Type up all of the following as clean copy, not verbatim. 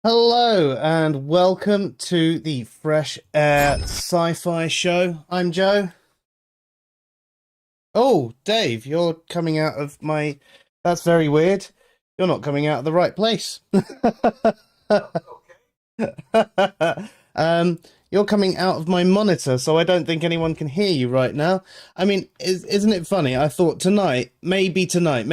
Hello and welcome to the Fresh Air Sci-Fi Show. I'm Joe. Oh, Dave, you're coming out of my... That's very weird. You're not coming out of the right place. um, you're coming out of my monitor, so I don't think anyone can hear you right now. I mean, isn't it funny? I thought maybe tonight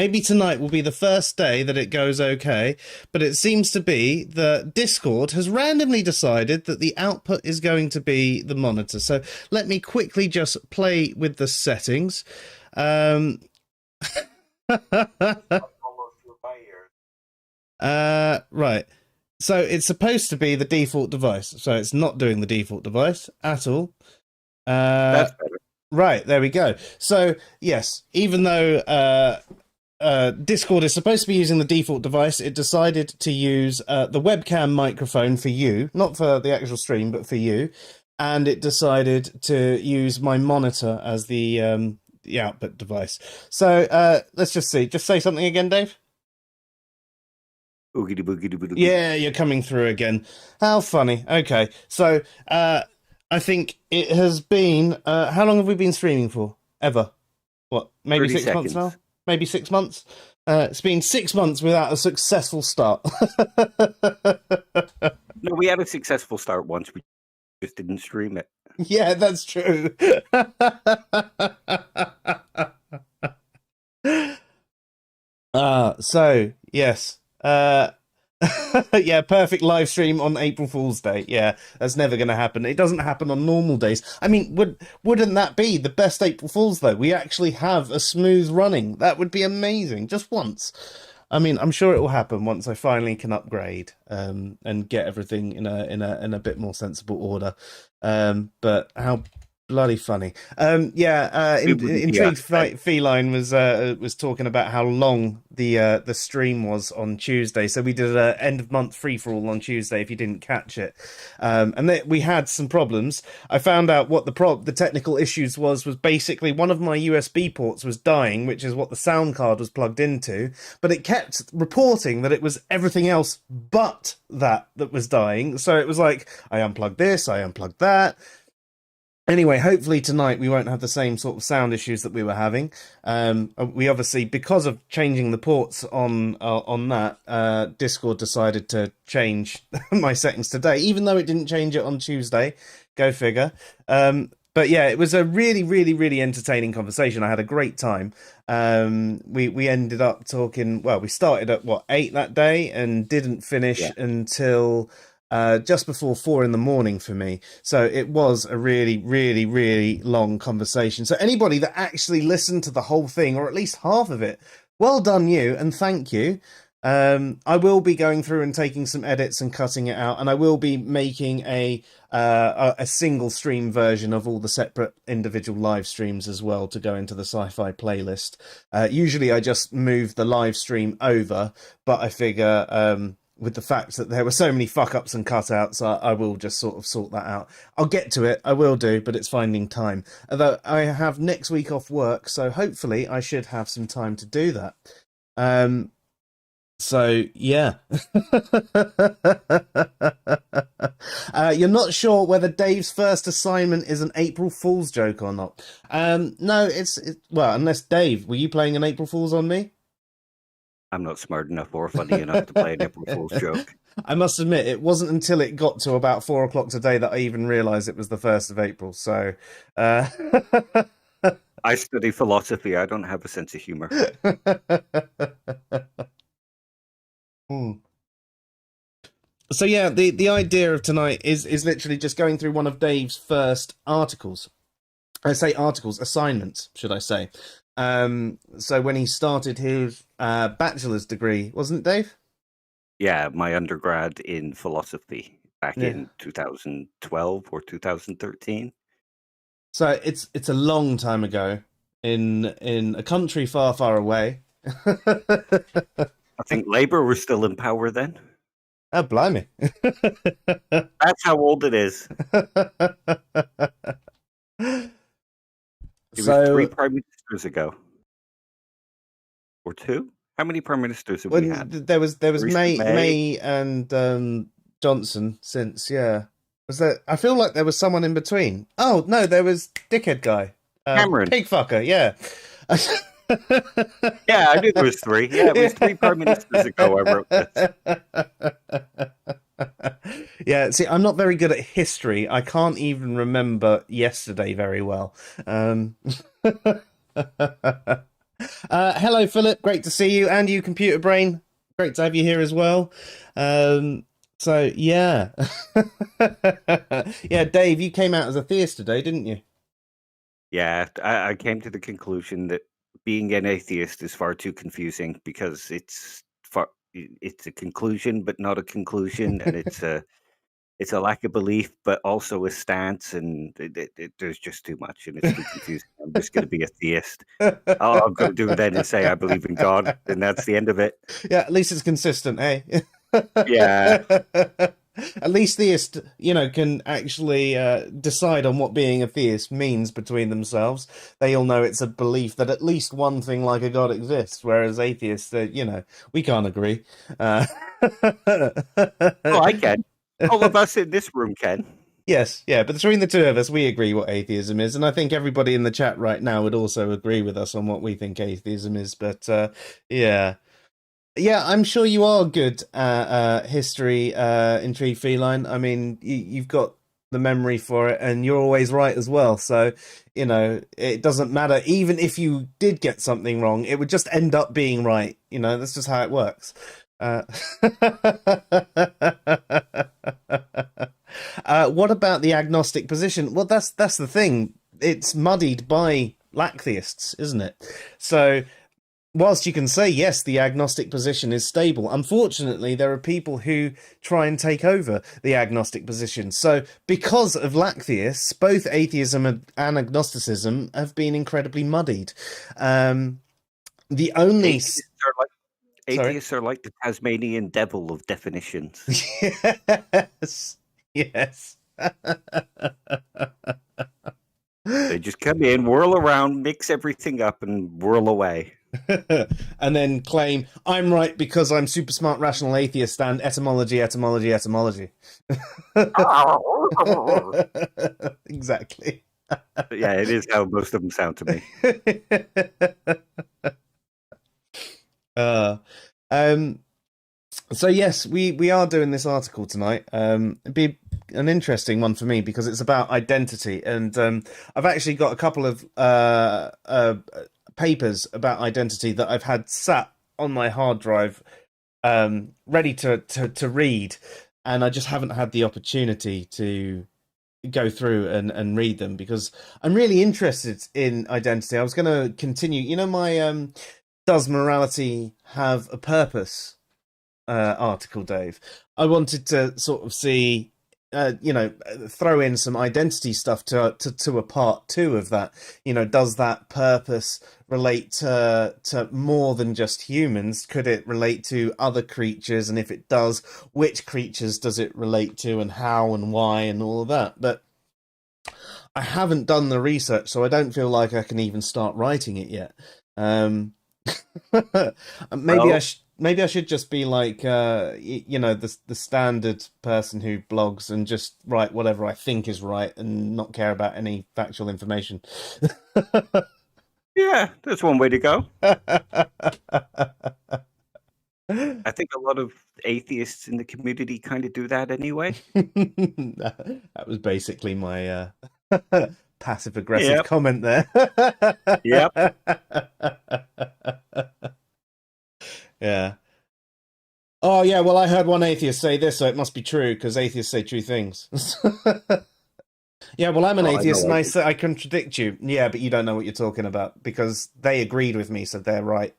will be the first day that it goes okay, but it seems to be that Discord has randomly decided that the output is going to be the monitor. So let me quickly just play with the settings. Right. So it's supposed to be the default device. So it's not doing the default device at all. That's better. Right, there we go. So, yes, even though Discord is supposed to be using the default device, it decided to use the webcam microphone for you, not for the actual stream, but for you. And it decided to use my monitor as the output device. So let's just see. Just say something again, Dave. Oogity boogity boogity. Yeah, you're coming through again. How funny. Okay, so I think it has been... how long have we been streaming for? Ever? What, maybe 6 months now? Maybe 6 months? It's been 6 months without a successful start. No, we had a successful start once. We just didn't stream it. Yeah, that's true. So, yes. Yeah, perfect live stream on April Fool's Day. Yeah, that's never going to happen. It doesn't happen on normal days. I mean, wouldn't that be the best April Fool's, though? We actually have a smooth running. That would be amazing, just once. I mean, I'm sure it will happen once I finally can upgrade and get everything in a bit more sensible order. But how bloody funny. Intrigued Feline was talking about how long the stream was on Tuesday. So we did an end of month free for all on Tuesday. If you didn't catch it, we had some problems. I found out what the technical issues was basically one of my USB ports was dying, which is what the sound card was plugged into. But it kept reporting that it was everything else but that was dying. So it was like, I unplugged this, I unplugged that. Anyway, hopefully tonight we won't have the same sort of sound issues that we were having. We obviously, because of changing the ports on that, Discord decided to change my settings today, even though it didn't change it on Tuesday. Go figure. But yeah, it was a really, really, really entertaining conversation. I had a great time. We ended up talking. Well, we started at 8 that day and didn't finish until just before 4 a.m. for me. So it was a really, really, really long conversation. So anybody that actually listened to the whole thing, or at least half of it, well done you, and thank you. I will be going through and taking some edits and cutting it out, and I will be making a single stream version of all the separate individual live streams as well to go into the sci-fi playlist. Usually I just move the live stream over, but I figure with the fact that there were so many fuck-ups and cutouts, I will just sort of sort that out. I'll get to it, I will do, but it's finding time. Although I have next week off work, so hopefully I should have some time to do that. So, yeah. You're not sure whether Dave's first assignment is an April Fool's joke or not. No, well, unless Dave, were you playing an April Fool's on me? I'm not smart enough or funny enough to play an April Fool's joke. I must admit, it wasn't until it got to about 4 o'clock today that I even realised it was the 1st of April. So, I study philosophy. I don't have a sense of humor. So yeah, the idea of tonight is literally just going through one of Dave's first articles. I say articles, assignments, should I say. So when he started his bachelor's degree, wasn't it, Dave? Yeah, my undergrad in philosophy back in 2012 or 2013. So it's a long time ago in a country far, far away. I think Labour was still in power then. Oh, blimey. That's how old it is. It was 3 prime ministers ago. Or 2? How many prime ministers have we had? There was May and Johnson since, yeah. Was there? I feel like there was someone in between. Oh no, there was dickhead guy, Cameron. pig fucker. Yeah. Yeah, I knew there was three. Yeah, it was three prime ministers ago I wrote this. Yeah, see, I'm not very good at history. I can't even remember yesterday very well. Hello, Philip. Great to see you, and you, Computer Brain. Great to have you here as well. So yeah, yeah, Dave, you came out as a theist today, didn't you? Yeah, I came to the conclusion that being an atheist is far too confusing because it's a conclusion but not a conclusion, and it's a lack of belief but also a stance, and there's just too much, and it's too confusing. I'm just going to be a theist. All I'm going to do then is say I believe in God, and that's the end of it. Yeah, at least it's consistent, eh? Yeah. At least theists, can actually decide on what being a theist means between themselves. They all know it's a belief that at least one thing like a god exists, whereas atheists, we can't agree. Oh, I can. All of us in this room can. Yes, yeah, but between the two of us, we agree what atheism is, and I think everybody in the chat right now would also agree with us on what we think atheism is. But yeah. Yeah, I'm sure you are good at history, Intrigue Feline. I mean, you've got the memory for it, and you're always right as well. So, it doesn't matter. Even if you did get something wrong, it would just end up being right. That's just how it works. What about the agnostic position? Well, that's the thing. It's muddied by lack theists, isn't it? So, whilst you can say, yes, the agnostic position is stable, unfortunately, there are people who try and take over the agnostic position. So, because of lack theists, both atheism and agnosticism have been incredibly muddied. The only... Atheists are like the Tasmanian devil of definitions. Yes, yes. They just come in, whirl around, mix everything up, and whirl away. And then claim, I'm right because I'm super smart, rational atheist, and etymology. Exactly. Yeah, it is how most of them sound to me. So yes, we are doing this article tonight. It'd be an interesting one for me because it's about identity, and I've actually got a couple of papers about identity that I've had sat on my hard drive, ready to read, and I just haven't had the opportunity to go through and read them because I'm really interested in identity. I was going to continue, my does morality have a purpose article, Dave. I wanted to sort of see, throw in some identity stuff to a part two of that. Does that purpose relate to more than just humans? Could it relate to other creatures? And if it does, which creatures does it relate to, and how and why and all of that? But I haven't done the research, so I don't feel like I can even start writing it yet. Maybe I should just be like, the standard person who blogs and just write whatever I think is right and not care about any factual information. Yeah, that's one way to go. I think a lot of atheists in the community kind of do that anyway. That was basically my passive-aggressive comment there. Yep. Yeah. Oh, yeah, well, I heard one atheist say this, so it must be true, because atheists say true things. Yeah, well, I'm an atheist, and I contradict you. Yeah, but you don't know what you're talking about, because they agreed with me, so they're right.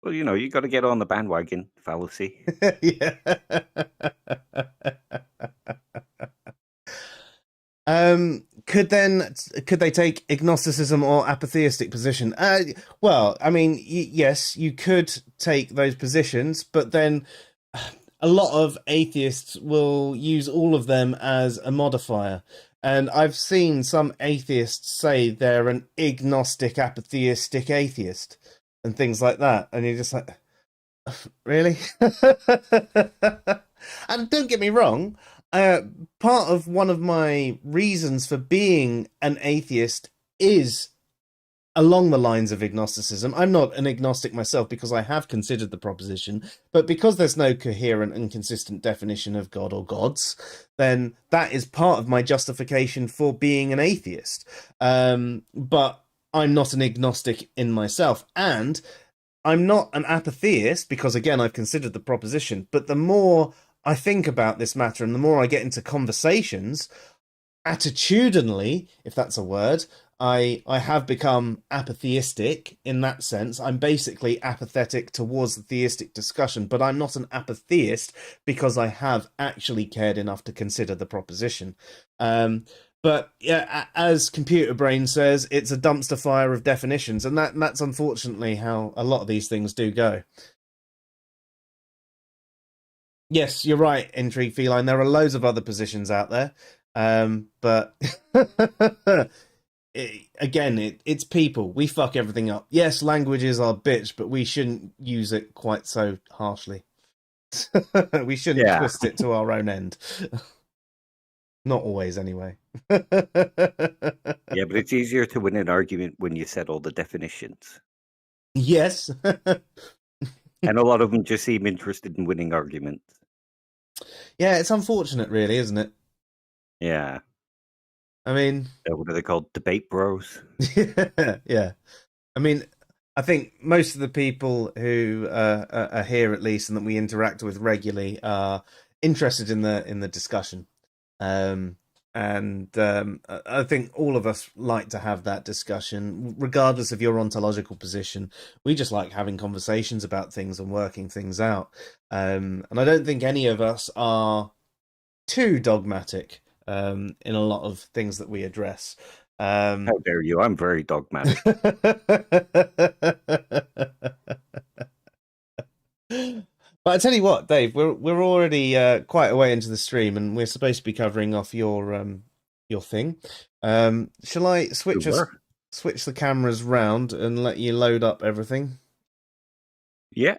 Well, you got to get on the bandwagon fallacy. Yeah. Could they take agnosticism or apatheistic position? Well, I mean, yes, you could take those positions, but then a lot of atheists will use all of them as a modifier. And I've seen some atheists say they're an agnostic, apatheistic atheist. and things like that, and you're just like, really? And don't get me wrong, uh, part of one of my reasons for being an atheist is along the lines of agnosticism. I'm not an agnostic myself because I have considered the proposition, but because there's no coherent and consistent definition of God or gods, then that is part of my justification for being an atheist. But I'm not an agnostic in myself, and I'm not an apatheist because, again, I've considered the proposition. But the more I think about this matter and the more I get into conversations, attitudinally, if that's a word, I have become apatheistic in that sense. I'm basically apathetic towards the theistic discussion, but I'm not an apatheist because I have actually cared enough to consider the proposition. But yeah, as Computer Brain says, it's a dumpster fire of definitions, and that's unfortunately how a lot of these things do go. Yes, you're right, Intrigue Feline. There are loads of other positions out there, but it's people. We fuck everything up. Yes, language is our bitch, but we shouldn't use it quite so harshly. We shouldn't Yeah. twist it to our own end. Not always, anyway. Yeah, but it's easier to win an argument when you set all the definitions. Yes. And a lot of them just seem interested in winning arguments. Yeah, it's unfortunate, really, isn't it? Yeah. I mean, What are they called? Debate bros? yeah. I mean, I think most of the people who are here, at least, and that we interact with regularly, are interested in the discussion. I think all of us like to have that discussion, regardless of your ontological position. We just like having conversations about things and working things out. And I don't think any of us are too dogmatic in a lot of things that we address. How dare you? I'm very dogmatic. But I tell you what, Dave, we're already quite a way into the stream, and we're supposed to be covering off your thing. Shall I switch the cameras round and let you load up everything? Yeah.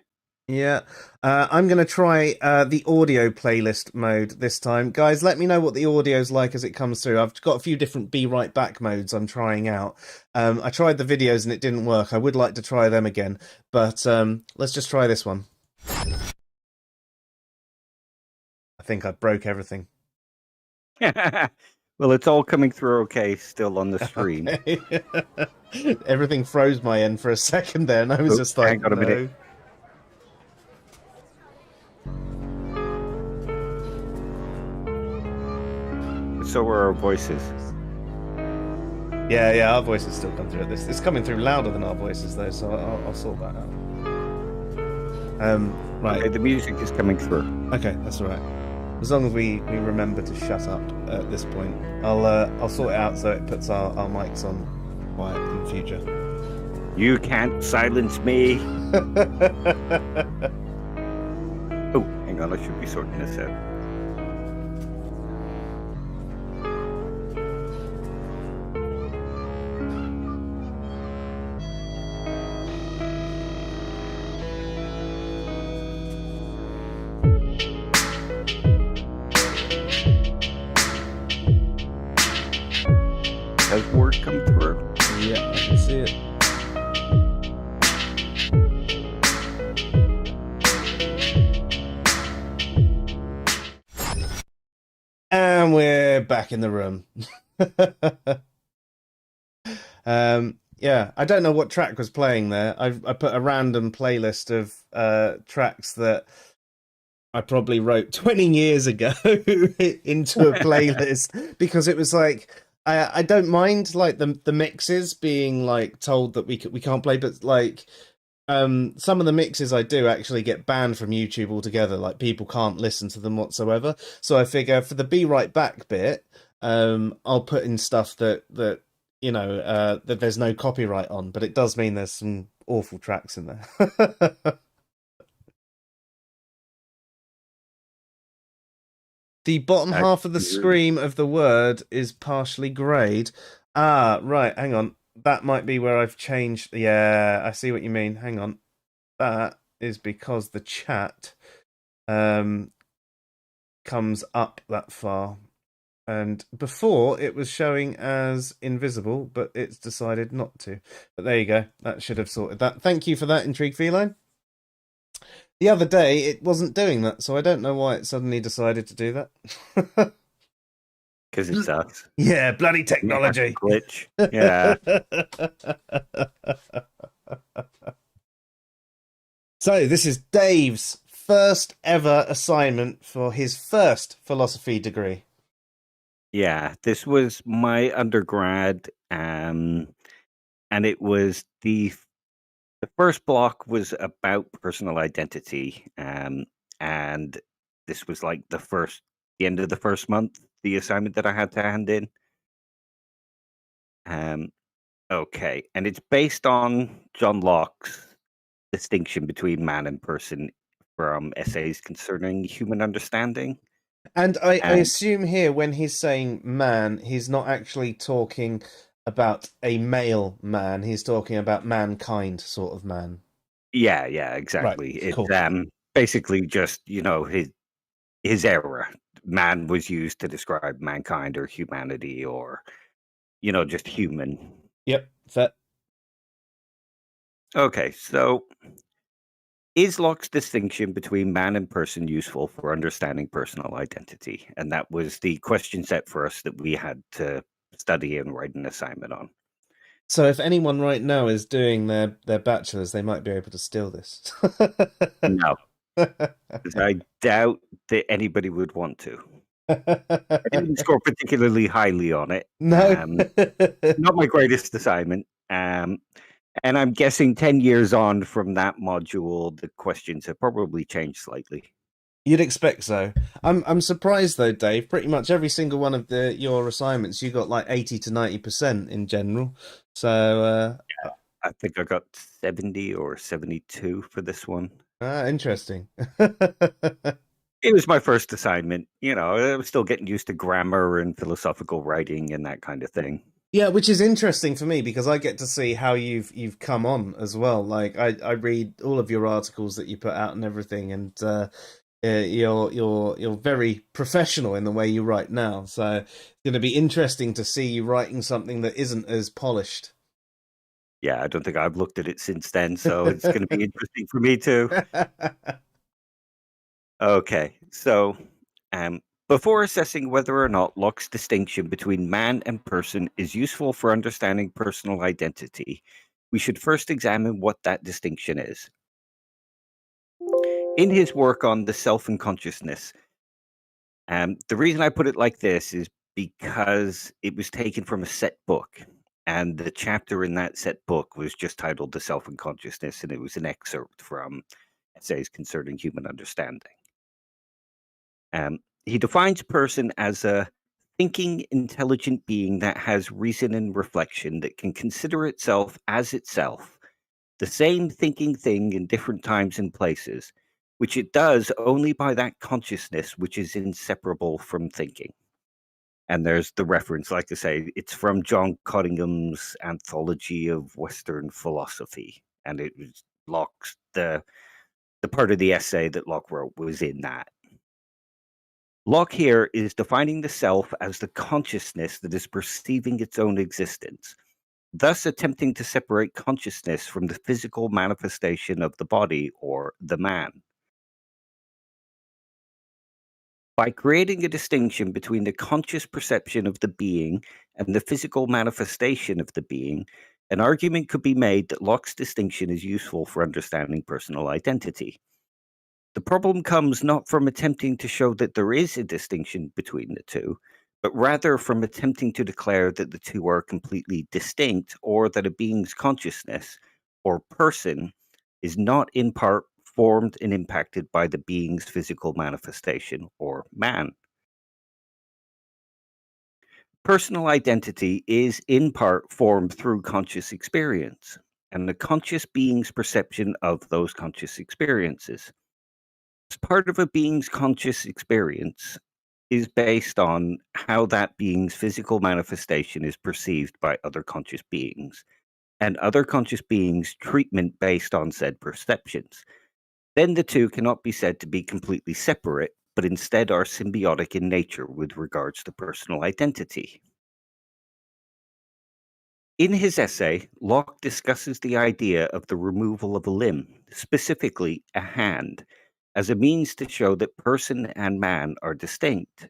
Yeah. I'm going to try the audio playlist mode this time. Guys, let me know what the audio's like as it comes through. I've got a few different Be Right Back modes I'm trying out. I tried the videos and it didn't work. I would like to try them again, but let's just try this one. I think I broke everything. Well, it's all coming through okay still on the stream. Okay. Everything froze my end for a second there, and I was just like, hang on a minute. So are our voices. Yeah, our voices still come through at this. It's coming through louder than our voices, though, so I'll sort that out. Right. Okay, the music is coming through. Okay, that's all right. As long as we remember to shut up at this point, I'll sort it out so it puts our mics on quiet in the future. You can't silence me. Oh, hang on, I should be sorting this out. Has word come through? Yeah, I can see it. And we're back in the room. Yeah, I don't know what track was playing there. I put a random playlist of tracks that I probably wrote 20 years ago into a playlist because it was like I don't mind like the mixes being like told that we can't play, but like some of the mixes I do actually get banned from YouTube altogether. Like people can't listen to them whatsoever. So I figure for the Be Right Back bit, I'll put in stuff that you know that there's no copyright on, but it does mean there's some awful tracks in there. The bottom half of the scream of the word is partially grayed. Ah, right. Hang on. that might be where I've changed. Yeah, I see what you mean. Hang on. That is because the chat um comes up that far. And before it was showing as invisible, but it's decided not to. But there you go. That should have sorted that. Thank you for that, Intrigue Feline. The other day it wasn't doing that, so I don't know why it suddenly decided to do that. Because it sucks. Yeah, bloody Network technology. glitch. Yeah. So this is Dave's first ever assignment for his first philosophy degree. Yeah. This was my undergrad. And it was the first block was about personal identity. And this was like the end of the first month, the assignment that I had to hand in. Um, okay. And it's based on John Locke's distinction between man and person from essays concerning human understanding. And I And assume here when he's saying man, he's not actually talking about a male man. He's talking about mankind sort of man. yeah, Right. exactly. It's Cool. basically just, his era. Man was used to describe mankind or humanity or, just human. Yep. Fair. Okay, so is Locke's distinction between man and person useful for understanding personal identity? And that was the question set for us that we had to study and write an assignment on. So if anyone right now is doing their bachelor's, they might be able to steal this. No, 'cause I doubt that anybody would want to. I didn't score particularly highly on it. No. Not my greatest assignment. And I'm guessing 10 years on from that module, the questions have probably changed slightly. You'd expect so. I'm surprised though, Dave. Pretty much every single one of your assignments, you got like 80 to 90% in general. So I think I got 70 or 72 for this one. interesting. It was my first assignment. I was still getting used to grammar and philosophical writing and that kind of thing. Yeah, which is interesting for me because I get to see how you've come on as well. Like I read all of your articles that you put out and everything, and you're very professional in the way you write now. So it's going to be interesting to see you writing something that isn't as polished. Yeah, I don't think I've looked at it since then, so it's going to be interesting for me too. Okay, so before assessing whether or not Locke's distinction between man and person is useful for understanding personal identity, we should first examine what that distinction is. In his work on the self and consciousness, the reason I put it like this is because it was taken from a set book, and the chapter in that set book was just titled The Self and Consciousness, and it was an excerpt from essays concerning human understanding. He defines person as a thinking, intelligent being that has reason and reflection that can consider itself as itself, the same thinking thing in different times and places, which it does only by that consciousness which is inseparable from thinking. And there's the reference, like I say, it's from John Cottingham's Anthology of Western Philosophy, and it was Locke's the part of the essay that Locke wrote was in that. Locke here is defining the self as the consciousness that is perceiving its own existence, thus attempting to separate consciousness from the physical manifestation of the body or the man. By creating a distinction between the conscious perception of the being and the physical manifestation of the being, an argument could be made that Locke's distinction is useful for understanding personal identity. The problem comes not from attempting to show that there is a distinction between the two, but rather from attempting to declare that the two are completely distinct, or that a being's consciousness, or person, is not in part formed and impacted by the being's physical manifestation, or man. Personal identity is in part formed through conscious experience, and the conscious being's perception of those conscious experiences. As part of a being's conscious experience is based on how that being's physical manifestation is perceived by other conscious beings, and other conscious beings treatment based on said perceptions, then the two cannot be said to be completely separate, but instead are symbiotic in nature with regards to personal identity. In his essay, Locke discusses the idea of the removal of a limb, specifically a hand, as a means to show that person and man are distinct.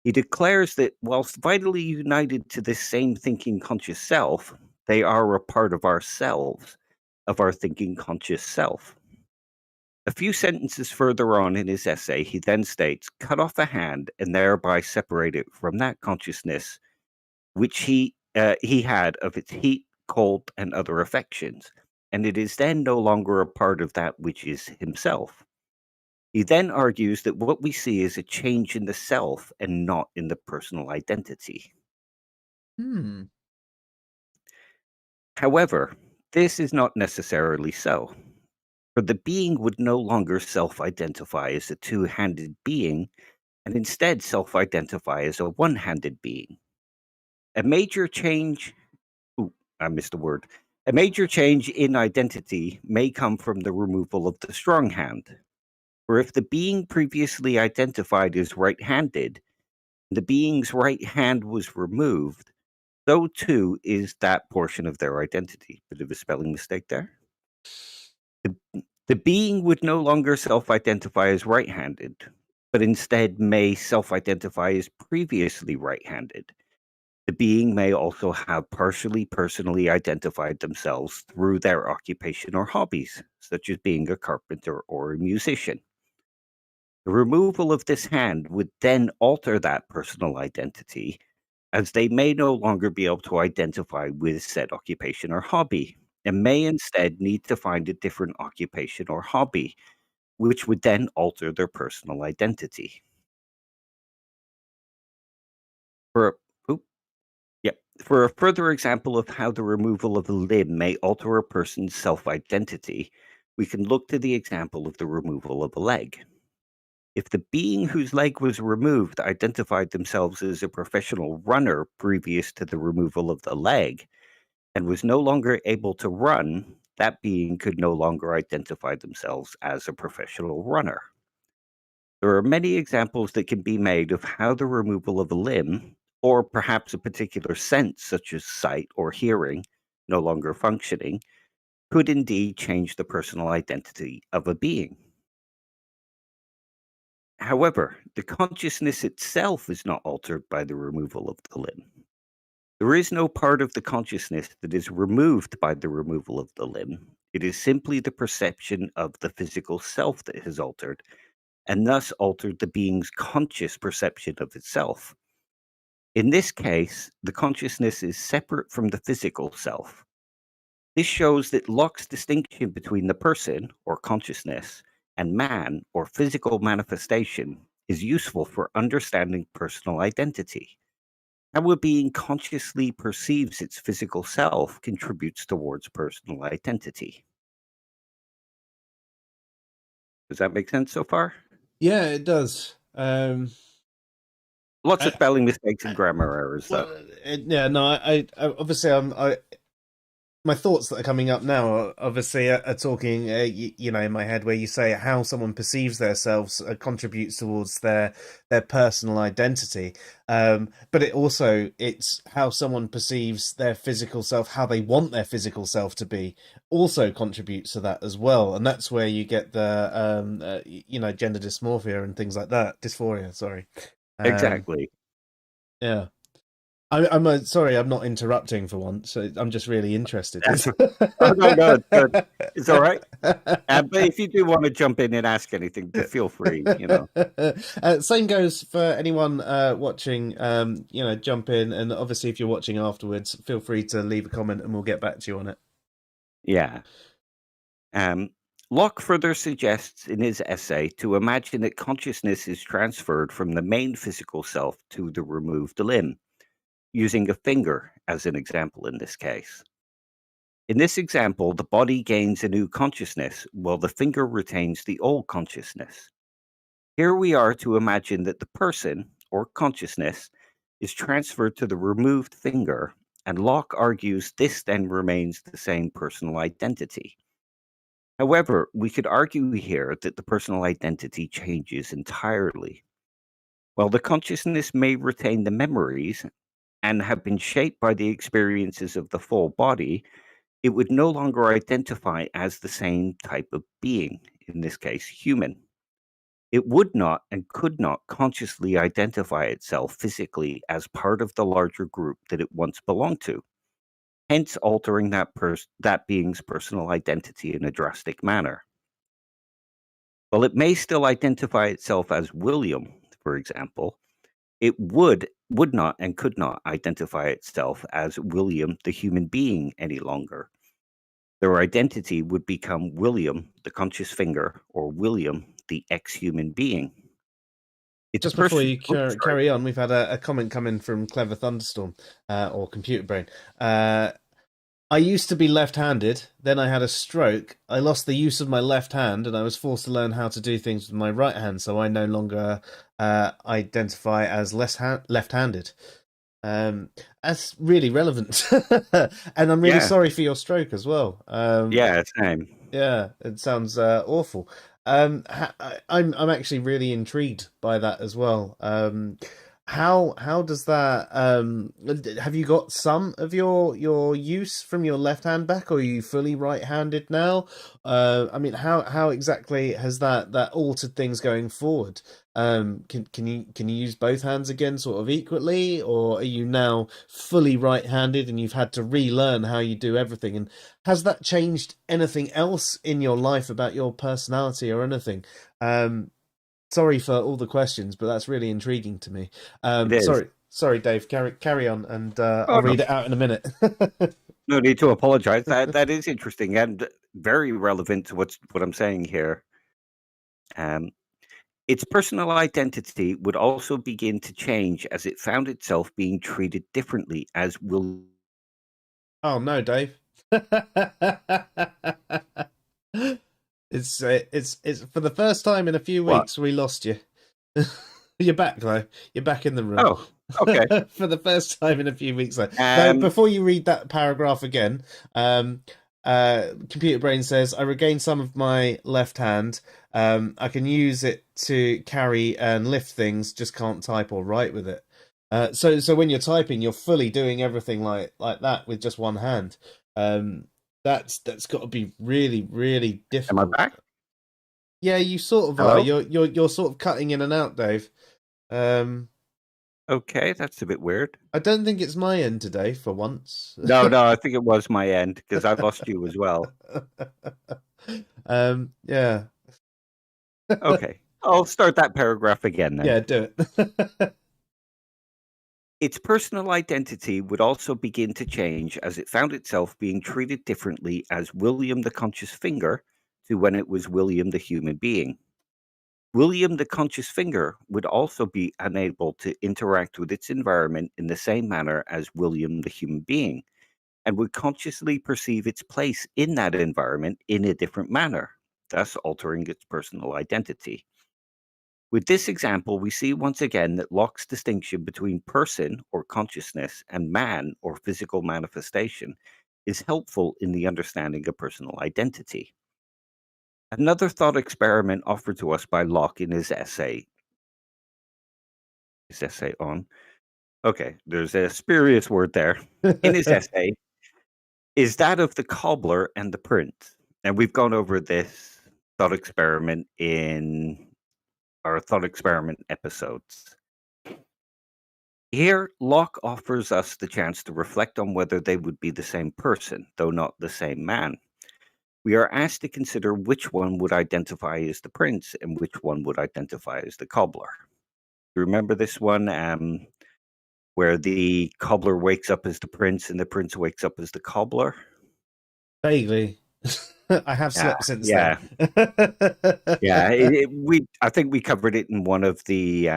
He declares that whilst vitally united to this same thinking conscious self, they are a part of ourselves, of our thinking conscious self. A few sentences further on in his essay, he then states, cut off a hand and thereby separate it from that consciousness which he had of its heat, cold, and other affections, and it is then no longer a part of that which is himself. He then argues that what we see is a change in the self and not in the personal identity. Hmm. However, this is not necessarily so, for the being would no longer self identify as a two handed being and instead self identify as a one handed being. A major change, ooh, I missed a word. A major change in identity may come from the removal of the strong hand. For if the being previously identified as right handed, the being's right hand was removed, so too is that portion of their identity. Bit of a spelling mistake there. The, the being would no longer self identify as right handed, but instead may self identify as previously right handed. The being may also have partially personally identified themselves through their occupation or hobbies, such as being a carpenter or a musician. The removal of this hand would then alter that personal identity, as they may no longer be able to identify with said occupation or hobby, and may instead need to find a different occupation or hobby, which would then alter their personal identity. For a, Yep. For a further example of how the removal of a limb may alter a person's self identity, we can look to the example of the removal of a leg. If the being whose leg was removed identified themselves as a professional runner previous to the removal of the leg and was no longer able to run, that being could no longer identify themselves as a professional runner. There are many examples that can be made of how the removal of a limb, or perhaps a particular sense such as sight or hearing, no longer functioning, could indeed change the personal identity of a being. However, the consciousness itself is not altered by the removal of the limb. There is no part of the consciousness that is removed by the removal of the limb. It is simply the perception of the physical self that has altered, and thus altered the being's conscious perception of itself. In this case, the consciousness is separate from the physical self. This shows that Locke's distinction between the person, or consciousness, and man, or physical manifestation, is useful for understanding personal identity. How a being consciously perceives its physical self contributes towards personal identity. Does that make sense so far? Yeah, it does. Lots of I, spelling mistakes and grammar errors, though. well, yeah, no, I obviously, my thoughts that are coming up now are obviously are talking, in my head, where you say how someone perceives themselves contributes towards their personal identity. But it's how someone perceives their physical self, how they want their physical self to be, also contributes to that as well. And that's where you get the, gender dysmorphia and things like that. Dysphoria, sorry. Exactly. Yeah. I'm sorry, I'm not interrupting for once. I'm just really interested. Oh, no, it's good. It's all right. But if you do want to jump in and ask anything, feel free, Same goes for anyone watching. Jump in, and obviously, if you're watching afterwards, feel free to leave a comment, and we'll get back to you on it. Yeah. Locke further suggests in his essay to imagine that consciousness is transferred from the main physical self to the removed limb, using a finger as an example in this case. In this example, the body gains a new consciousness while the finger retains the old consciousness. Here we are to imagine that the person, or consciousness, is transferred to the removed finger, and Locke argues this then remains the same personal identity. However, we could argue here that the personal identity changes entirely. While the consciousness may retain the memories and have been shaped by the experiences of the full body, it would no longer identify as the same type of being, in this case, human. It would not and could not consciously identify itself physically as part of the larger group that it once belonged to, hence altering that being's personal identity in a drastic manner. While it may still identify itself as William, for example, it would not and could not identify itself as William the human being any longer. Their identity would become William the conscious finger or William the ex-human being. It's Just before you sorry. carry on, we've had a comment come in from Clever Thunderstorm or Computer Brain. I used to be left-handed, then I had a stroke. I lost the use of my left hand, and I was forced to learn how to do things with my right hand, so I no longer identify as left-handed. That's really relevant, and I'm really sorry for your stroke as well. Yeah, same. Yeah, it sounds awful. I'm actually really intrigued by that as well. How does that have you got some of your use from your left hand back, or are you fully right-handed now? I mean, how exactly has that altered things going forward? Can you use both hands again sort of equally, or are you now fully right-handed and you've had to relearn how you do everything? And has that changed anything else in your life about your personality or anything? Sorry for all the questions, but that's really intriguing to me. Sorry, Dave. Carry on, and I'll read it out in a minute. No need to apologize. That is interesting and very relevant to what I'm saying here. Its personal identity would also begin to change as it found itself being treated differently as will. Oh no, Dave. It's for the first time in a few weeks we lost you. You're back though. You're back in the room. Oh, okay. For the first time in a few weeks though. Now, before you read that paragraph again, Computer Brain says, I regained some of my left hand. I can use it to carry and lift things, just can't type or write with it. So when you're typing, you're fully doing everything like that with just one hand. That's got to be really, really difficult. Am I back? Yeah, you sort of Hello? are. You're sort of cutting in and out, Dave. Okay, that's a bit weird. I don't think it's my end today for once. No, I think it was my end because I lost you as well. Yeah. Okay, I'll start that paragraph again then. Yeah, do it. Its personal identity would also begin to change as it found itself being treated differently as William the conscious finger to when it was William the human being. William the conscious finger would also be unable to interact with its environment in the same manner as William the human being, and would consciously perceive its place in that environment in a different manner, thus altering its personal identity. With this example, we see once again that Locke's distinction between person or consciousness and man or physical manifestation is helpful in the understanding of personal identity. Another thought experiment offered to us by Locke in his essay on, okay, there's a spurious word there, in his essay, is that of the cobbler and the prince. And we've gone over this thought experiment in our thought experiment episodes. Here, Locke offers us the chance to reflect on whether they would be the same person, though not the same man. We are asked to consider which one would identify as the prince and which one would identify as the cobbler. Remember this one where the cobbler wakes up as the prince and the prince wakes up as the cobbler? Vaguely. I have slept since then. Yeah, I think we covered it in one of the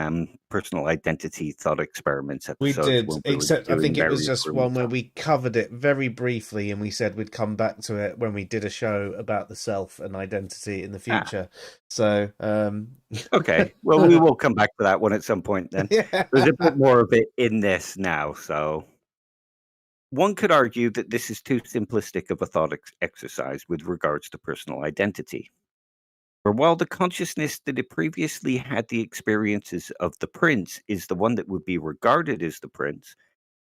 personal identity thought experiments episodes. We did, except I think it was just one where we covered it very briefly and we said we'd come back to it when we did a show about the self and identity in the future. So, okay, well, we will come back to that one at some point then. Yeah. There's a bit more of it in this now, so One could argue that this is too simplistic of a thought exercise with regards to personal identity. For while the consciousness that it previously had the experiences of the prince is the one that would be regarded as the prince,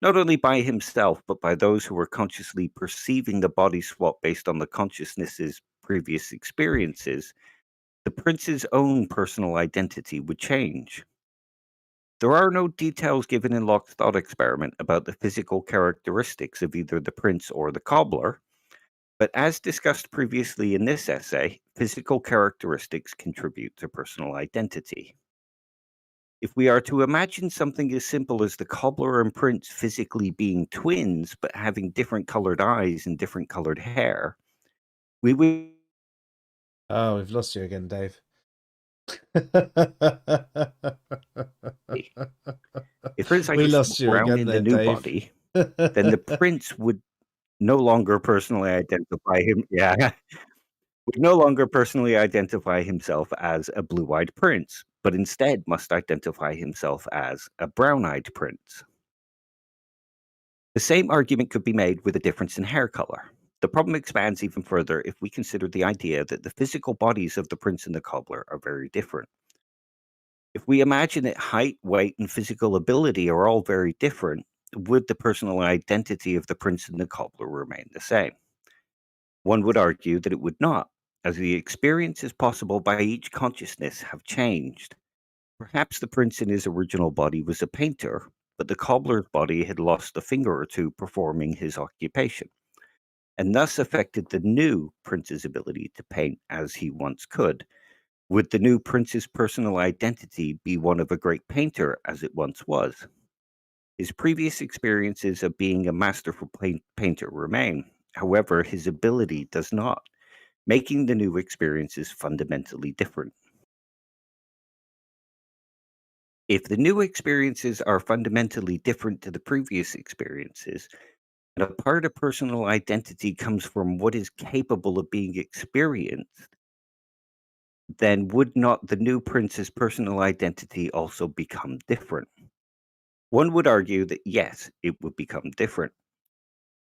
not only by himself, but by those who were consciously perceiving the body swap based on the consciousness's previous experiences, the prince's own personal identity would change. There are no details given in Locke's thought experiment about the physical characteristics of either the prince or the cobbler, but as discussed previously in this essay, physical characteristics contribute to personal identity. If we are to imagine something as simple as the cobbler and prince physically being twins but having different colored eyes and different colored hair, we would. Oh, we've lost you again, Dave. If Prince We just lost you brown again in the there, new Dave. body, then the prince would no longer personally identify him. Yeah, would no longer personally identify himself as a blue-eyed prince, but instead must identify himself as a brown-eyed prince. The same argument could be made with a difference in hair color. The problem expands even further if we consider the idea that the physical bodies of the prince and the cobbler are very different. If we imagine that height, weight, and physical ability are all very different, would the personal identity of the prince and the cobbler remain the same? One would argue that it would not, as the experiences possible by each consciousness have changed. Perhaps the prince in his original body was a painter, but the cobbler's body had lost a finger or two performing his occupation, and thus affected the new prince's ability to paint as he once could. Would the new prince's personal identity be one of a great painter as it once was? His previous experiences of being a masterful painter remain. However, his ability does not, making the new experiences fundamentally different. If the new experiences are fundamentally different to the previous experiences, and a part of personal identity comes from what is capable of being experienced, then would not the new prince's personal identity also become different? One would argue that yes, it would become different.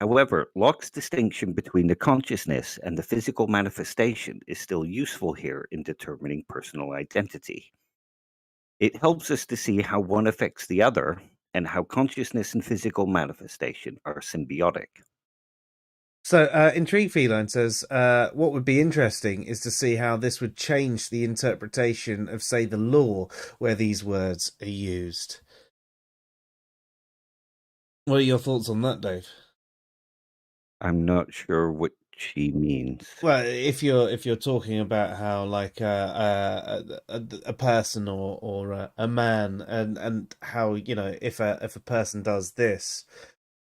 However, Locke's distinction between the consciousness and the physical manifestation is still useful here in determining personal identity. It helps us to see how one affects the other and how consciousness and physical manifestation are symbiotic. So, Intrigue Feline says, what would be interesting is to see how this would change the interpretation of, say, the law where these words are used. What are your thoughts on that, Dave? I'm not sure what she means. Well, if you're talking about how like a person or a man and how, you know, if a person does this,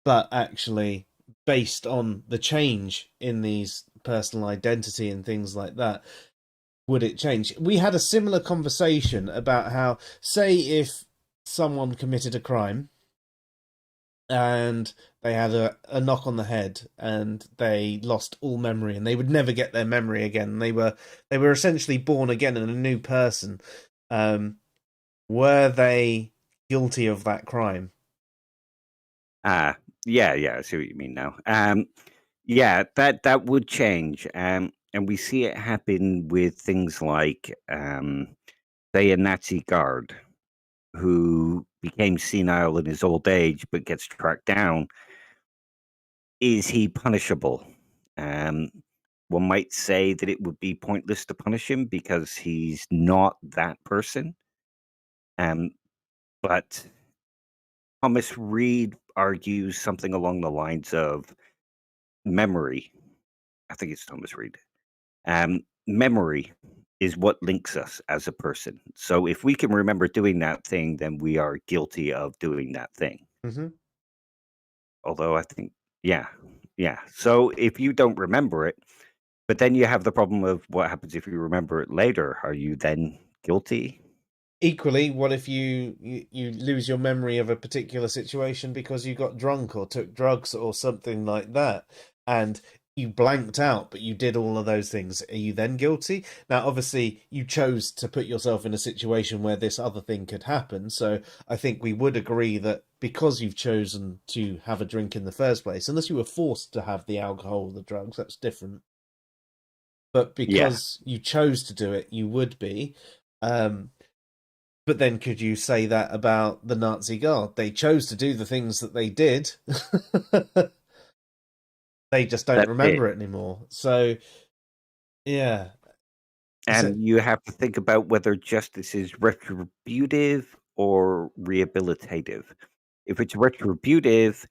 but actually based on the change in these personal identity and things like that, would it change? We had a similar conversation about how, say, if someone committed a crime and they had a knock on the head and they lost all memory and they would never get their memory again. They were essentially born again and a new person. Were they guilty of that crime? Yeah, I see what you mean now. Yeah, that would change. And we see it happen with things like, say, a Nazi guard who became senile in his old age but gets tracked down. Is he punishable? Um, One might say that it would be pointless to punish him because he's not that person. But Thomas Reed argues something along the lines of memory. I think it's Thomas Reed. Memory is what links us as a person. So if we can remember doing that thing, then we are guilty of doing that thing. Mm-hmm. Although I think, yeah. So if you don't remember it, but then you have the problem of what happens if you remember it later. Are you then guilty? Equally, what if you lose your memory of a particular situation because you got drunk or took drugs or something like that? And you blanked out, but you did all of those things. Are you then guilty? Now, obviously, you chose to put yourself in a situation where this other thing could happen. So I think we would agree that because you've chosen to have a drink in the first place, unless you were forced to have the alcohol or the drugs, that's different. But Yeah. because you chose to do it, you would be. Um, but then could you say that about the Nazi Guard? They chose to do the things that they did. They just don't That's it. remember it anymore. So, yeah. So, And you have to think about whether justice is retributive or rehabilitative. If it's retributive,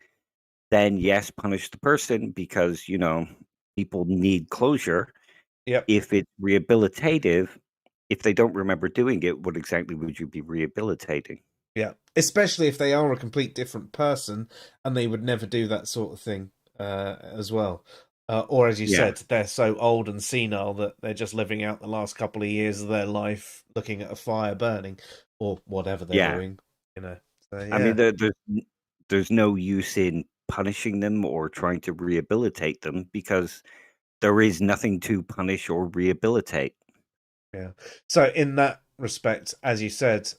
then yes, punish the person because, people need closure. yep. If it's rehabilitative, if they don't remember doing it, what exactly would you be rehabilitating? Yeah. Especially if they are a complete different person and they would never do that sort of thing as well. Or, as you Yeah. said, they're so old and senile that they're just living out the last couple of years of their life looking at a fire burning or whatever they're Yeah. doing, you know. So, I mean, yeah. there's no use in punishing them or trying to rehabilitate them because there is nothing to punish or rehabilitate. Yeah. So in that respect, as you said,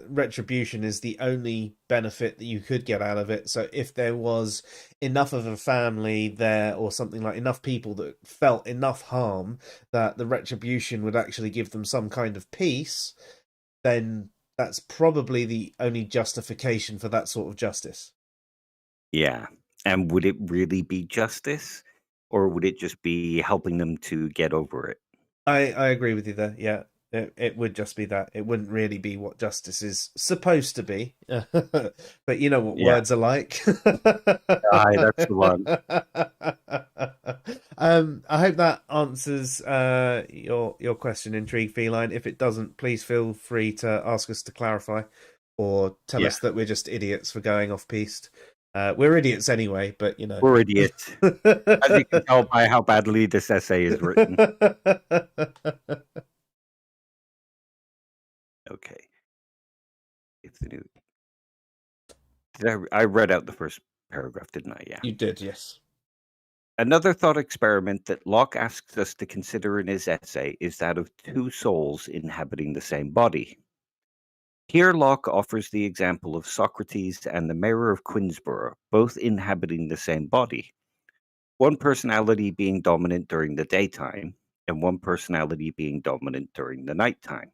retribution is the only benefit that you could get out of it. So if there was enough of a family there or something like enough people that felt enough harm that the retribution would actually give them some kind of peace, then that's probably the only justification for that sort of justice. Yeah. And would it really be justice or would it just be helping them to get over it? I agree with you there. Yeah, it would just be that. It wouldn't really be what justice is supposed to be. But you know what Yeah. words are like. Aye, that's the one. I hope that answers your question, Intrigue Feline. If it doesn't, please feel free to ask us to clarify or tell Yeah. us that we're just idiots for going off piste. We're idiots anyway, but you know. We're idiots. As you can tell by how badly this essay is written. Okay. If the new I read out the first paragraph, didn't I? Yeah. You did, yes. Another thought experiment that Locke asks us to consider in his essay is that of two souls inhabiting the same body. Here, Locke offers the example of Socrates and the mayor of Quinsborough, both inhabiting the same body, one personality being dominant during the daytime, and one personality being dominant during the nighttime.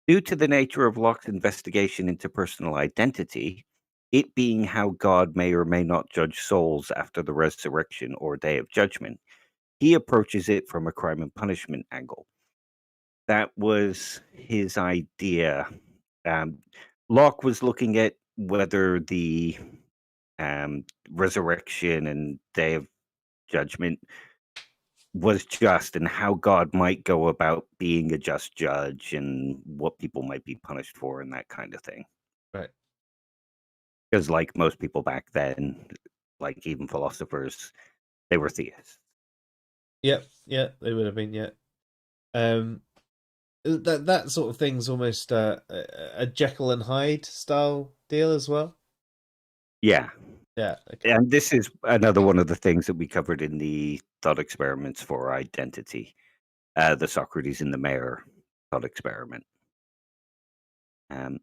Due to the nature of Locke's investigation into personal identity, it being how God may or may not judge souls after the resurrection or day of judgment, he approaches it from a crime and punishment angle. That was his idea. Um, Locke was looking at whether the resurrection and day of judgment was just and how God might go about being a just judge and what people might be punished for and that kind of thing. Right. Because, like most people back then, like even philosophers, they were theists. Yep, yeah, they would have been, yeah. Um, that sort of thing's almost a Jekyll and Hyde style deal as well. Yeah. Yeah, okay. And this is another one of the things that we covered in the thought experiments for identity, the Socrates and the mayor thought experiment. Um,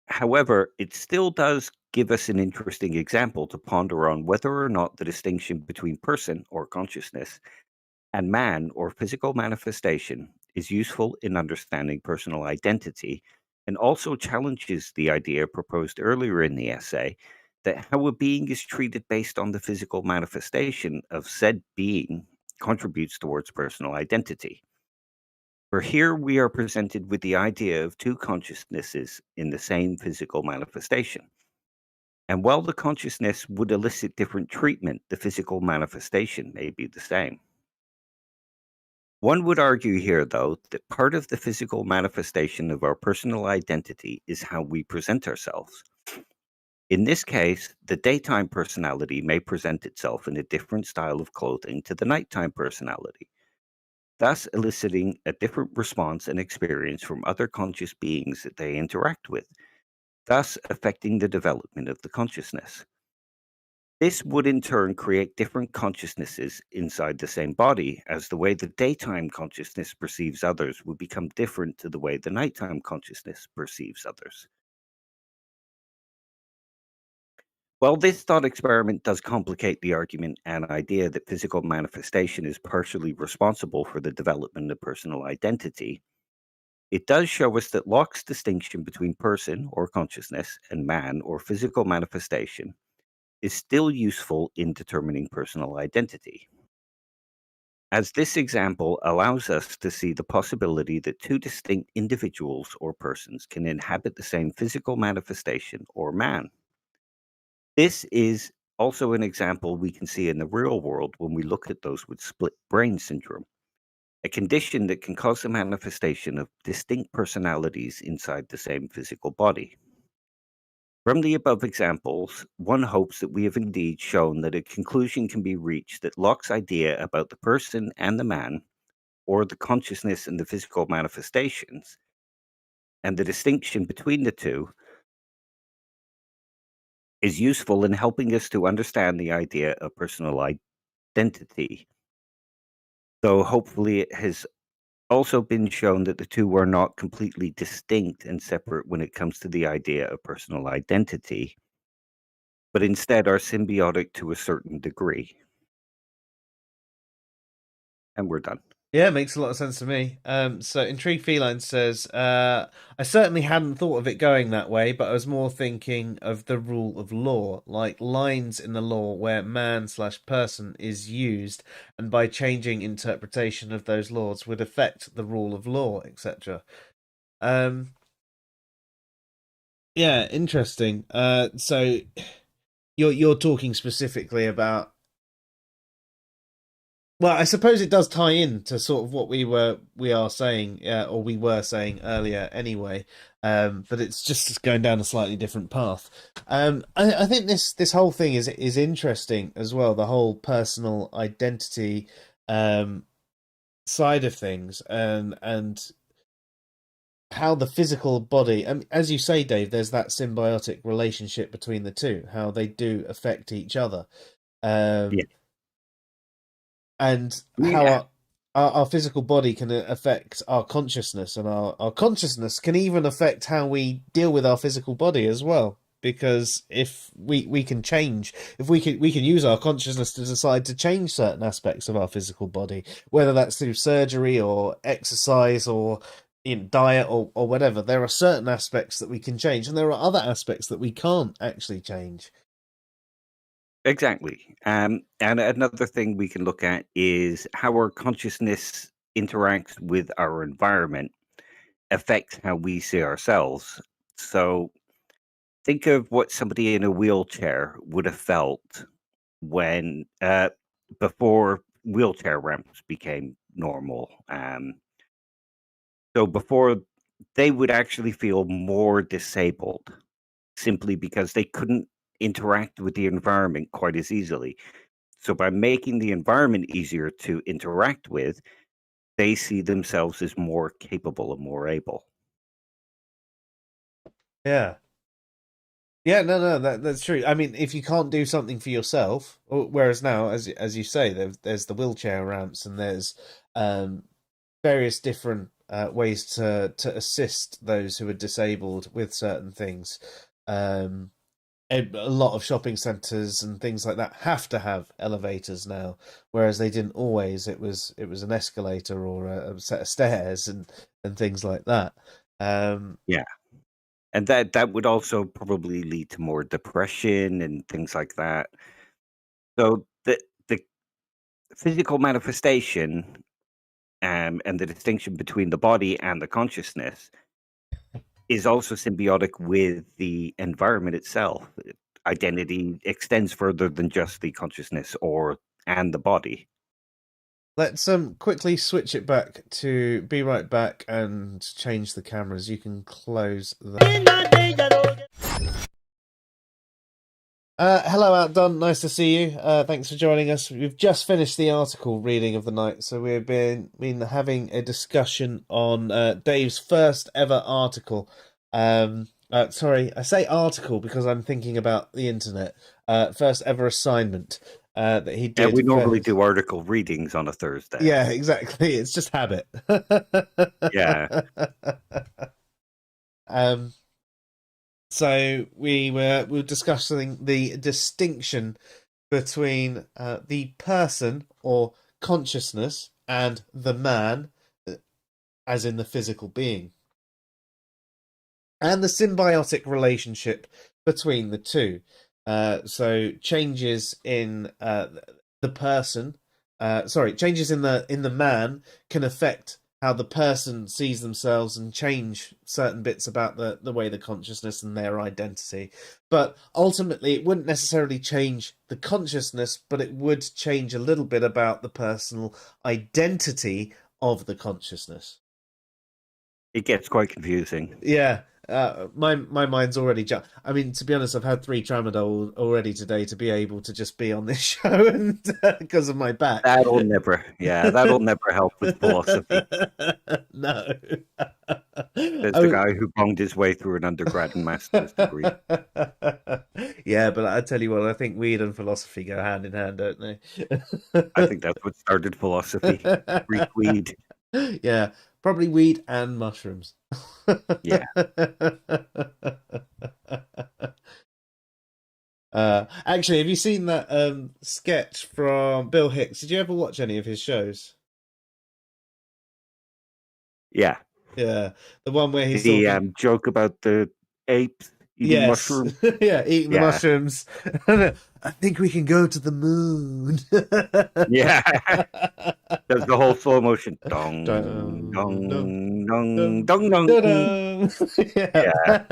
However, it still does give us an interesting example to ponder on whether or not the distinction between person or consciousness and man or physical manifestation is useful in understanding personal identity, and also challenges the idea proposed earlier in the essay that how a being is treated based on the physical manifestation of said being contributes towards personal identity. For here we are presented with the idea of two consciousnesses in the same physical manifestation. And while the consciousness would elicit different treatment, the physical manifestation may be the same. One would argue here, though, that part of the physical manifestation of our personal identity is how we present ourselves. In this case, the daytime personality may present itself in a different style of clothing to the nighttime personality, thus eliciting a different response and experience from other conscious beings that they interact with, thus affecting the development of the consciousness. This would in turn create different consciousnesses inside the same body, as the way the daytime consciousness perceives others would become different to the way the nighttime consciousness perceives others. Well, this thought experiment does complicate the argument and idea that physical manifestation is partially responsible for the development of personal identity. It does show us that Locke's distinction between person or consciousness and man or physical manifestation is still useful in determining personal identity, as this example allows us to see the possibility that two distinct individuals or persons can inhabit the same physical manifestation or man. This is also an example we can see in the real world when we look at those with split brain syndrome, a condition that can cause the manifestation of distinct personalities inside the same physical body. From the above examples, one hopes that we have indeed shown that a conclusion can be reached that Locke's idea about the person and the man, or the consciousness and the physical manifestations, and the distinction between the two, is useful in helping us to understand the idea of personal identity. Though hopefully it has also been shown that the two are not completely distinct and separate when it comes to the idea of personal identity, but instead are symbiotic to a certain degree. And we're done. Yeah, makes a lot of sense to me. So Intrigue Feline says, I certainly hadn't thought of it going that way, but I was more thinking of the rule of law, like lines in the law where man/person is used, and by changing interpretation of those laws would affect the rule of law, etc. Yeah, interesting. So you're talking specifically about. Well, I suppose it does tie in to sort of what we are saying, or we were saying earlier, anyway. But it's just going down a slightly different path. I think this whole thing is interesting as well. The whole personal identity side of things, and how the physical body, as you say, Dave, there's that symbiotic relationship between the two. How they do affect each other. Yeah. And how our physical body can affect our consciousness, and our consciousness can even affect how we deal with our physical body as well. Because if we can change, if we can use our consciousness to decide to change certain aspects of our physical body, whether that's through surgery or exercise or in diet or whatever. There are certain aspects that we can change, and there are other aspects that we can't actually change. Exactly. And another thing we can look at is how our consciousness interacts with our environment affects how we see ourselves. So think of what somebody in a wheelchair would have felt when before wheelchair ramps became normal. So before, they would actually feel more disabled simply because they couldn't interact with the environment quite as easily. So by making the environment easier to interact with, they see themselves as more capable and more able. Yeah. Yeah, no, that's true. I mean, if you can't do something for yourself, whereas now, as you say, there's the wheelchair ramps, and there's various different ways to assist those who are disabled with certain things. A lot of shopping centres and things like that have to have elevators now, whereas they didn't always. It was an escalator or a set of stairs and things like that. Yeah. And that would also probably lead to more depression and things like that. So the physical manifestation and the distinction between the body and the consciousness is also symbiotic with the environment itself. Identity extends further than just the consciousness and the body. Let's quickly switch it back to Be Right Back and change the cameras. You can close that. Hello, Outdone. Nice to see you. Thanks for joining us. We've just finished the article reading of the night, so we've been having a discussion on Dave's first ever article. Sorry, I say article because I'm thinking about the internet. first ever assignment that he Yeah, did. we normally do article readings on a Thursday. Yeah, exactly. It's just habit. Yeah. So we were discussing the distinction between the person or consciousness and the man, as in the physical being, and the symbiotic relationship between the two. So changes in the person, changes in the man can affect how the person sees themselves and change certain bits about the way the consciousness and their identity. But ultimately, it wouldn't necessarily change the consciousness, but it would change a little bit about the personal identity of the consciousness. It gets quite confusing. Yeah, my mind's already jumped. I mean, to be honest, I've had 3 tramadol already today to be able to just be on this show, and because of my back. That'll never help with philosophy. No. There's the guy who bunged his way through an undergrad and master's degree. Yeah, but I tell you what, I think weed and philosophy go hand in hand, don't they? I think that's what started philosophy. Greek weed. Yeah, probably weed and mushrooms. Yeah. Actually, have you seen that sketch from Bill Hicks? Did you ever watch any of his shows? Yeah. Yeah, the one where he's the talking... joke about the apes eating mushrooms. Yeah, eating the mushrooms. I think we can go to the moon. Yeah. There's the whole slow motion. Dong, dong, dong, dong, dong, dong. Yeah.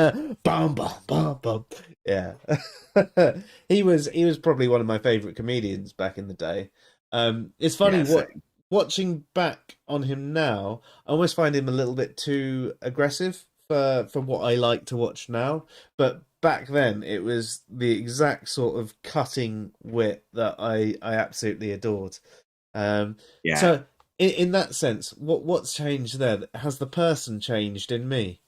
Bum, bum, bum, bum. Yeah. He was probably one of my favorite comedians back in the day. It's funny watching back on him now, I almost find him a little bit too aggressive for what I like to watch now. But back then, it was the exact sort of cutting wit that I absolutely adored. So, in that sense, what's changed there? Has the person changed in me?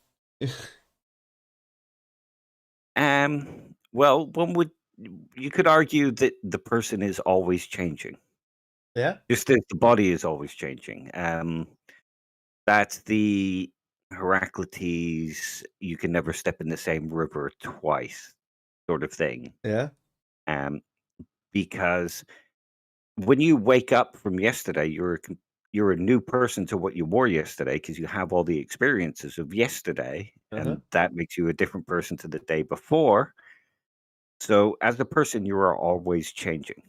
Well, you could argue that the person is always changing. Yeah. Just as the body is always changing. That's the Heraclitus, you can never step in the same river twice sort of thing. Yeah. Because when you wake up from yesterday, you're a new person to what you wore yesterday because you have all the experiences of yesterday, and that makes you a different person to the day before. So as a person, you are always changing.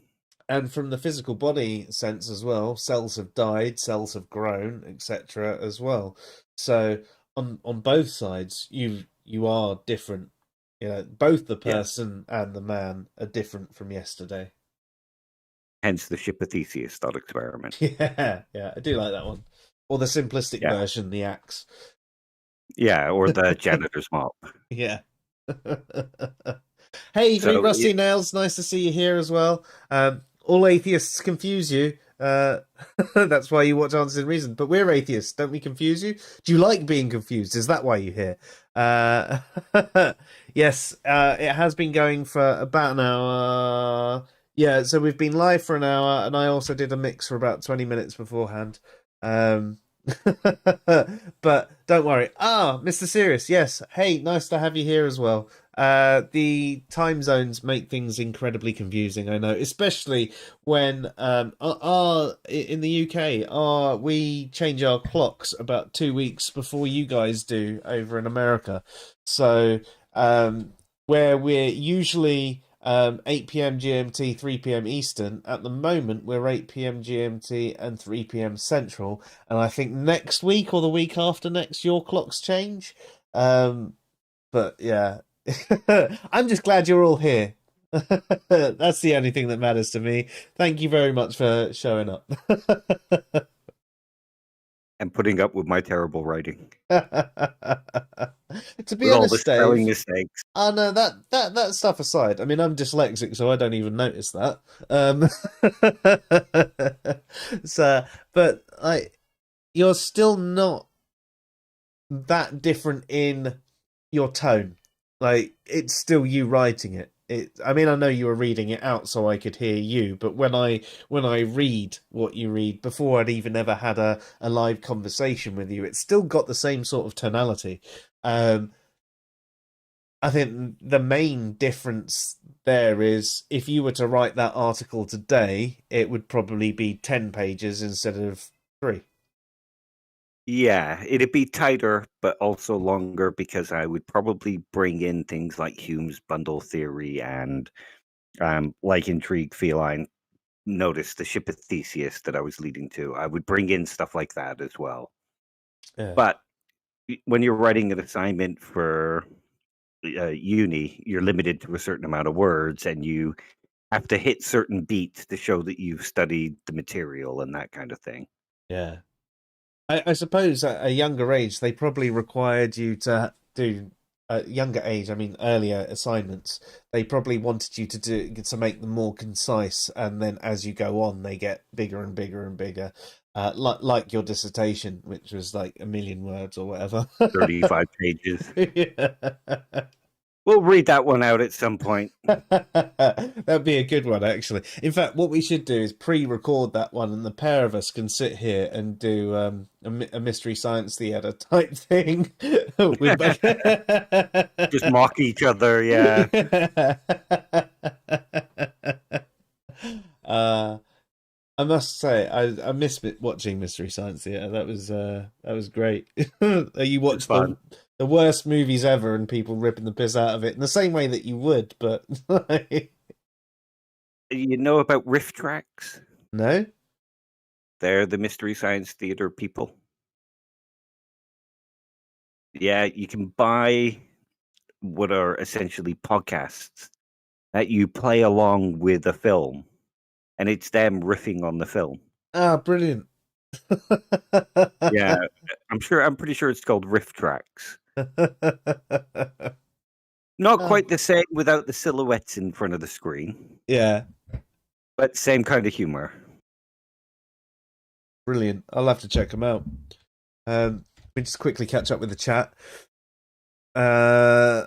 And from the physical body sense as well, cells have died, cells have grown, etc. as well. So on both sides, you are different. You know, both the person and the man are different from yesterday. Hence the ship of Theseus thought experiment. Yeah, I do like that one. Or the simplistic version, the axe. Yeah, or the janitor's mop. Yeah. Hey, Three Rusty Nails, nice to see you here as well. All atheists confuse you. That's why you watch Answers in Reason. But we're atheists, don't we confuse you? Do you like being confused? Is that why you're here? Yes, it has been going for about an hour. Yeah, so we've been live for an hour, and I also did a mix for about 20 minutes beforehand. But don't worry. Mr. Serious, yes. Hey, nice to have you here as well. The time zones make things incredibly confusing, I know, especially when in the UK, we change our clocks about 2 weeks before you guys do over in America. So where we're usually 8 p.m. GMT, 3 p.m. Eastern. At the moment, we're 8 p.m. GMT and 3 p.m. Central. And I think next week or the week after next, your clocks change. But yeah, I'm just glad you're all here. That's the only thing that matters to me. Thank you very much for showing up. And putting up with my terrible writing. To be honest, Dave, spelling mistakes. Oh no, that stuff aside, I mean, I'm dyslexic, so I don't even notice that. So, but you're still not that different in your tone. Like, it's still you writing it. I mean, I know you were reading it out so I could hear you, but when I read what you read before I'd even ever had a live conversation with you, it's still got the same sort of tonality. I think the main difference there is if you were to write that article today, it would probably be 10 pages instead of 3. Yeah, it'd be tighter, but also longer because I would probably bring in things like Hume's bundle theory and, like Intrigue Feline, notice the ship of Theseus that I was leading to. I would bring in stuff like that as well. Yeah. But when you're writing an assignment for uni, you're limited to a certain amount of words, and you have to hit certain beats to show that you've studied the material and that kind of thing. Yeah. I suppose at a younger age, they probably required you to do younger age. I mean, earlier assignments. They probably wanted you to make them more concise, and then as you go on, they get bigger and bigger and bigger. Like your dissertation, which was like 1,000,000 words or whatever. 35 pages. Yeah. We'll read that one out at some point. That'd be a good one, actually. In fact, what we should do is pre-record that one, and the pair of us can sit here and do a Mystery Science Theater type thing. Just mock each other, yeah. I must say, I miss watching Mystery Science Theater. That was great. You watch the worst movies ever, and people ripping the piss out of it in the same way that you would, but you know about riff tracks? No, they're the Mystery Science Theater people. Yeah, you can buy what are essentially podcasts that you play along with a film, and it's them riffing on the film. Ah, brilliant. Yeah, I'm pretty sure it's called riff tracks. Not quite the same without the silhouettes in front of the screen. Yeah. But same kind of humor. Brilliant. I'll have to check them out. Let me just quickly catch up with the chat. Hello.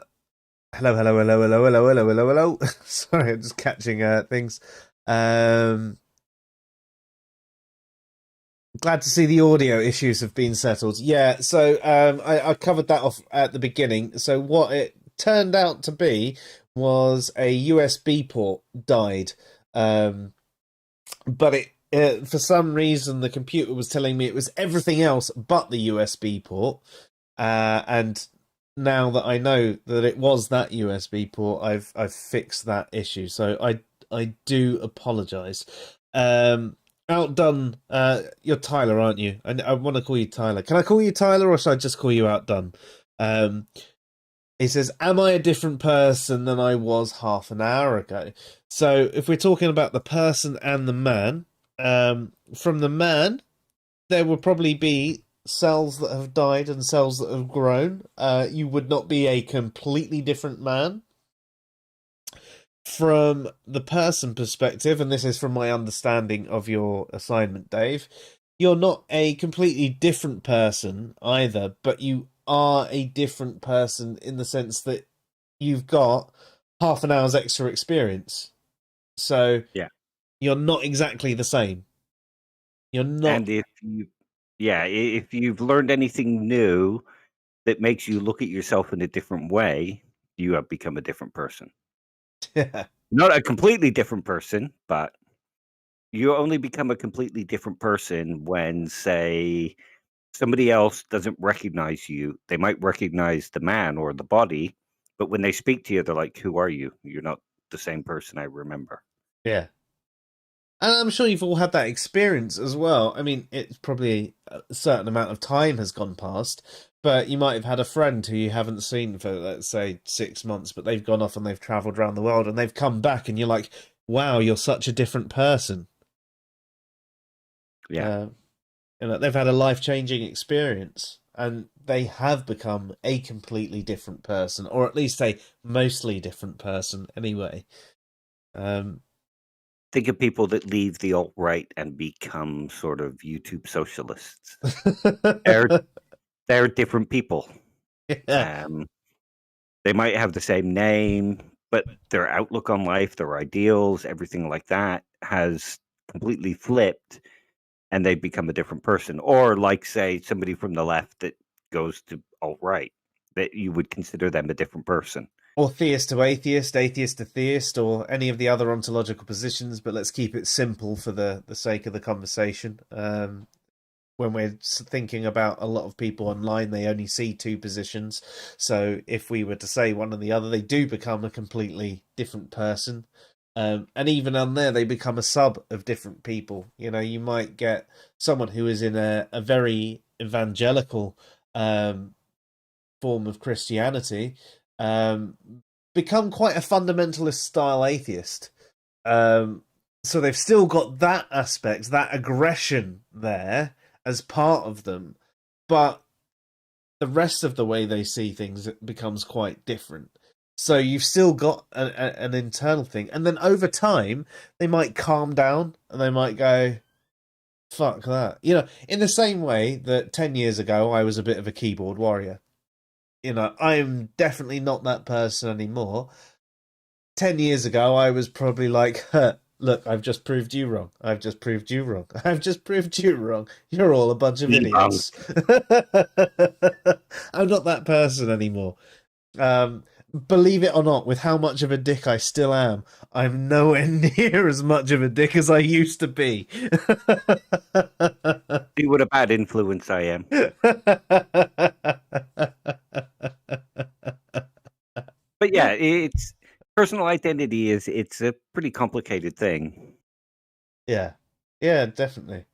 Sorry, I'm just catching things. Glad to see the audio issues have been settled. Yeah, so I covered that off at the beginning. So what it turned out to be was a USB port died. But it for some reason the computer was telling me it was everything else but the USB port. And now that I know that it was that USB port, I've fixed that issue. So I do apologize. Outdone, you're Tyler, aren't you? I want to call you Tyler. Can I call you Tyler, or should I just call you Outdone? He says, am I a different person than I was half an hour ago? So if we're talking about the person and the man, from the man, there will probably be cells that have died and cells that have grown. You would not be a completely different man. From the person perspective, and this is from my understanding of your assignment, Dave, you're not a completely different person either, but you are a different person in the sense that you've got half an hour's extra experience. So yeah, you're not exactly the same. You're not. And if you've learned anything new that makes you look at yourself in a different way, you have become a different person. Yeah. Not a completely different person, but you only become a completely different person when, say, somebody else doesn't recognize you. They might recognize the man or the body, but when they speak to you, they're like, "Who are you? You're not the same person I remember." Yeah. And I'm sure you've all had that experience as well. I mean, it's probably a certain amount of time has gone past, but you might have had a friend who you haven't seen for, let's say, 6 months, but they've gone off and they've travelled around the world and they've come back and you're like, wow, you're such a different person. Yeah. They've had a life-changing experience and they have become a completely different person, or at least a mostly different person anyway. Think of people that leave the alt-right and become sort of YouTube socialists. They're different people. Yeah. They might have the same name, but their outlook on life, their ideals, everything like that has completely flipped, and they become a different person. Or, like, say, somebody from the left that goes to alt-right, that you would consider them a different person. Or theist to atheist, atheist to theist, or any of the other ontological positions, but let's keep it simple for the sake of the conversation. When we're thinking about a lot of people online, they only see two positions. So if we were to say one or the other, they do become a completely different person. And even on there, they become a sub of different people. You know, you might get someone who is in a very evangelical form of Christianity become quite a fundamentalist style atheist. So they've still got that aspect, that aggression there as part of them, but the rest of the way they see things becomes quite different. So you've still got an internal thing, and then over time they might calm down and they might go, "Fuck that," you know. In the same way that 10 years ago I was a bit of a keyboard warrior. You know, I'm definitely not that person anymore. 10 years ago I was probably like, huh, look, I've just proved you wrong. I've just proved you wrong. I've just proved you wrong. You're all a bunch of idiots. I'm not that person anymore. Believe it or not, with how much of a dick I still am, I'm nowhere near as much of a dick as I used to be. See what a bad influence I am. But yeah, it's personal identity it's a pretty complicated thing. Yeah, definitely.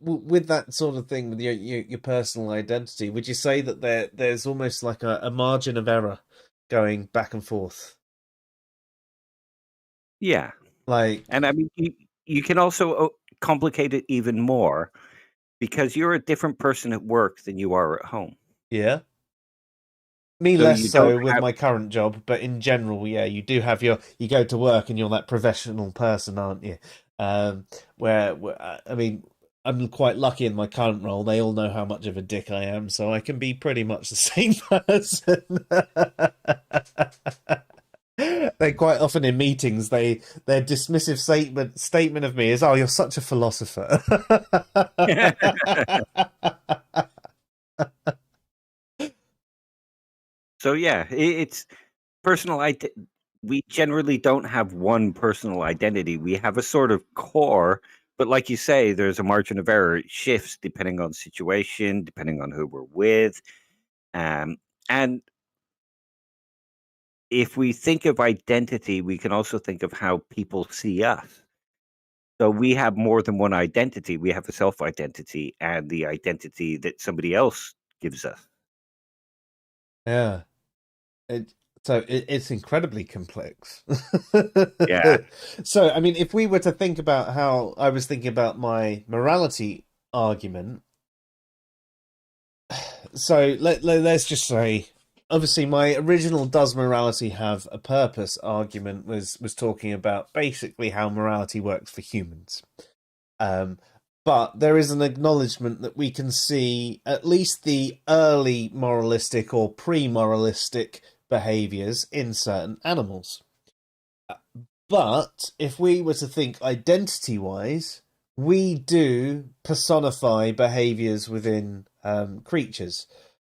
With that sort of thing, with your personal identity, would you say that there's almost like a margin of error going back and forth? Yeah, Like, and I mean, you can also complicate it even more because you're a different person at work than you are at home. yeah, me So less you don't so with have my current job, but in general, yeah, you do have you go to work and you're that professional person, aren't you? Where I mean, I'm quite lucky in my current role. They all know how much of a dick I am, so I can be pretty much the same person. They quite often in meetings, their dismissive statement of me is, "Oh, you're such a philosopher." So yeah, it's personal identity. We generally don't have one personal identity. We have a sort of core, but like you say, there's a margin of error. It shifts depending on situation, depending on who we're with. And if we think of identity, we can also think of how people see us. So we have more than one identity. We have a self identity and the identity that somebody else gives us. Yeah. It, it's incredibly complex. Yeah. So, I mean, if we were to think about how I was thinking about my morality argument, so let's just say, obviously, my original "does morality have a purpose" argument was talking about basically how morality works for humans. But there is an acknowledgement that we can see at least the early moralistic or pre-moralistic behaviors in certain animals. But if we were to think identity-wise, we do personify behaviors within creatures.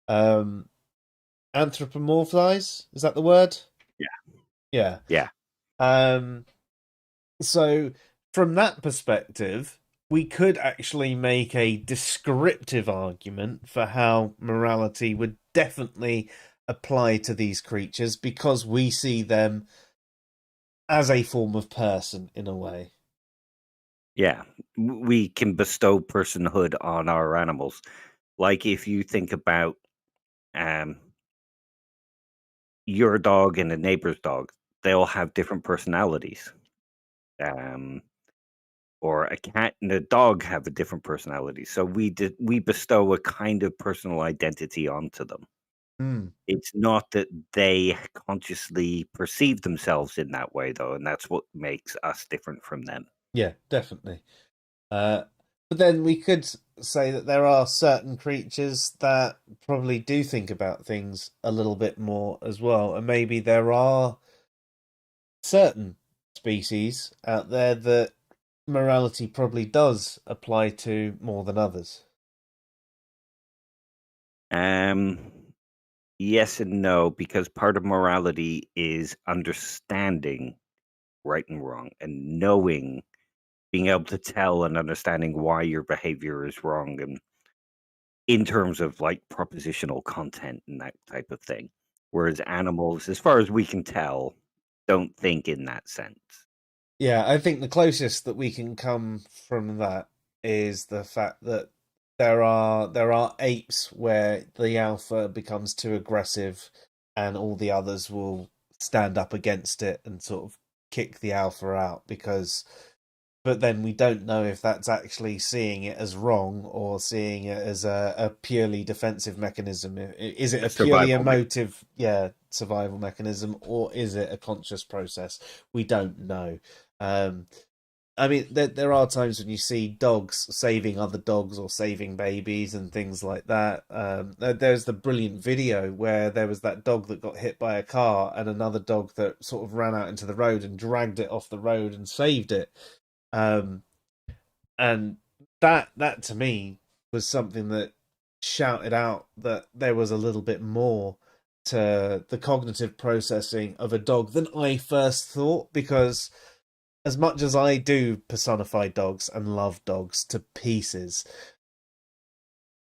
Anthropomorphize, is that the word? Yeah. Yeah. So from that perspective, we could actually make a descriptive argument for how morality would definitely apply to these creatures because we see them as a form of person in a way. Yeah. We can bestow personhood on our animals. Like if you think about um, your dog and a neighbor's dog, they'll have different personalities. Um, or a cat and a dog have a different personality. So we bestow a kind of personal identity onto them. Mm. It's not that they consciously perceive themselves in that way, though, and that's what makes us different from them. Yeah, definitely. But then we could say that there are certain creatures that probably do think about things a little bit more as well, and maybe there are certain species out there that morality probably does apply to more than others. Um, yes and no, because part of morality is understanding right and wrong and knowing, being able to tell and understanding why your behavior is wrong, and in terms of like propositional content and that type of thing. Whereas animals, as far as we can tell, don't think in that sense. Yeah, I think the closest that we can come from that is the fact that there are apes where the alpha becomes too aggressive and all the others will stand up against it and sort of kick the alpha out because but then we don't know if that's actually seeing it as wrong or seeing it as a purely defensive mechanism. Is it A a purely survival emotive, survival mechanism, or is it a conscious process? We don't know. Um, I mean, there are times when you see dogs saving other dogs or saving babies and things like that. There's the brilliant video where there was that dog that got hit by a car and another dog that sort of ran out into the road and dragged it off the road and saved it. Um, and that to me was something that shouted out that there was a little bit more to the cognitive processing of a dog than I first thought, because as much as I do personify dogs and love dogs to pieces,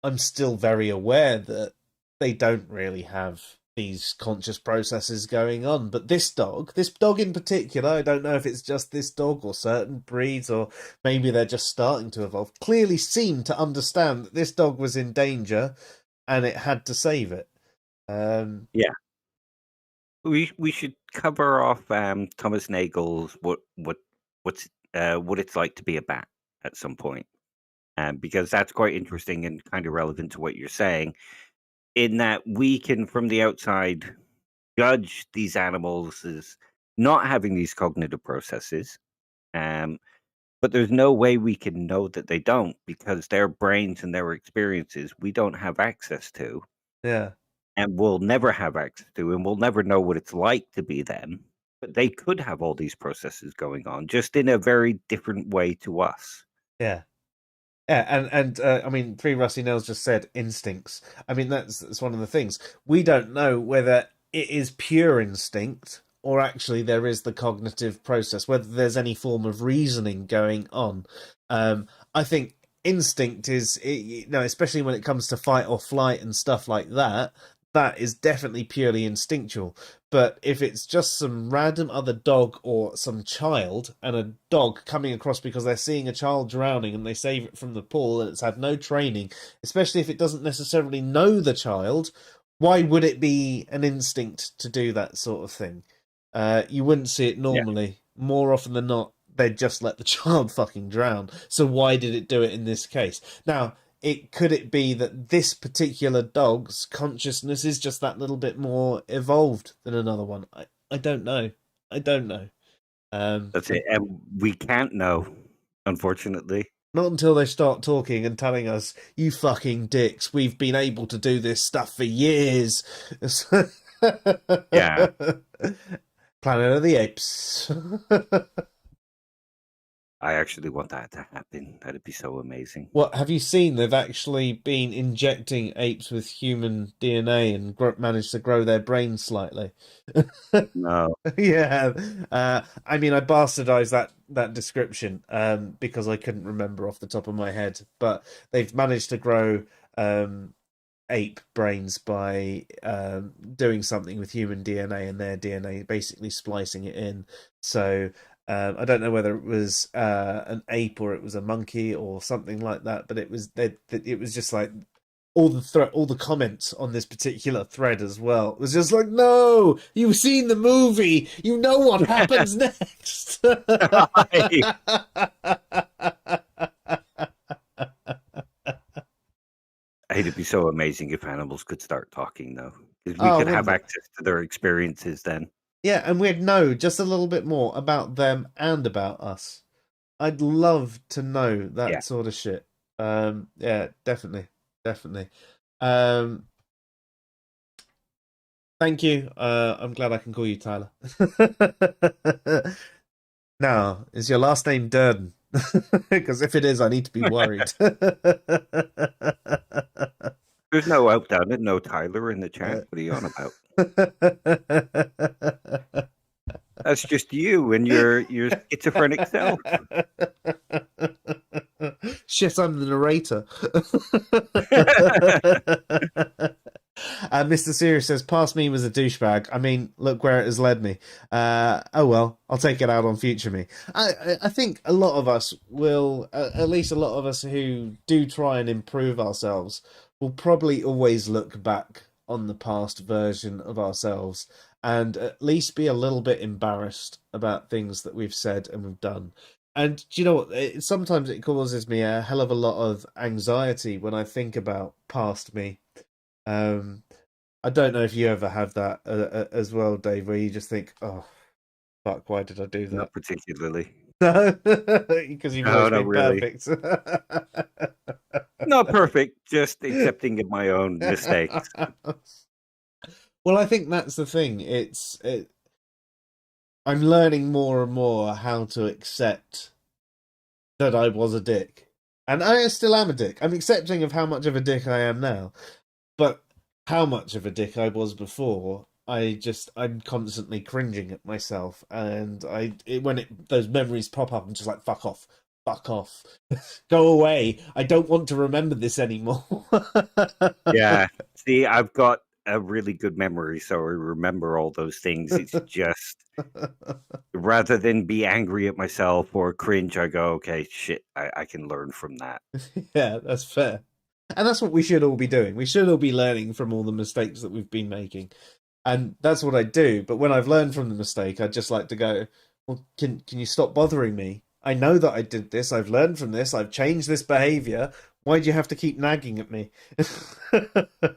I'm still very aware that they don't really have these conscious processes going on. But this dog in particular, I don't know if it's just this dog or certain breeds, or maybe they're just starting to evolve, clearly seemed to understand that this dog was in danger and it had to save it. Yeah. We should cover off Thomas Nagel's what it's like to be a bat at some point, because that's quite interesting and kind of relevant to what you're saying. In that we can, from the outside, judge these animals as not having these cognitive processes, um, but there's no way we can know that they don't, because their brains and their experiences we don't have access to, Yeah. and we'll never have access to, and we'll never know what it's like to be them. But they could have all these processes going on, just in a very different way to us. Yeah. Yeah, and I mean, Three Rusty Nails just said instincts. I mean, that's one of the things. We don't know whether it is pure instinct or actually there is the cognitive process, whether there's any form of reasoning going on. I think instinct is, especially when it comes to fight or flight and stuff like that, that is definitely purely instinctual. But if it's just some random other dog or some child and a dog coming across because they're seeing a child drowning and they save it from the pool and it's had no training, especially if it doesn't necessarily know the child, why would it be an instinct to do that sort of thing? You wouldn't see it Yeah, normally. More often than not, they'd just let the child fucking drown. So why did it do it in this case? Now, could it be that this particular dog's consciousness is just that little bit more evolved than another one? I don't know. I don't know. that's it. And we can't know, unfortunately. Not until they start talking and telling us, "You fucking dicks, we've been able to do this stuff for years." Yeah. Planet of the Apes. I actually want that to happen. That'd be so amazing. What have you seen? They've actually been injecting apes with human DNA and managed to grow their brains slightly. No. Yeah, I mean, I bastardized that description because I couldn't remember off the top of my head. But they've managed to grow ape brains by doing something with human DNA and their DNA, basically splicing it in. So I don't know whether it was an ape or it was a monkey or something like that, but it was just like all the comments on this particular thread as well. It was just like, no, you've seen the movie, you know what happens next. It'd be so amazing if animals could start talking, though, because we Oh, could have wouldn't it? access to their experiences then. Yeah, and we'd know just a little bit more about them and about us. I'd love to know Yeah. that sort of shit. Yeah, definitely, definitely. Um, thank you. I'm glad I can call you Tyler. Now, is your last name Durden? Because if it is, I need to be worried. There's no out down it, no Tyler in the chat. What are you on about? That's just you and your schizophrenic self. Shit, I'm the narrator. Mr. Serious says, past me was a douchebag. I mean, look where it has led me. Oh well, I'll take it out on future me. I think a lot of us will, at least a lot of us who do try and improve ourselves, will probably always look back on the past version of ourselves and at least be a little bit embarrassed about things that we've said and we've done. And do you know what? Sometimes it causes me a hell of a lot of anxiety when I think about past me. Um, I don't know if you ever have that as well, Dave, where you just think, "Oh, fuck, why did I do that?" Not particularly. No, because you've No, always not been really. perfect. Not perfect, just accepting of my own mistakes. Well, I think that's the thing. I'm learning more and more how to accept that I was a dick, and I still am a dick. I'm accepting of how much of a dick I am now, but how much of a dick I was before, I'm constantly cringing at myself, and when those memories pop up, I'm just like, fuck off, go away. I don't want to remember this anymore. Yeah. See, I've got a really good memory, so I remember all those things. It's just rather than be angry at myself or cringe, I go, okay, shit, I can learn from that. Yeah, that's fair. And that's what we should all be doing. We should all be learning from all the mistakes that we've been making. And that's what I do. But when I've learned from the mistake, I'd just like to go, well, can you stop bothering me? I know that I did this. I've learned from this. I've changed this behavior. Why do you have to keep nagging at me?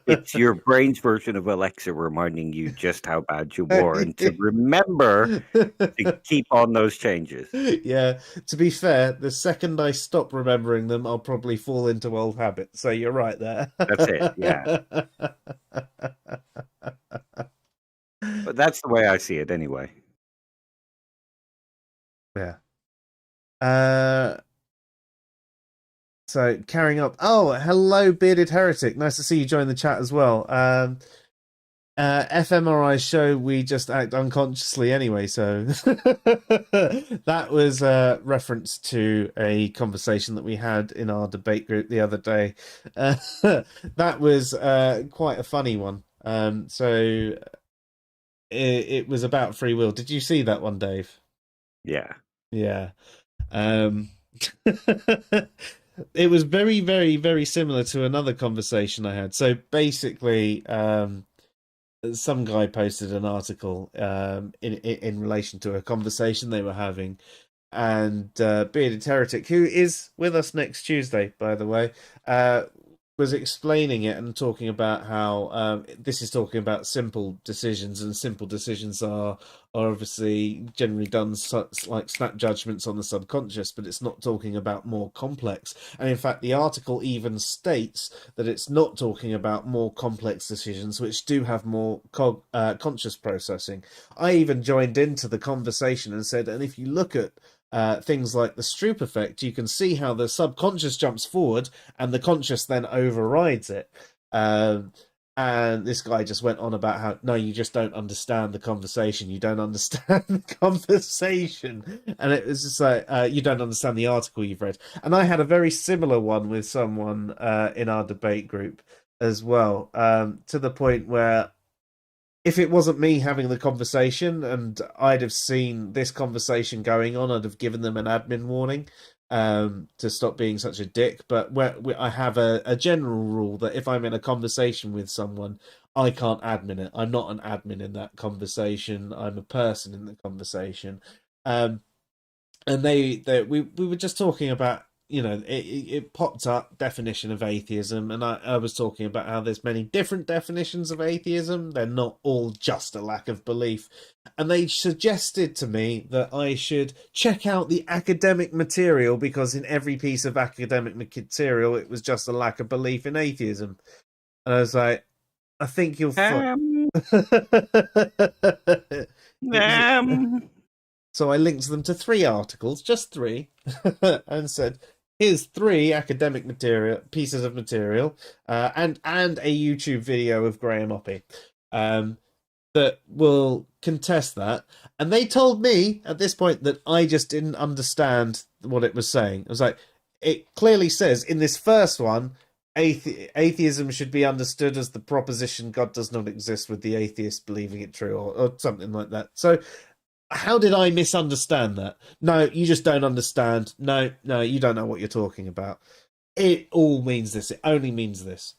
It's your brain's version of Alexa reminding you just how bad you were and to remember to keep on those changes. Yeah, to be fair, the second I stop remembering them, I'll probably fall into old habits. So you're right there. That's it. Yeah. But that's the way I see it anyway. Yeah. So carrying up. Oh, hello, bearded heretic. Nice to see you join the chat as well. fMRI's show, we just act unconsciously anyway. So that was a reference to a conversation that we had in our debate group the other day. That was quite a funny one. So it was about free will. Did you see that one, Dave? Yeah. Yeah. It was very, very, very similar to another conversation I had. So basically, some guy posted an article in relation to a conversation they were having, and Bearded Heretic, who is with us next Tuesday, by the way, was explaining it and talking about how this is talking about simple decisions, and simple decisions are obviously generally done like snap judgments on the subconscious, but it's not talking about more complex. And in fact, the article even states that it's not talking about more complex decisions, which do have more conscious processing. I even joined into the conversation and said, and if you look at things like the Stroop effect, you can see how the subconscious jumps forward and the conscious then overrides it. And this guy just went on about how, no, you just don't understand the conversation. You don't understand the conversation. And it was just like, you don't understand the article you've read. And I had a very similar one with someone in our debate group as well, to the point where if it wasn't me having the conversation and I'd have seen this conversation going on, I'd have given them an admin warning to stop being such a dick. But I have a general rule that if I'm in a conversation with someone, I can't admin it. I'm not an admin in that conversation. I'm a person in the conversation. And we were just talking about it popped up definition of atheism, and I was talking about how there's many different definitions of atheism. They're not all just a lack of belief. And they suggested to me that I should check out the academic material, because in every piece of academic material, it was just a lack of belief in atheism. And I was like, I think you'll find. So I linked them to 3 articles, just 3, and said, here's 3 academic pieces of material, and a YouTube video of Graham Oppy, that will contest that. And they told me at this point that I just didn't understand what it was saying. I was like, it clearly says in this first one, atheism should be understood as the proposition God does not exist, with the atheist believing it true, or something like that. So how did I misunderstand that? No, you just don't understand. No, you don't know what you're talking about. It all means this. It only means this.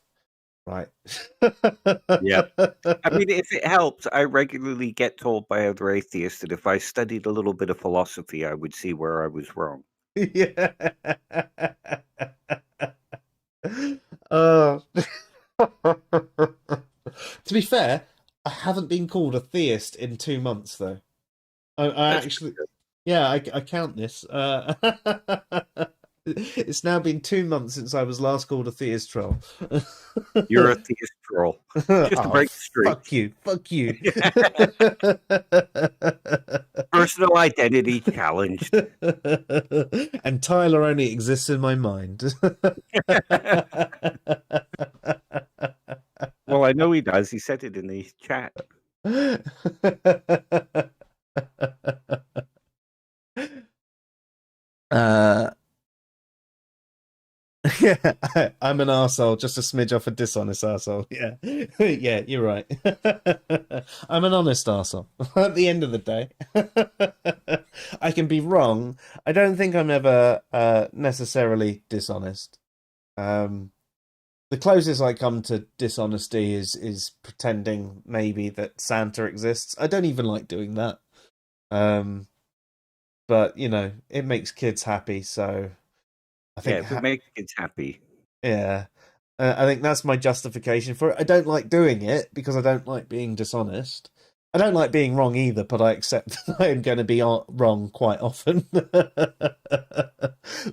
Right. Yeah. I mean, if it helps, I regularly get told by other atheists that if I studied a little bit of philosophy, I would see where I was wrong. Yeah. To be fair, I haven't been called a theist in 2 months, though. I actually, yeah, I count this. It's now been 2 months since I was last called a theist troll. You're a theist troll. Just to break the streak. Fuck you. Personal identity challenged. And Tyler only exists in my mind. Well, I know he does. He said it in the chat. Yeah, I'm an arsehole, just a smidge off a dishonest arsehole. Yeah, yeah, you're right. I'm an honest arsehole. At the end of the day, I can be wrong. I don't think I'm ever necessarily dishonest. The closest I come to dishonesty is pretending maybe that Santa exists. I don't even like doing that. But it makes kids happy, so I think if it makes kids happy. Yeah. I think that's my justification for it. I don't like doing it because I don't like being dishonest. I don't like being wrong either, but I accept that I am going to be wrong quite often.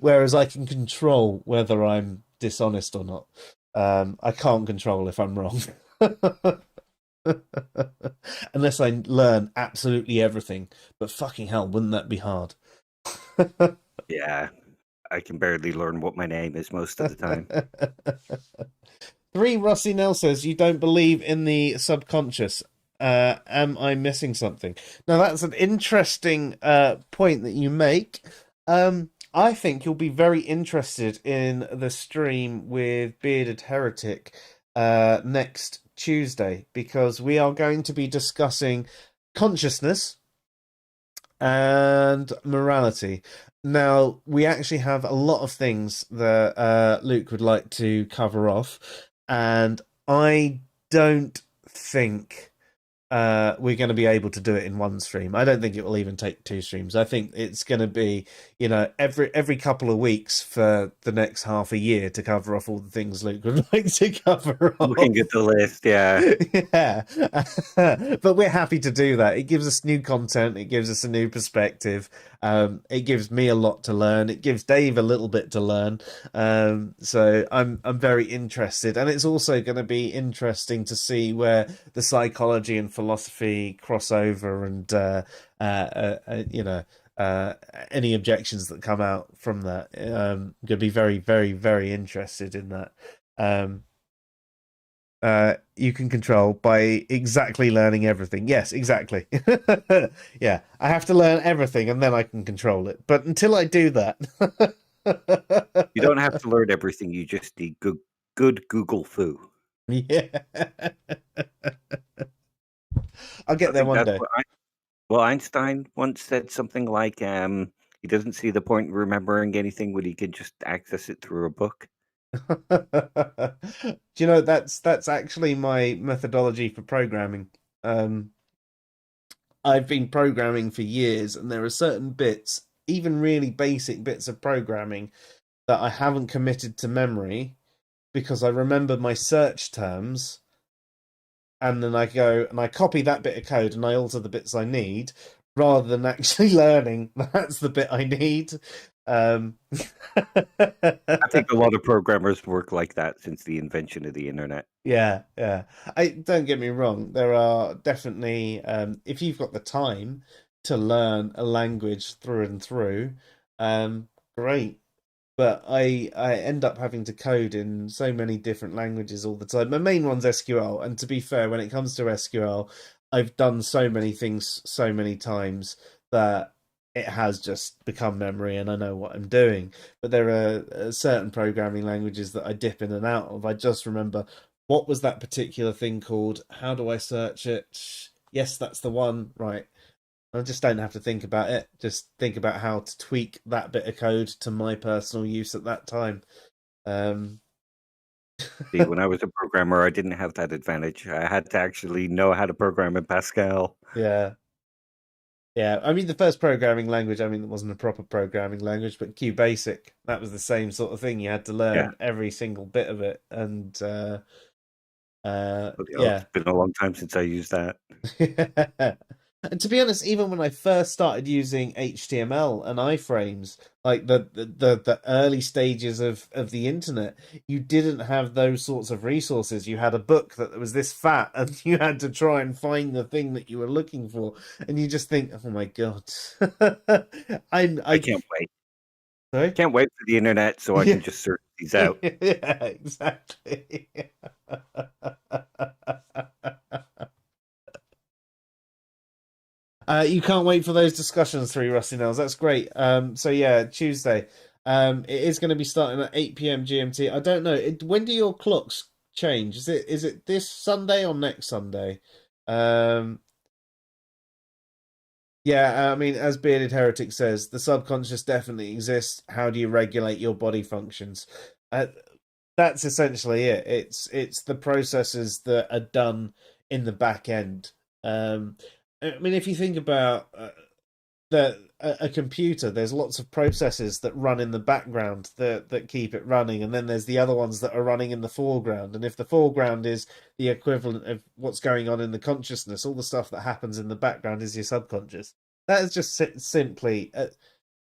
Whereas I can control whether I'm dishonest or not. I can't control if I'm wrong. Unless I learn absolutely everything. But fucking hell, wouldn't that be hard? Yeah. I can barely learn what my name is most of the time. 3 Rusty Nell says, you don't believe in the subconscious. Am I missing something? Now, that's an interesting point that you make. I think you'll be very interested in the stream with Bearded Heretic next Tuesday, because we are going to be discussing consciousness and morality. Now, we actually have a lot of things that Luke would like to cover off, and I don't think we're going to be able to do it in one stream. I don't think it will even take 2 streams. I think it's going to be, every couple of weeks for the next half a year to cover off all the things Luke would like to cover off. Looking at the list, yeah. Yeah. But we're happy to do that. It gives us new content. It gives us a new perspective. It gives me a lot to learn. It gives Dave a little bit to learn. So I'm very interested. And it's also going to be interesting to see where the psychology and philosophy crossover, and any objections that come out from that. I'm going to be very, very, very interested in that. You can control by exactly learning everything. Yes, exactly. Yeah, I have to learn everything and then I can control it. But until I do that, you don't have to learn everything. You just need good Google foo. Yeah. I'll get there one day. Well, Einstein once said something like, he doesn't see the point in remembering anything when he can just access it through a book. Do you know, that's actually my methodology for programming. I've been programming for years, and there are certain bits, even really basic bits of programming, that I haven't committed to memory because I remember my search terms, and then I go and I copy that bit of code and I alter the bits I need, rather than actually learning that's the bit I need. I think a lot of programmers work like that since the invention of the internet. Yeah, yeah. I don't get me wrong. There are definitely, if you've got the time to learn a language through and through, great. But I end up having to code in so many different languages all the time. My main one's SQL, and to be fair, when it comes to SQL, I've done so many things so many times that it has just become memory, and I know what I'm doing. But there are certain programming languages that I dip in and out of. I just remember, what was that particular thing called? How do I search it? Yes, that's the one. Right. I just don't have to think about it. Just think about how to tweak that bit of code to my personal use at that time. Um, See, when I was a programmer, I didn't have that advantage. I had to actually know how to program in Pascal. yeah. Yeah, I mean the first programming language, I mean it wasn't a proper programming language, but QBasic, that was the same sort of thing. You had to Yeah. learn every single bit of it, and It's been a long time since I used that. And to be honest, even when I first started using HTML and iframes, like the early stages of the internet, you didn't have those sorts of resources. You had a book that was this fat, and you had to try and find the thing that you were looking for, and you just think, "Oh my god, I can't wait. Sorry? Can't wait for the internet so I Yeah. can just search these out. Yeah, exactly. You can't wait for those discussions through Rusty Nails. That's great. So yeah, Tuesday. It is going to be starting at 8 p.m. GMT. I don't know. When do your clocks change? Is it this Sunday or next Sunday? Yeah, I mean, as Bearded Heretic says, the subconscious definitely exists. How do you regulate your body functions? That's essentially it. It's the processes that are done in the back end. I mean, if you think about a computer, there's lots of processes that run in the background that keep it running, and then there's the other ones that are running in the foreground. And if the foreground is the equivalent of what's going on in the consciousness, all the stuff that happens in the background is your subconscious. That is just simply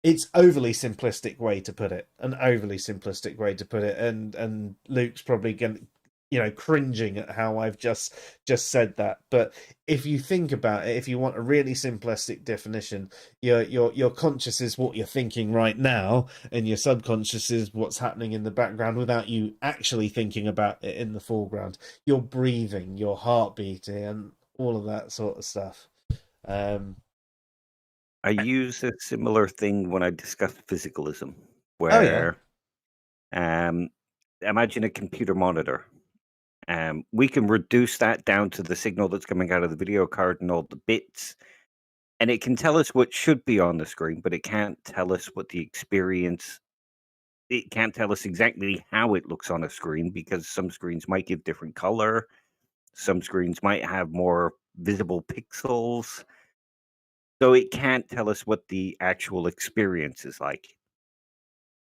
it's overly simplistic way to put it, an overly simplistic way to put it, and Luke's probably going, cringing at how I've just said that. But if you think about it, if you want a really simplistic definition, your conscious is what you're thinking right now, and your subconscious is what's happening in the background without you actually thinking about it in the foreground. Your breathing, your heartbeat, and all of that sort of stuff. I use a similar thing when I discuss physicalism, Oh yeah. where imagine a computer monitor. We can reduce that down to the signal that's coming out of the video card and all the bits, and it can tell us what should be on the screen, but it can't tell us what the experience. It can't tell us exactly how it looks on a screen because some screens might give different color, some screens might have more visible pixels, so it can't tell us what the actual experience is like.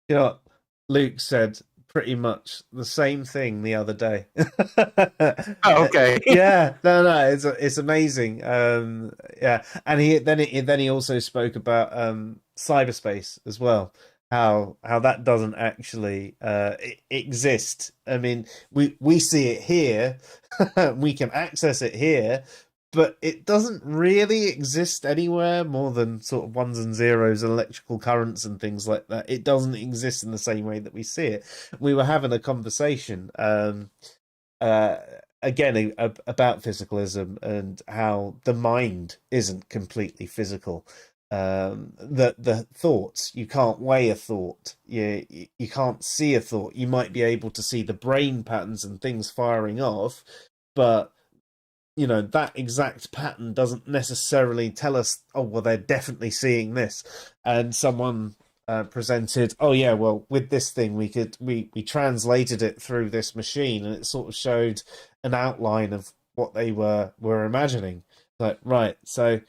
You know what? Luke said pretty much the same thing the other day. Oh, okay. Yeah, no, it's amazing. Yeah, and he also spoke about cyberspace as well. How that doesn't actually exist. I mean, we see it here, we can access it here, but it doesn't really exist anywhere more than sort of ones and zeros, electrical currents and things like that. It doesn't exist in the same way that we see it. We were having a conversation uh, again about physicalism and how the mind isn't completely physical. The thoughts, you can't weigh a thought, you can't see a thought. You might be able to see the brain patterns and things firing off, but that exact pattern doesn't necessarily tell us, oh well, they're definitely seeing this. And someone presented, oh yeah, well, with this thing we translated it through this machine, and it sort of showed an outline of what they were imagining. Like, right, so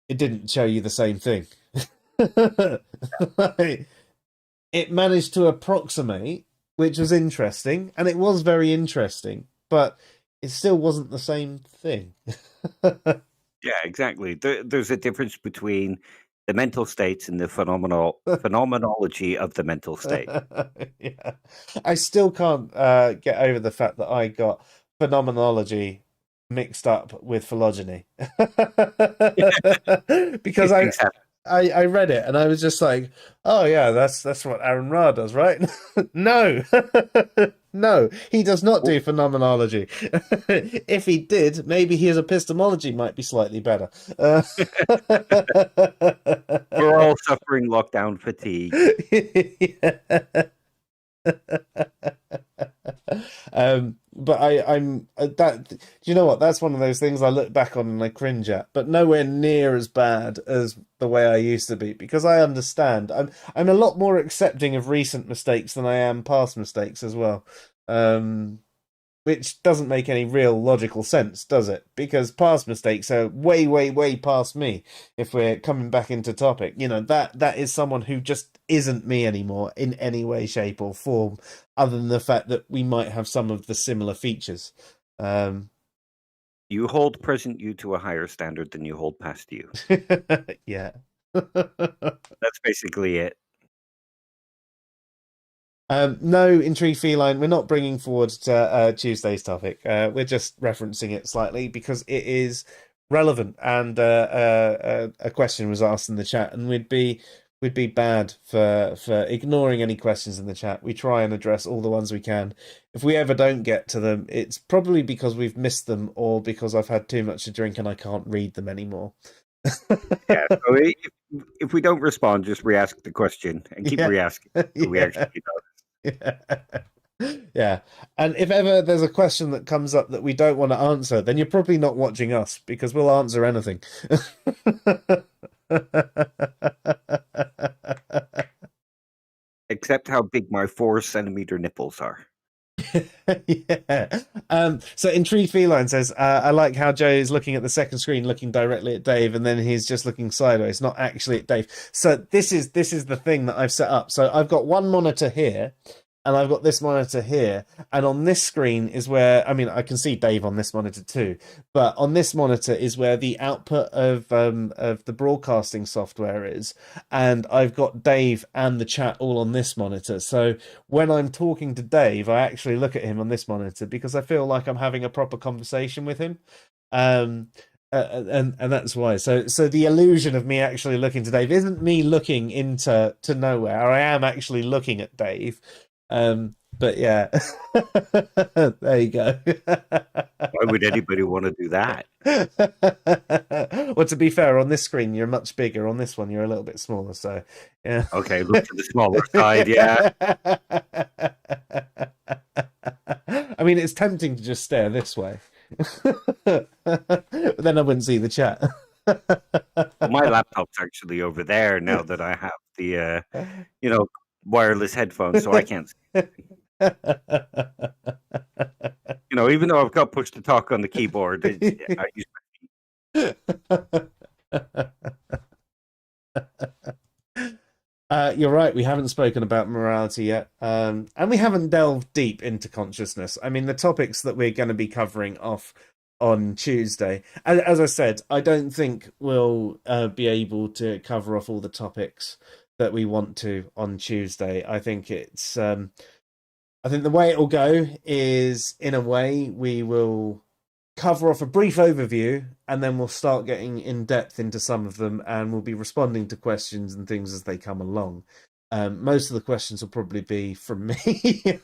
it didn't show you the same thing. Like, it managed to approximate, which was interesting, and it was very interesting, but it still wasn't the same thing. Yeah, exactly. There's a difference between the mental states and the phenomenology of the mental state. Yeah. I still can't get over the fact that I got phenomenology mixed up with phylogeny. Because These things happen. I read it and I was just like, oh yeah, that's what Aaron Ra does, right? No. No, he does not do phenomenology. If he did, maybe his epistemology might be slightly better. We're all suffering lockdown fatigue. But I'm that. Do you know what? That's one of those things I look back on and I cringe at, but nowhere near as bad as the way I used to be, because I understand. I'm a lot more accepting of recent mistakes than I am past mistakes as well. Which doesn't make any real logical sense, does it? Because past mistakes are way, way, way past me. If we're coming back into topic, that is someone who just isn't me anymore in any way, shape, or form, other than the fact that we might have some of the similar features. You hold present you to a higher standard than you hold past you. Yeah. That's basically it. No, Intrigue Feline, we're not bringing forward to Tuesday's topic. We're just referencing it slightly because it is relevant, and a question was asked in the chat, and we'd be bad for ignoring any questions in the chat. We try and address all the ones we can. If we ever don't get to them, it's probably because we've missed them or because I've had too much to drink and I can't read them anymore. Yeah, so if we don't respond, just re-ask the question and keep re-asking. So we actually know. Yeah. And if ever there's a question that comes up that we don't want to answer, then you're probably not watching us, because we'll answer anything. Except how big my 4-centimeter nipples are. Yeah. So Intrigue Feline says, I like how Joe is looking at the second screen, looking directly at Dave, and then he's just looking sideways, not actually at Dave. So this is the thing that I've set up. So I've got one monitor here, and I've got this monitor here, and on this screen is where, I mean, I can see Dave on this monitor too, but on this monitor is where the output of the broadcasting software is, and I've got Dave and the chat all on this monitor. So when I'm talking to Dave, I actually look at him on this monitor because I feel like I'm having a proper conversation with him. And that's why. So the illusion of me actually looking to Dave isn't me looking into nowhere. I am actually looking at Dave. But yeah, there you go. Why would anybody want to do that? Well, to be fair, on this screen you're much bigger. On this one, you're a little bit smaller. So yeah. Okay, look to the smaller side. Yeah. I mean, it's tempting to just stare this way, but then I wouldn't see the chat. Well, my laptop's actually over there now that I have the, wireless headphones, so I can't see. Even though I've got push to talk on the keyboard, I use my feet. You're right, we haven't spoken about morality yet, and we haven't delved deep into consciousness. I mean, the topics that we're going to be covering off on Tuesday, as I said, I don't think we'll be able to cover off all the topics that we want to on Tuesday. I think it's I think the way it'll go is, in a way, we will cover off a brief overview and then we'll start getting in depth into some of them, and we'll be responding to questions and things as they come along. Most of the questions will probably be from me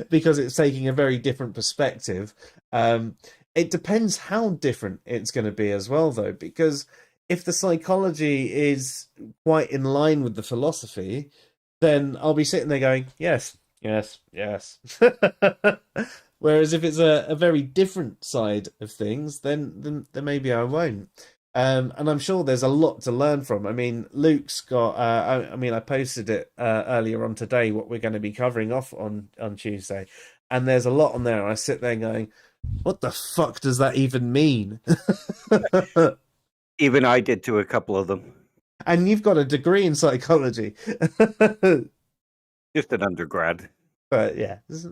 because it's taking a very different perspective. It depends how different it's going to be as well, though, because if the psychology is quite in line with the philosophy, then I'll be sitting there going, yes, yes, yes. Whereas if it's a very different side of things, then maybe I won't. And I'm sure there's a lot to learn from. I mean, Luke's got. I posted it earlier on today what we're going to be covering off on Tuesday, and there's a lot on there. I sit there going, "What the fuck does that even mean?" Even I did to a couple of them. And you've got a degree in psychology. Just an undergrad. But yeah, it's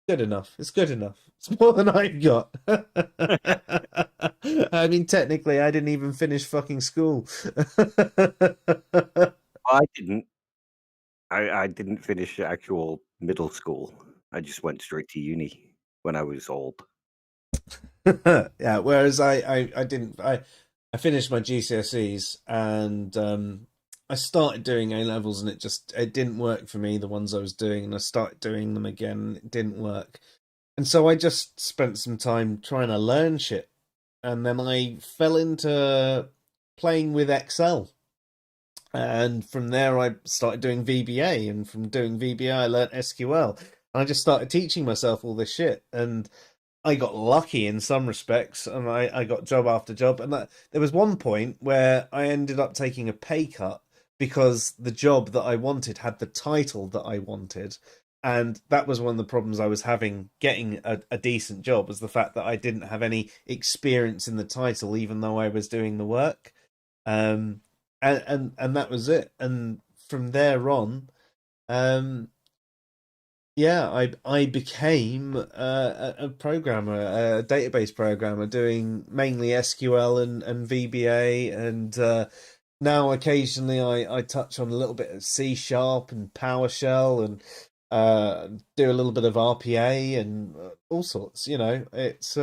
good enough. It's good enough. It's more than I've got. I mean, technically, I didn't even finish fucking school. I didn't. I didn't finish actual middle school. I just went straight to uni when I was old. Yeah, whereas I didn't. I finished my GCSEs and I started doing A levels and it didn't work for me, the ones I was doing, and I started doing them again and it didn't work. And so I just spent some time trying to learn shit. And then I fell into playing with Excel. And from there, I started doing VBA. And from doing VBA, I learned SQL. And I just started teaching myself all this shit. And I got lucky in some respects. And I got job after job. And there was one point where I ended up taking a pay cut because the job that I wanted had the title that I wanted. And that was one of the problems I was having getting a decent job, was the fact that I didn't have any experience in the title, even though I was doing the work. And that was it. And from there on, yeah, I became a programmer, a database programmer, doing mainly SQL and VBA, and now occasionally I touch on a little bit of C# and PowerShell, and do a little bit of RPA and all sorts. You know, it's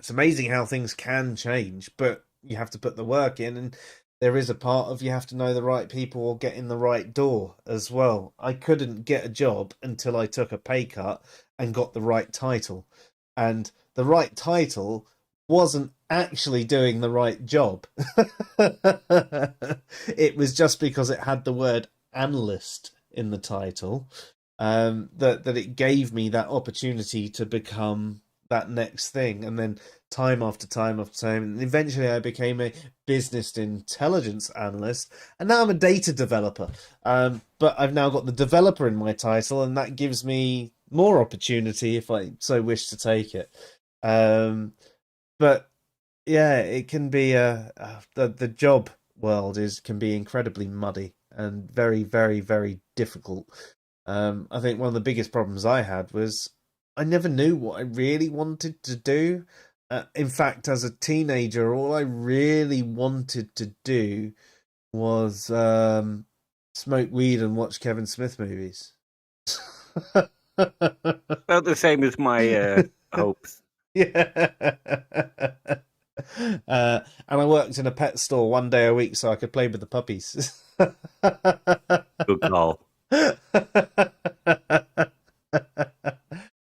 amazing how things can change, but you have to put the work in, and there is a part of you have to know the right people or get in the right door as well. I couldn't get a job until I took a pay cut and got the right title. And the right title wasn't actually doing the right job. It was just because it had the word analyst in the title, that it gave me that opportunity to become that next thing. And then time after time after time, and eventually I became a business intelligence analyst, and now I'm a data developer. But I've now got the developer in my title, and that gives me more opportunity if I so wish to take it. But yeah, it can be the job world can be incredibly muddy and very, very, very difficult. I think one of the biggest problems I had was I never knew what I really wanted to do. In fact, as a teenager, all I really wanted to do was smoke weed and watch Kevin Smith movies. About the same as my hopes. Yeah. And I worked in a pet store one day a week so I could play with the puppies. Good call.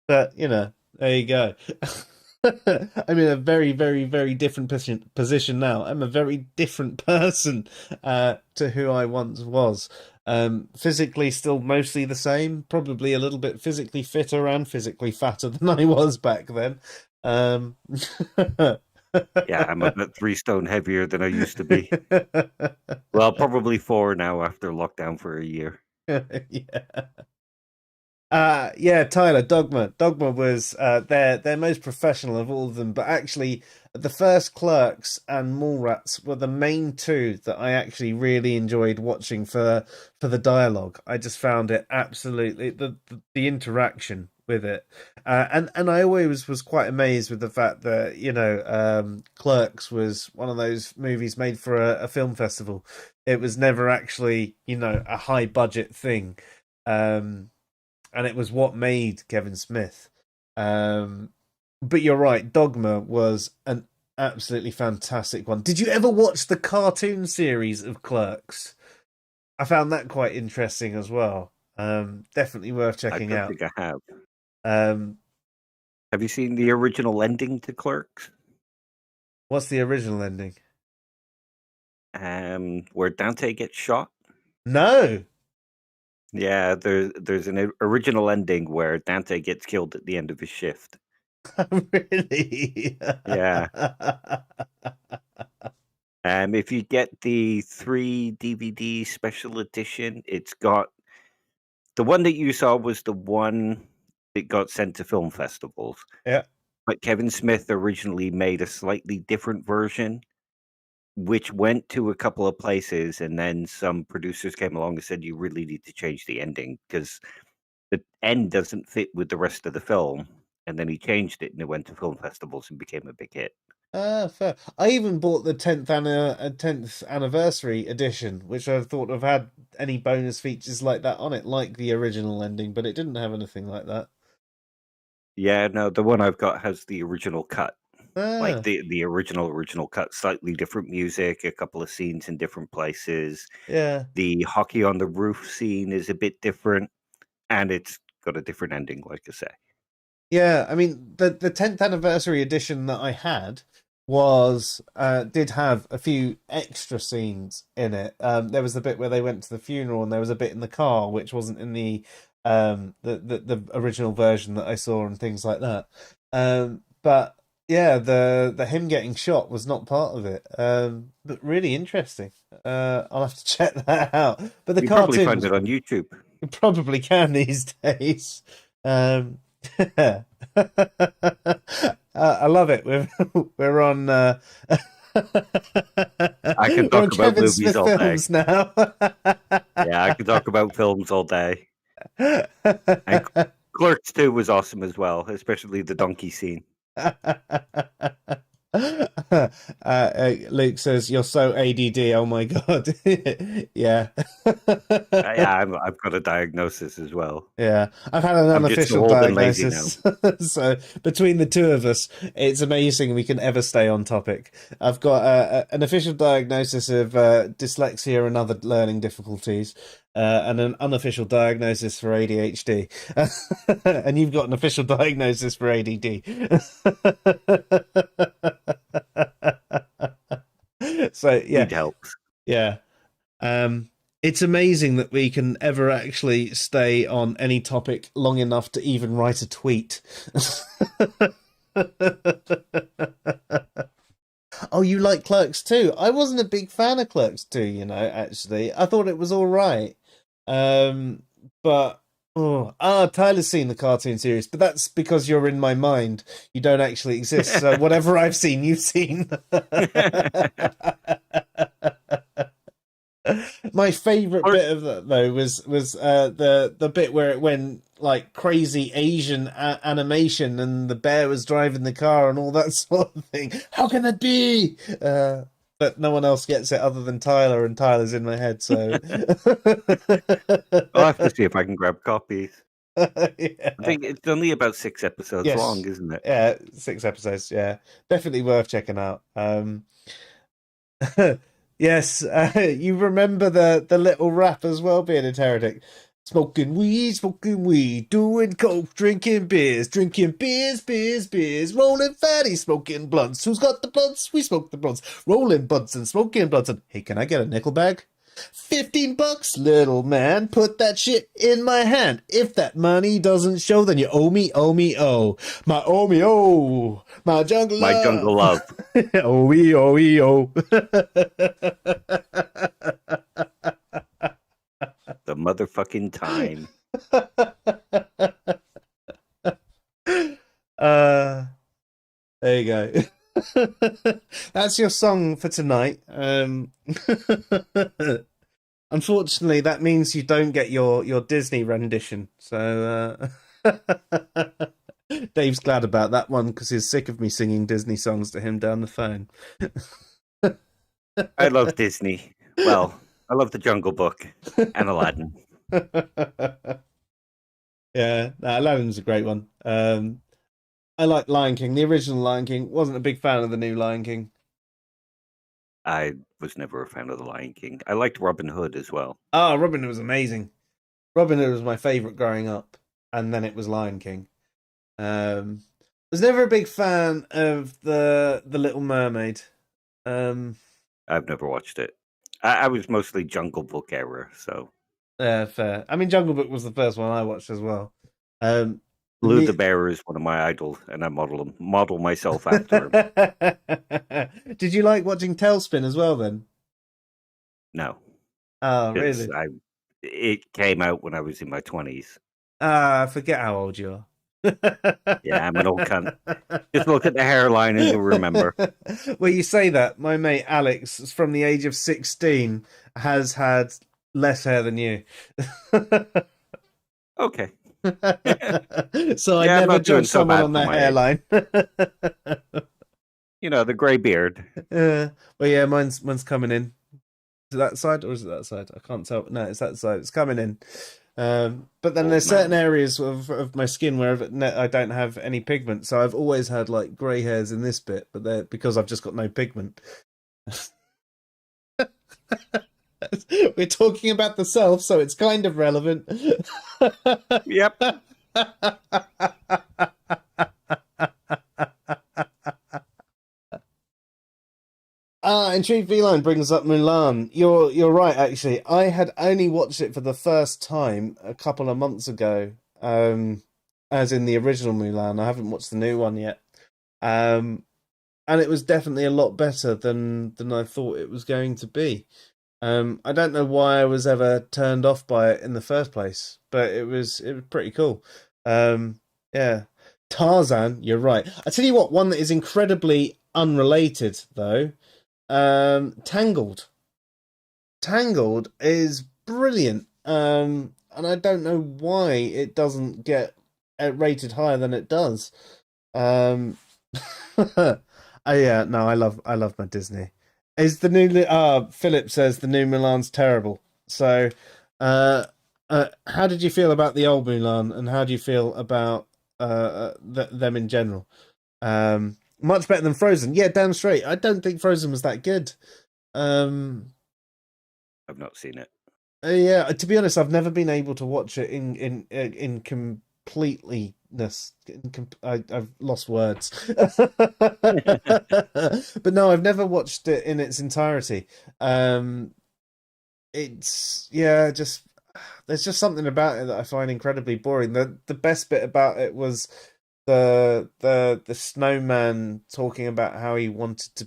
But, you know, there you go. I'm in a very, very, very different position now. I'm a very different person to who I once was. Physically still mostly the same, probably a little bit physically fitter and physically fatter than I was back then. Yeah, I'm about 3 stone heavier than I used to be. Well, probably 4 now after lockdown for a year. Yeah. Yeah, Tyler, Dogma. Dogma was their most professional of all of them, but actually the first Clerks and Mallrats were the main two that I actually really enjoyed watching for the dialogue. I just found it absolutely the interaction with it. And I always was quite amazed with the fact that, you know, Clerks was one of those movies made for a film festival. It was never actually, you know, a high budget thing. And it was what made Kevin Smith. But you're right, Dogma was an absolutely fantastic one. Did you ever watch the cartoon series of Clerks? I found that quite interesting as well. Definitely worth checking out. I don't think I have. Um, Have you seen the original ending to Clerks? What's the original ending? Where Dante gets shot? No. Yeah, there's an original ending where Dante gets killed at the end of his shift. Really? Yeah. If you get the 3 DVD special edition, it's got the one that you saw was the one that got sent to film festivals. Yeah. But Kevin Smith originally made a slightly different version which went to a couple of places, and then some producers came along and said, "You really need to change the ending because the end doesn't fit with the rest of the film." And then he changed it, and it went to film festivals and became a big hit. Ah, fair. I even bought the 10th anniversary edition, which I thought have had any bonus features like that on it, like the original ending, but it didn't have anything like that. Yeah, no, the one I've got has the original cut, like Ah, the original cut, slightly different music, a couple of scenes in different places. yeah. The hockey on the roof scene is a bit different, and it's got a different ending, like I say. Yeah, I mean the 10th anniversary edition that I had was did have a few extra scenes in it. There was the bit where they went to the funeral, and there was a bit in the car which wasn't in the original version that I saw, and things like that. But yeah, the him getting shot was not part of it. But really interesting. I'll have to check that out. But the You probably cartoon find was it on YouTube. you probably can these days. I love it. We're on I can we're on talk about Kevin movies Smith all day. films now. Yeah, I can talk about films all day. And Clerks 2 was awesome as well, especially the donkey scene. Luke says you're so ADD. Oh my god. Yeah. Yeah, I've got a diagnosis as well. Yeah, I've had an I'm just so unofficial old and lazy now. diagnosis. So between the two of us, it's amazing we can ever stay on topic. I've got an official diagnosis of dyslexia and other learning difficulties, and an unofficial diagnosis for ADHD. And you've got an official diagnosis for ADD. So yeah, Need helps. yeah. It's amazing that we can ever actually stay on any topic long enough to even write a tweet. Oh, you like Clerks too? I wasn't a big fan of Clerks too, actually. I thought it was all right. But Tyler's seen the cartoon series, but that's because you're in my mind. You don't actually exist. So whatever I've seen, you've seen. My favorite bit of that though was the bit where it went like crazy Asian animation, and the bear was driving the car and all that sort of thing. How can that be? But no one else gets it other than Tyler, and Tyler's in my head. So I'll have to see if I can grab copies. Yeah. I think it's only about 6 episodes Yes. long, isn't it? Yeah, 6 episodes. Yeah, definitely worth checking out. Yes, you remember the little rap as well, being a heretic. Smoking weed, doing coke, drinking beers, beers, rolling fatty, smoking blunts. Who's got the blunts? We smoke the blunts. Rolling blunts and smoking blunts. And hey, can I get a nickel bag? $15, little man. Put that shit in my hand. If that money doesn't show, then you owe me, oh. My owe me, oh. My jungle love. My jungle love. Oh, we, oh, we, oh. The motherfucking time. There you go. That's your song for tonight. Unfortunately, that means you don't get your Disney rendition. So Dave's glad about that one because he's sick of me singing Disney songs to him down the phone. I love Disney. Well, I love the Jungle Book and Aladdin. Yeah, no, Aladdin's a great one. I like Lion King. The original Lion King. Wasn't a big fan of the new Lion King. I was never a fan of the Lion King. I liked Robin Hood as well. Oh, Robin Hood was amazing. Robin Hood was my favorite growing up, and then it was Lion King. Was never a big fan of the Little Mermaid. I've never watched it. I was mostly Jungle Book era, so Fair. I mean, Jungle Book was the first one I watched as well. Blue the Bear is one of my idols, and I model myself after him. Did you like watching Tailspin as well then? No. Oh, really? It came out when I was in my 20s. I forget how old you are. Yeah, I'm an old cunt. Just look at the hairline and you'll remember. Well, you say that. My mate Alex, from the age of 16, has had less hair than you. Okay. So I Yeah, I'm never not doing judge so someone bad on for their my age. hairline. You know, the grey beard. Well, yeah, mine's coming in. Is it that side or is it that side? I can't tell. No, it's that side. It's coming in. But then Old there's certain man. areas of my skin where I don't have any pigment, so I've always had like grey hairs in this bit, but they're because I've just got no pigment. We're talking about the self, so it's kind of relevant. Yep. Intrigued Feline brings up Mulan. You're right, actually. I had only watched it for the first time a couple of months ago, as in the original Mulan. I haven't watched the new one yet, and it was definitely a lot better than I thought it was going to be. I don't know why I was ever turned off by it in the first place, but it was pretty cool. Yeah, Tarzan. You're right. I tell you what, one that is incredibly unrelated though. Tangled. Tangled is brilliant. And I don't know why it doesn't get rated higher than it does. Oh yeah, no, I love my Disney. Is the new Philip says the new Milan's terrible. So how did you feel about the old Milan and how do you feel about them in general? Much better than Frozen. Yeah, damn straight. I don't think Frozen was that good. Um, I've not seen it. yeah, to be honest, I've never been able to watch it in completeness. I've lost words, but no, I've never watched it in its entirety. It's yeah, just there's just something about it that I find incredibly boring. The best bit about it was the snowman talking about how he wanted to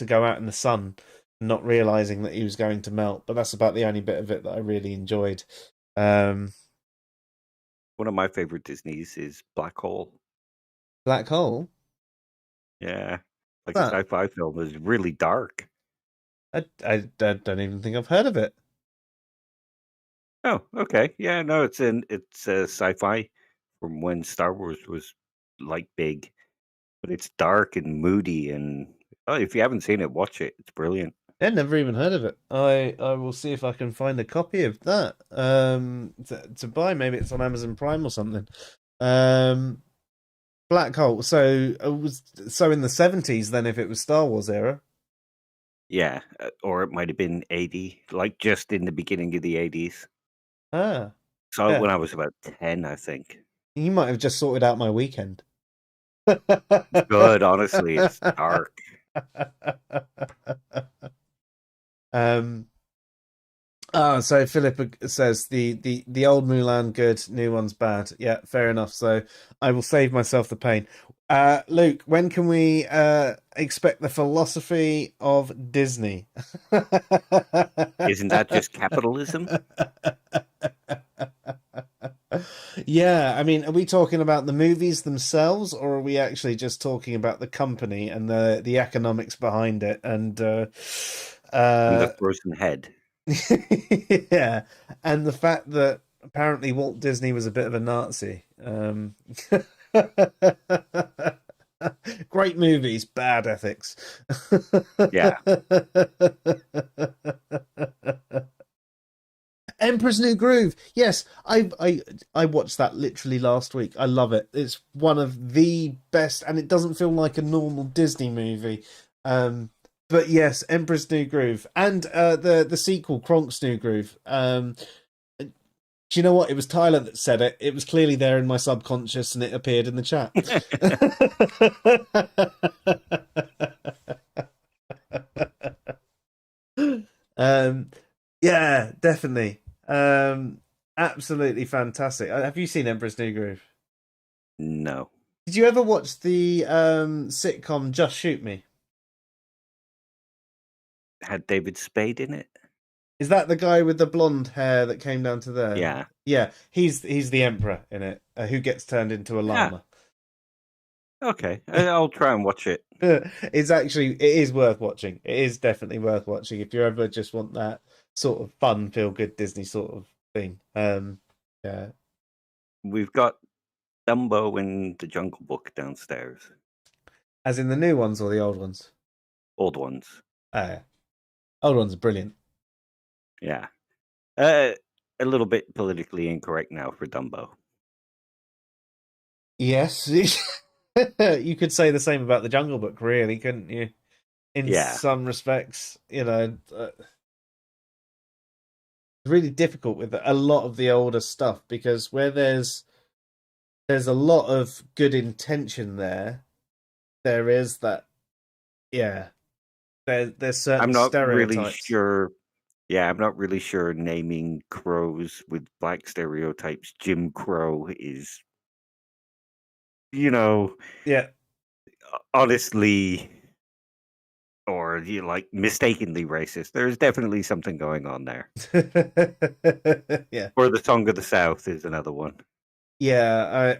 go out in the sun, not realizing that he was going to melt. But that's about the only bit of it that I really enjoyed. Um, One of my favorite Disneys is Black Hole. Black Hole. Yeah. Like a That sci-fi film is really dark. I don't even think I've heard of it. Oh, okay. Yeah, no, it's sci-fi from when Star Wars was like big, but it's dark and moody and oh, if you haven't seen it, watch it. It's brilliant. I never even heard of it. I will see if I can find a copy of that to buy. Maybe it's on Amazon Prime or something. Um, Black Hole. So it was so in the 70s then if it was Star Wars era. Yeah, or it might have been 80, like just in the beginning of the 80s. Ah, So yeah. when I was about 10, I think. You might have just sorted out my weekend. Good, honestly, it's dark. um so Philip says the old Mulan good, new one's bad. Yeah, fair enough. So I will save myself the pain. Luke, when can we expect the philosophy of Disney? Isn't that just capitalism? Yeah, I mean, are we talking about the movies themselves, or are we actually just talking about the company and the economics behind it? And And the frozen head. yeah, and the fact that apparently Walt Disney was a bit of a Nazi. Great movies, bad ethics. Yeah. Emperor's New Groove. Yes, I watched that literally last week. I love it. It's one of the best, and it doesn't feel like a normal Disney movie. But yes, Emperor's New Groove and the sequel, Kronk's New Groove. Do you know what? It was Tyler that said it. It was clearly there in my subconscious, and it appeared in the chat. Yeah, definitely. Absolutely fantastic. Have you seen Emperor's New Groove? No. Did you ever watch the sitcom Just Shoot Me? Had David Spade in it? Is that the guy with the blonde hair that came down to there? Yeah. Yeah, he's the emperor in it, who gets turned into a llama. Okay, I'll try and watch it. It is worth watching. It is definitely worth watching if you ever just want that sort of fun, feel good Disney sort of thing. Yeah. We've got Dumbo in the Jungle Book downstairs. As in the new ones or the old ones? Old ones. Old ones are brilliant. Yeah. A little bit politically incorrect now for Dumbo. Yes. You could say the same about the Jungle Book, really, couldn't you? In some respects, it's really difficult with a lot of the older stuff because where there's a lot of good intention there is that, yeah, there's certain I'm not stereotypes. really sure. Yeah, I'm not really sure naming crows with black stereotypes Jim Crow is, Yeah. honestly, or mistakenly racist. There's definitely something going on there. Yeah. Or the Song of the South is another one. Yeah,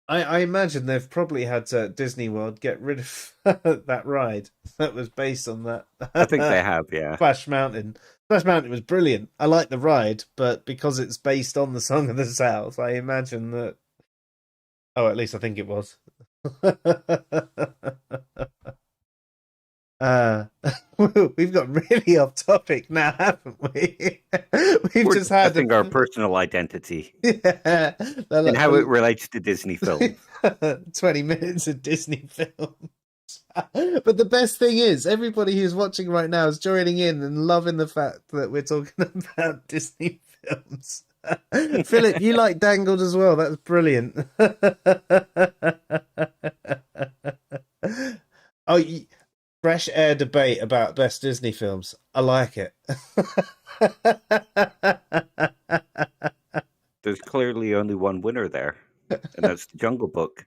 I imagine they've probably had to Disney World get rid of that ride that was based on that. I think they have, yeah. Splash Mountain. Splash Mountain was brilliant. I like the ride, but because it's based on the Song of the South, I imagine that. Oh, at least I think it was. We've got really off topic now, haven't we? We've just had. I think our personal identity, yeah, and how it relates to Disney films. 20 minutes of Disney films. But the best thing is, everybody who's watching right now is joining in and loving the fact that we're talking about Disney films. Philip, you like Dangled as well. That's brilliant. Oh, fresh air debate about best Disney films. I like it. There's clearly only one winner there, and that's the Jungle Book.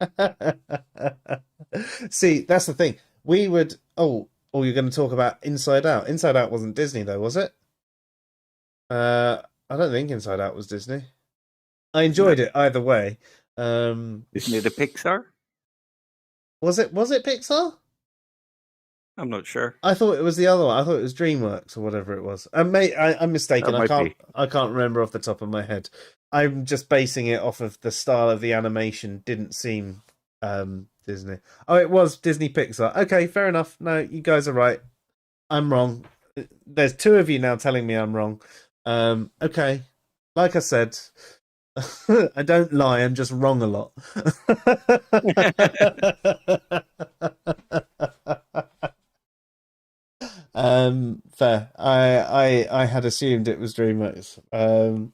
See, that's the thing. We would. Oh, you're going to talk about Inside Out. Inside Out wasn't Disney, though, was it? I don't think Inside Out was Disney. I enjoyed it either way. Isn't it a Pixar? Was it Pixar? I'm not sure. I thought it was the other one. I thought it was DreamWorks or whatever it was. I'm mistaken. I can't remember off the top of my head. I'm just basing it off of the style of the animation. Didn't seem Disney. Oh, it was Disney Pixar. Okay, fair enough. No, you guys are right. I'm wrong. There's two of you now telling me I'm wrong. Okay. Like I said, I don't lie. I'm just wrong a lot. Fair. I had assumed it was DreamWorks.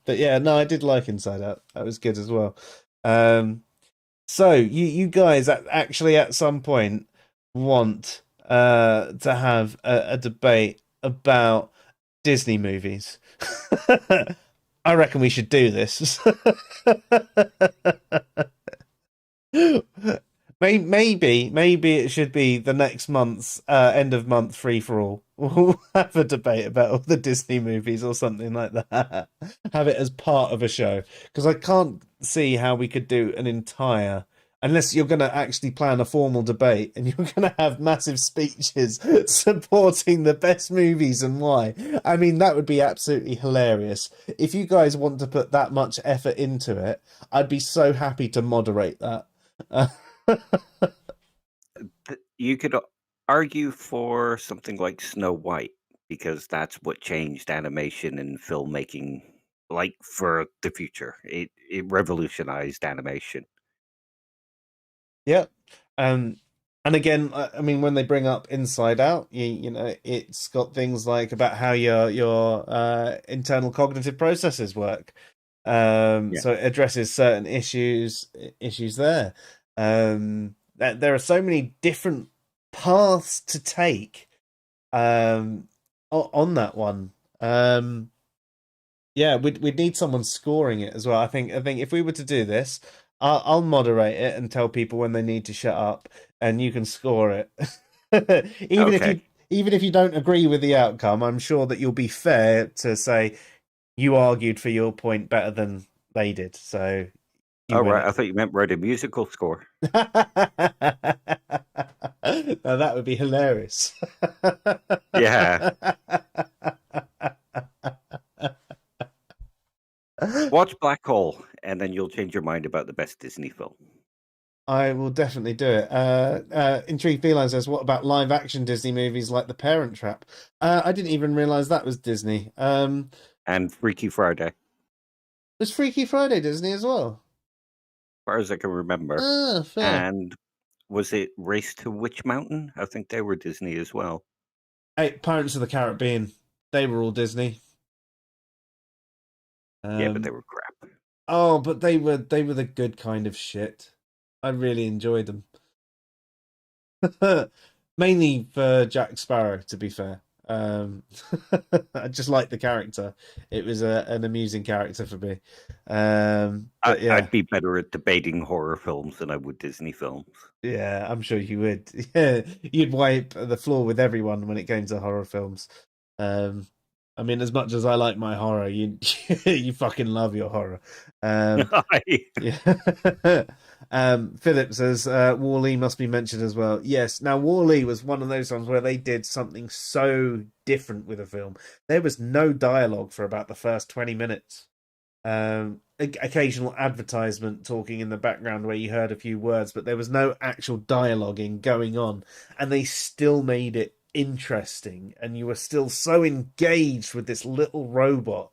But yeah, no, I did like Inside Out. That was good as well. So you guys actually at some point want to have a debate about Disney movies. I reckon we should do this. Maybe it should be the next month's end of month free for all. We'll have a debate about all the Disney movies or something like that. Have it as part of a show, because I can't see how we could do an entire, unless you're going to actually plan a formal debate and you're going to have massive speeches supporting the best movies and why. I mean, that would be absolutely hilarious. If you guys want to put that much effort into it, I'd be so happy to moderate that. You could argue for something like Snow White, because that's what changed animation and filmmaking, like, for the future. It revolutionized animation. Yeah. And again, I mean, when they bring up Inside Out, you know, it's got things like about how your internal cognitive processes work. So it addresses certain issues there. There are so many different paths to take on that one. Yeah, we'd need someone scoring it as well. I think if we were to do this, I'll moderate it and tell people when they need to shut up, and you can score it. even if you don't agree with the outcome, I'm sure that you'll be fair to say you argued for your point better than they did. So you Oh, win right. it. I thought you meant write a musical score. Now that would be hilarious. Yeah. Watch Black Hole, and then you'll change your mind about the best Disney film. I will definitely do it. Intrigued Feline says, what about live action Disney movies like The Parent Trap? I didn't even realize that was Disney. And Freaky Friday, Was Freaky Friday Disney as well? as far as I can remember. Ah, fair. And was it Race to Witch Mountain? I think they were Disney as well. Hey, Pirates of the Caribbean. They were all Disney. Yeah, but they were crap. Oh, but they were the good kind of shit. I really enjoyed them. Mainly for Jack Sparrow, to be fair. I just liked the character. It was an amusing character for me. But yeah, I'd be better at debating horror films than I would Disney films. yeah, I'm sure you would. Yeah, you'd wipe the floor with everyone when it came to horror films. I mean, as much as I like my horror, you you fucking love your horror. Yeah. Philip says Wall-E must be mentioned as well. Yes. Now Wall-E was one of those ones where they did something so different with a film. There was no dialogue for about the first 20 minutes. Occasional advertisement talking in the background where you heard a few words, but there was no actual dialoguing going on, and they still made it interesting, and you were still so engaged with this little robot.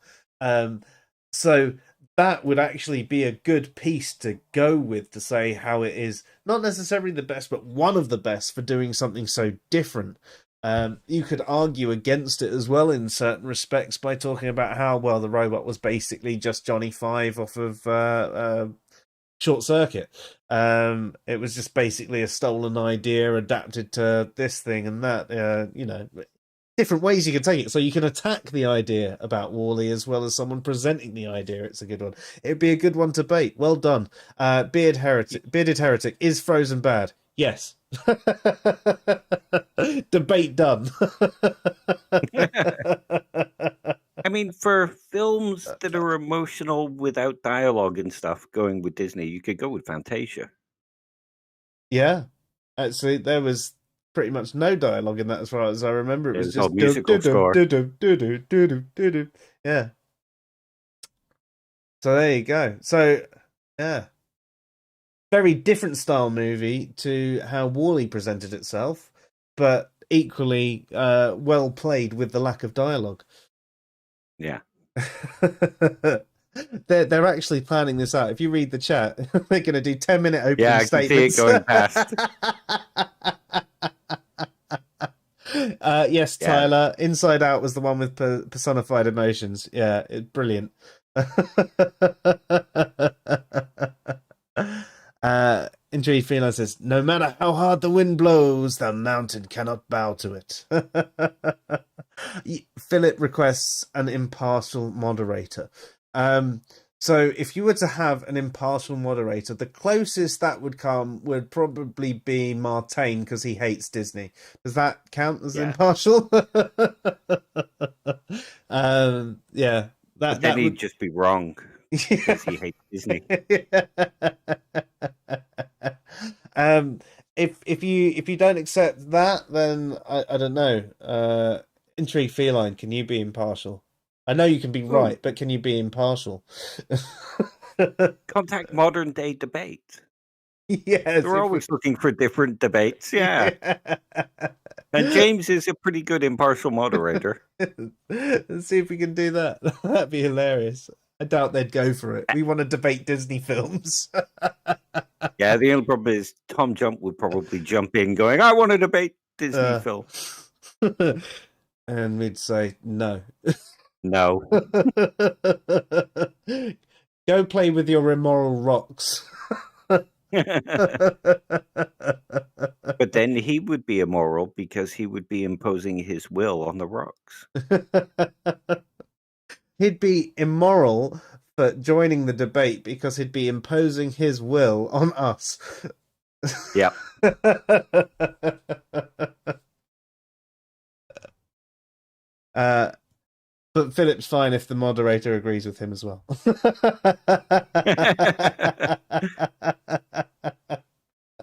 So that would actually be a good piece to go with, to say how it is not necessarily the best, but one of the best for doing something so different. You could argue against it as well in certain respects by talking about how, well, the robot was basically just Johnny Five off of Short Circuit. It was just basically a stolen idea adapted to this thing and that. You know, different ways you can take it. So you can attack the idea about Wall-E as well as someone presenting the idea. It's a good one. It'd be a good one to bait. Well done. Bearded Heretic. Is Frozen bad? Yes. Debate done. I mean, for films that are emotional without dialogue and stuff, going with Disney, you could go with Fantasia. Yeah. Actually, there was pretty much no dialogue in that as far as I remember. It was just musical score. Yeah. So there you go. So yeah. Very different style movie to how Wall-E presented itself, but equally well played with the lack of dialogue. Yeah. They're actually planning this out. If you read the chat, they're going to do 10-minute opening statements. Yeah, I can see it going past. Yes, Tyler. Yeah. Inside Out was the one with personified emotions. Yeah, brilliant. Injury Feline says, no matter how hard the wind blows, the mountain cannot bow to it. Philip requests an impartial moderator. So if you were to have an impartial moderator, the closest that would come would probably be Martain, because he hates Disney. Does that count as impartial? Yeah. But then he'd just be wrong because he hates Disney. If you don't accept that, then I don't know. Intrigue Feline, can you be impartial? I know you can be right, but can you be impartial? Contact Modern Day Debate. Yes, they're always looking for different debates. Yeah. And James is a pretty good impartial moderator. Let's see if we can do that. That'd be hilarious. I doubt they'd go for it. We want to debate Disney films. Yeah, the only problem is Tom Jump would probably jump in going, I want to debate Disney films. And we'd say, no. No. Go play with your immoral rocks. But then he would be immoral because he would be imposing his will on the rocks. He'd be immoral for joining the debate because he'd be imposing his will on us. Yep. But Philip's fine if the moderator agrees with him as well.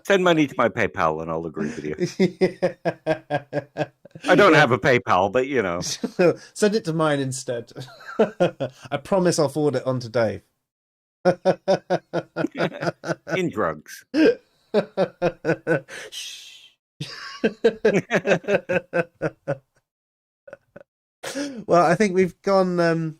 Send money to my PayPal and I'll agree with you. Yeah. I don't Yeah. have a PayPal, but you know. Send it to mine instead. I promise I'll forward it on to Dave. In drugs. Shh. Well, I think we've gone.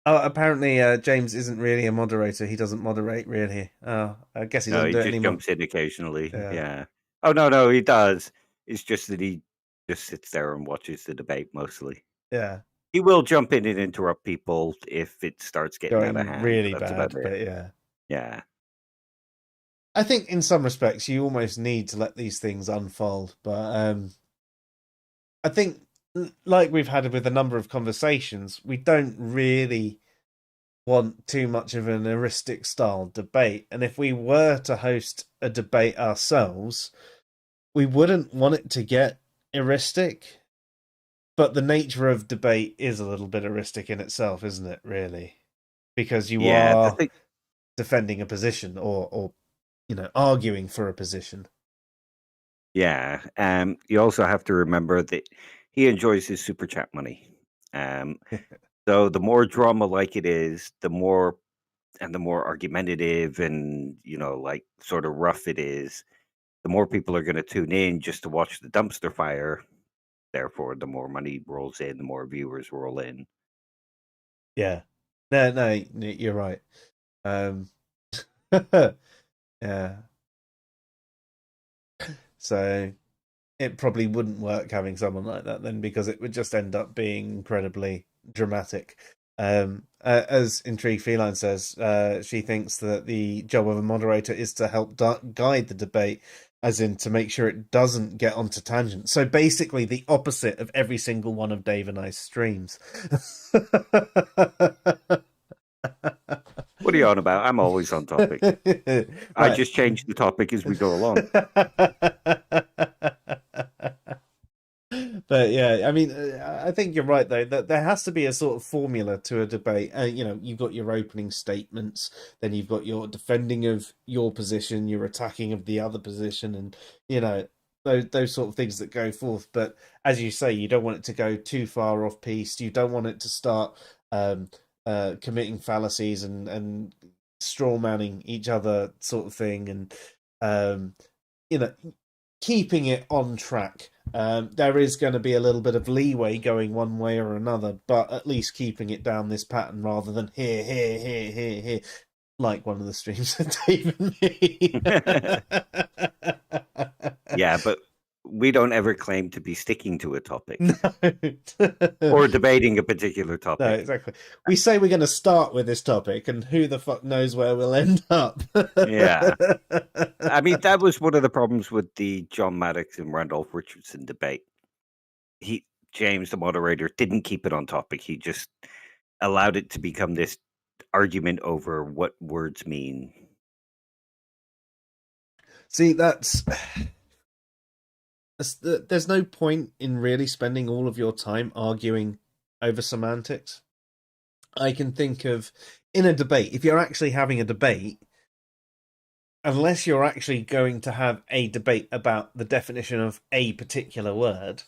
Oh, apparently, James isn't really a moderator. He doesn't moderate really. Oh, I guess he No, doesn't he do it just anymore. jumps in occasionally. Yeah. Yeah. Oh no, he does. It's just that he just sits there and watches the debate mostly. Yeah, He will jump in and interrupt people if it starts getting out of going hand. really But that's bad, about it. but yeah. Yeah. I think in some respects you almost need to let these things unfold, but I think, like we've had with a number of conversations, we don't really want too much of an heuristic style debate. And if we were to host a debate ourselves, we wouldn't want it to get heuristic. But the nature of debate is a little bit heuristic in itself, isn't it, really? Because you Yeah. are defending a position or arguing for a position. Yeah. You also have to remember that he enjoys his super chat money. So the more drama like it is, the more argumentative and like sort of rough it is, the more people are going to tune in just to watch the dumpster fire. Therefore, the more money rolls in, the more viewers roll in. Yeah. No, you're right. Yeah. So it probably wouldn't work having someone like that then, because it would just end up being incredibly dramatic. As Intrigue Feline says, she thinks that the job of a moderator is to help guide the debate, as in to make sure it doesn't get onto tangents. So basically the opposite of every single one of Dave and I's streams. What are you on about? I'm always on topic. I just change the topic as we go along. But yeah, I mean, I think you're right though, that there has to be a sort of formula to a debate. You've got your opening statements, then you've got your defending of your position, your attacking of the other position, and those sort of things that go forth. But as you say, you don't want it to go too far off piece. You don't want it to start committing fallacies and straw manning each other, sort of thing, and keeping it on track. There is going to be a little bit of leeway going one way or another, but at least keeping it down this pattern rather than here, like one of the streams of Dave and me. Yeah, but we don't ever claim to be sticking to a topic. No. Or debating a particular topic. No, exactly. We say we're going to start with this topic, and who the fuck knows where we'll end up. Yeah. I mean, that was one of the problems with the John Maddox and Randolph Richardson debate. James, the moderator, didn't keep it on topic. He just allowed it to become this argument over what words mean. See, there's no point in really spending all of your time arguing over semantics. I can think of, in a debate, if you're actually having a debate, unless you're actually going to have a debate about the definition of a particular word,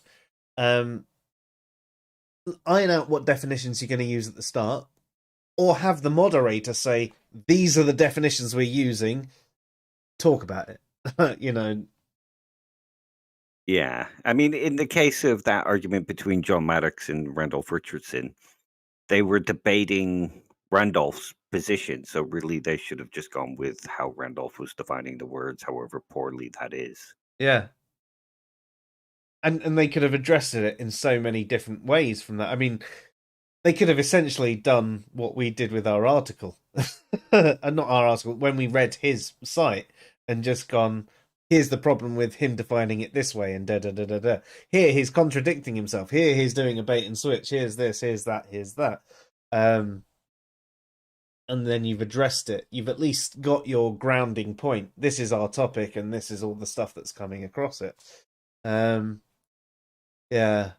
iron out what definitions you're going to use at the start, or have the moderator say, these are the definitions we're using, talk about it. Yeah. I mean, in the case of that argument between John Maddox and Randolph Richardson, they were debating Randolph's position. So really, they should have just gone with how Randolph was defining the words, however poorly that is. Yeah. And they could have addressed it in so many different ways from that. I mean, they could have essentially done what we did with our article. And not our article, when we read his site, and just gone, here's the problem with him defining it this way, and da-da-da-da-da. Here he's contradicting himself. Here he's doing a bait and switch. Here's this, here's that, here's that. And then you've addressed it. You've at least got your grounding point. This is our topic, and this is all the stuff that's coming across it. Yeah.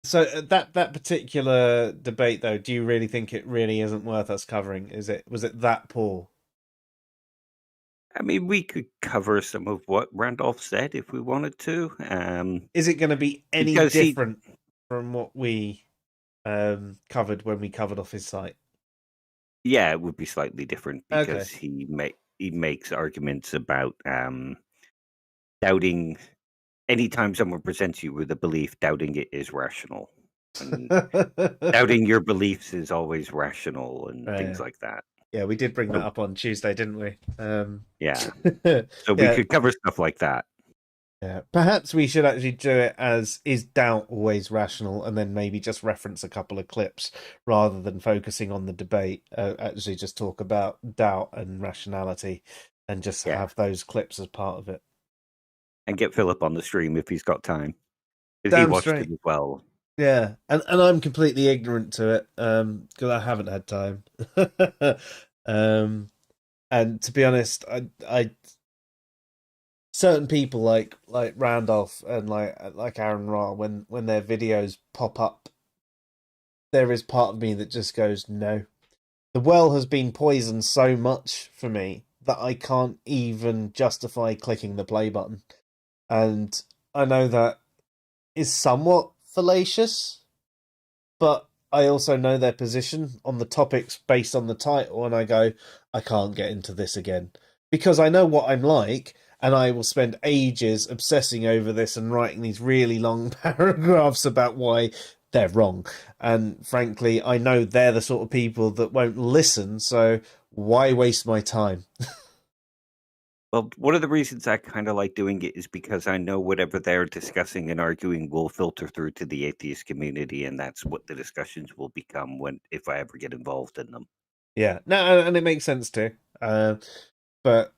So that particular debate, though, do you really think it really isn't worth us covering? Was it that poor? I mean, we could cover some of what Randolph said if we wanted to. Is it going to be any Because different from what we covered when we covered off his site? Yeah, it would be slightly different Okay. because he makes arguments about doubting. Anytime someone presents you with a belief, doubting it is rational, and doubting your beliefs is always rational, and things Yeah. like that. Yeah, we did bring that So, up on Tuesday, didn't we? yeah, so we Yeah, could cover stuff like that. yeah. Perhaps we should actually do it as is doubt always rational, and then maybe just reference a couple of clips rather than focusing on the debate. Actually, just talk about doubt and rationality, and just Yeah, have those clips as part of it. and get Philip on the stream if he's got time, because he Damn watched it straight. as well. Yeah, and I'm completely ignorant to it because I haven't had time. um, and to be honest, I certain people like Randolph and like Aaron Ra when their videos pop up, there is part of me that just goes no. The well has been poisoned so much for me that I can't even justify clicking the play button, and I know that is somewhat fallacious, but I also know their position on the topics based on the title, and I go, I can't get into this again because I know what I'm like, and I will spend ages obsessing over this and writing these really long paragraphs about why they're wrong. And frankly, I know they're the sort of people that won't listen, so why waste my time? Well, one of the reasons I kind of like doing it is because I know whatever they're discussing and arguing will filter through to the atheist community, and that's what the discussions will become if I ever get involved in them. Yeah, no, and it makes sense too. But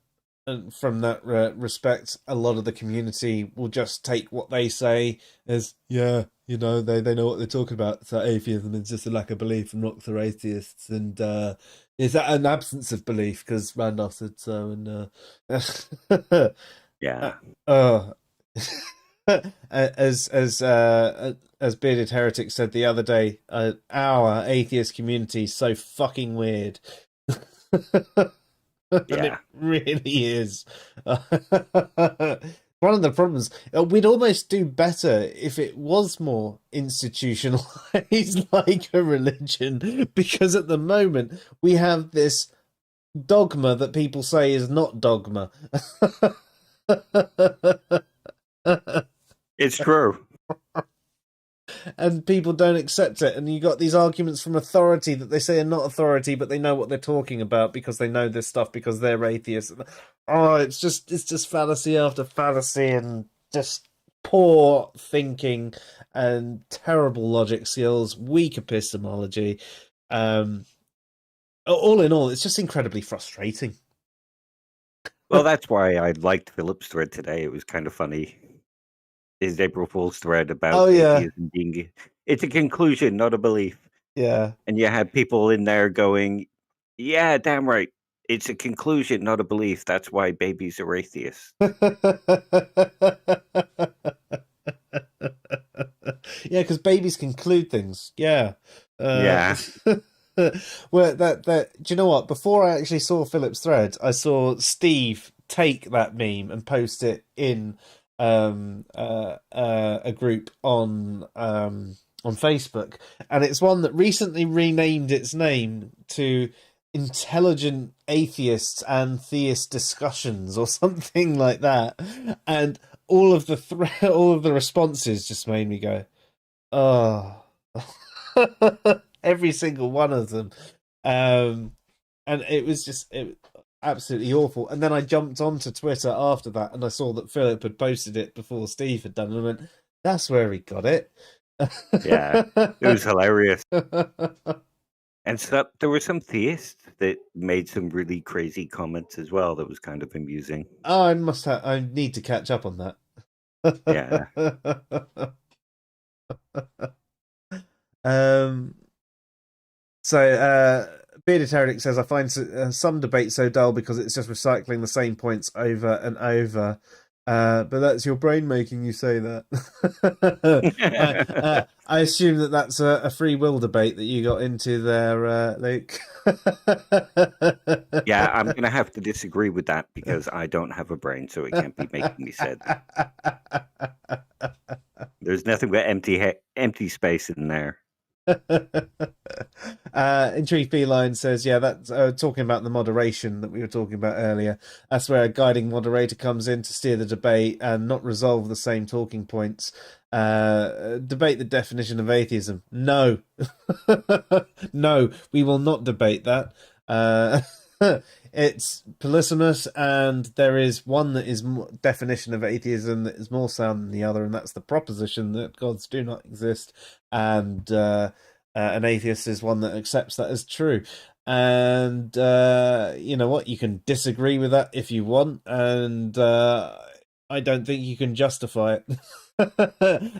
from that respect, a lot of the community will just take what they say as, yeah, they know what they're talking about. So atheism is just a lack of belief, and rocks are atheists, and is that an absence of belief because Randolph said so, and Yeah. uh, as Bearded Heretic said the other day, our atheist community is so fucking weird. And it Yeah. really is. One of the problems, we'd almost do better if it was more institutionalized like a religion, because at the moment we have this dogma that people say is not dogma. It's true. And people don't accept it, and you got these arguments from authority that they say are not authority, but they know what they're talking about because they know this stuff because they're atheists. Oh, it's just fallacy after fallacy, and just poor thinking and terrible logic skills, weak epistemology. All in all, it's just incredibly frustrating. Well, that's why I liked Philip's thread today. It was kind of funny. His April Fool's thread about Oh yeah, atheism being it's a conclusion, not a belief. yeah. And you had people in there going, yeah, damn right. It's a conclusion, not a belief. That's why babies are atheists. Yeah, because babies conclude things. Yeah. Yeah. Well, do you know what? Before I actually saw Philip's thread, I saw Steve take that meme and post it in a group on Facebook, and it's one that recently renamed its name to Intelligent Atheists and Theist Discussions or something like that, and all of the responses just made me go, oh. Every single one of them. And it was absolutely awful. And then I jumped onto Twitter after that, and I saw that Philip had posted it before Steve had done it, and I went, that's where he got it. Yeah. It was hilarious. And so there were some theists that made some really crazy comments as well that was kind of amusing. Oh, I need to catch up on that. Yeah. So Bearded Heretic says, I find some debate so dull because it's just recycling the same points over and over. But that's your brain making you say that. I assume that that's a free will debate that you got into there, Luke. Yeah, I'm going to have to disagree with that because I don't have a brain, so it can't be making me say that. There's nothing but empty space in there. Intrigue Feline says, yeah, that's talking about the moderation that we were talking about earlier. That's where a guiding moderator comes in to steer the debate and not resolve the same talking points. Debate the definition of atheism. No. No, we will not debate that. It's polysemous, and there is one that is definition of atheism that is more sound than the other, and that's the proposition that gods do not exist, and an atheist is one that accepts that as true. And you know what? You can disagree with that if you want, and I don't think you can justify it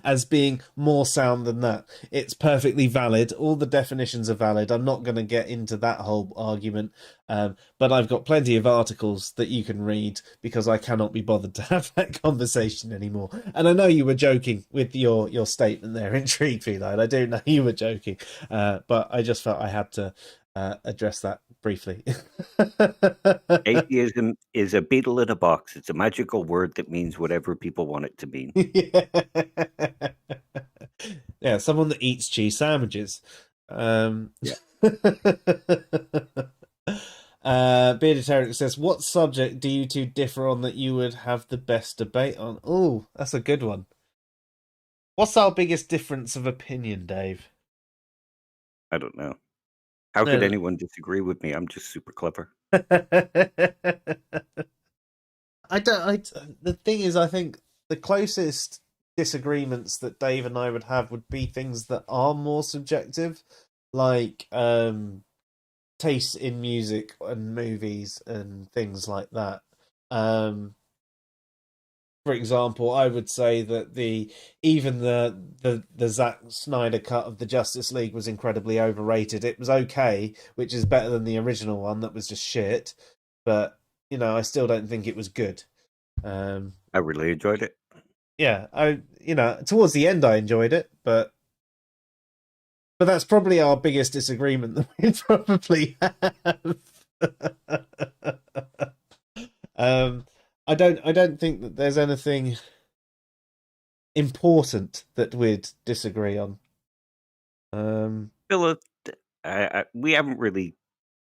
as being more sound than that. It's perfectly valid. All the definitions are valid. I'm not going to get into that whole argument, but I've got plenty of articles that you can read because I cannot be bothered to have that conversation anymore. And I know you were joking with your statement there, Intrigue Feline. I do know you were joking, but I just felt I had to address that briefly. Atheism is a beetle in a box. It's a magical word that means whatever people want it to mean. Yeah, someone that eats cheese sandwiches. Yeah. Bearded Eric says, what subject do you two differ on that you would have the best debate on? Oh, that's a good one. What's our biggest difference of opinion, Dave? I don't know. How could anyone disagree with me? I'm just super clever. The thing is, I think the closest disagreements that Dave and I would have would be things that are more subjective, like taste in music and movies and things like that. For example, I would say that even the Zack Snyder cut of the Justice League was incredibly overrated. It was okay, which is better than the original one that was just shit. But you know, I still don't think it was good. I really enjoyed it. Yeah, towards the end I enjoyed it, but that's probably our biggest disagreement that we probably have. I don't think that there's anything important that we'd disagree on. Philip, we haven't really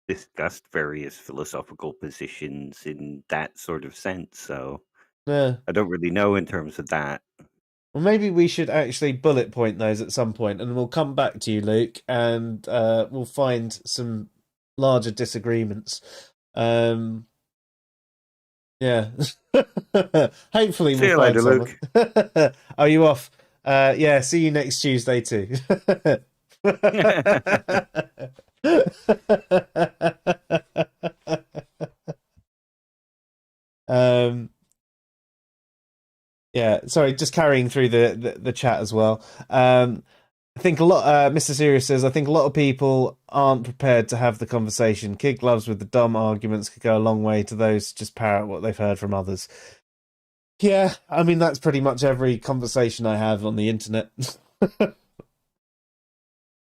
discussed various philosophical positions in that sort of sense, so Yeah. I don't really know in terms of that. Well, maybe we should actually bullet point those at some point, and we'll come back to you, Luke, and we'll find some larger disagreements. Yeah. Hopefully See we'll you find later, someone. Are you off? Yeah, see you next Tuesday too. Yeah, sorry, just carrying through the chat as well. I think a lot. Mr. Serious says, I think a lot of people aren't prepared to have the conversation. Kid gloves with the dumb arguments could go a long way to those just parrot what they've heard from others. Yeah, I mean that's pretty much every conversation I have on the internet.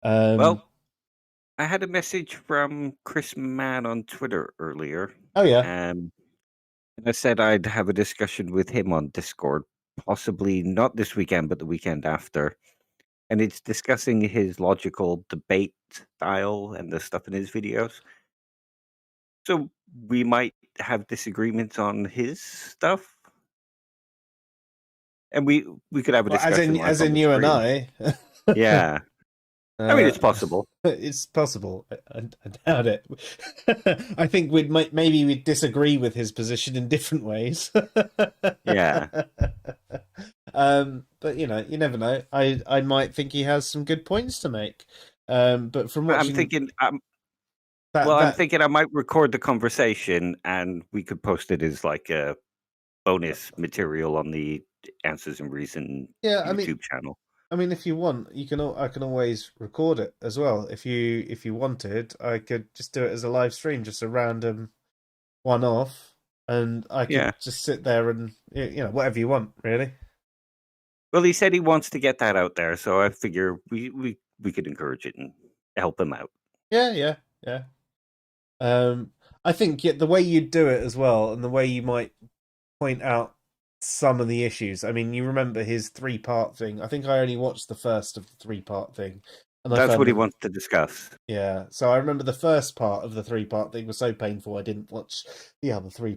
Well, I had a message from Chris Mann on Twitter earlier. Oh yeah. And I said I'd have a discussion with him on Discord, possibly not this weekend, but the weekend after. And it's discussing his logical debate style and the stuff in his videos. So we might have disagreements on his stuff. And we could have a discussion as in you and I. Yeah. I mean, it's possible. It's possible. I doubt it. I think maybe we'd disagree with his position in different ways. Yeah. But you never know. I might think he has some good points to make. But from watching, I'm thinking I might record the conversation and we could post it as like a bonus material on the Answers and Reason YouTube channel. I mean, if you want, I can always record it as well. If you wanted, I could just do it as a live stream, just a random one-off. and I could Yeah. just sit there and whatever you want, really. Well, he said he wants to get that out there, so I figure we could encourage it and help him out. Yeah. I think the way you do it as well, and the way you might point out some of the issues. I mean, you remember his 3-part thing. I think I only watched the first of the 3-part thing, and That's what he wants to discuss. Yeah, so I remember the first part of the 3-part thing was so painful I didn't watch the other 2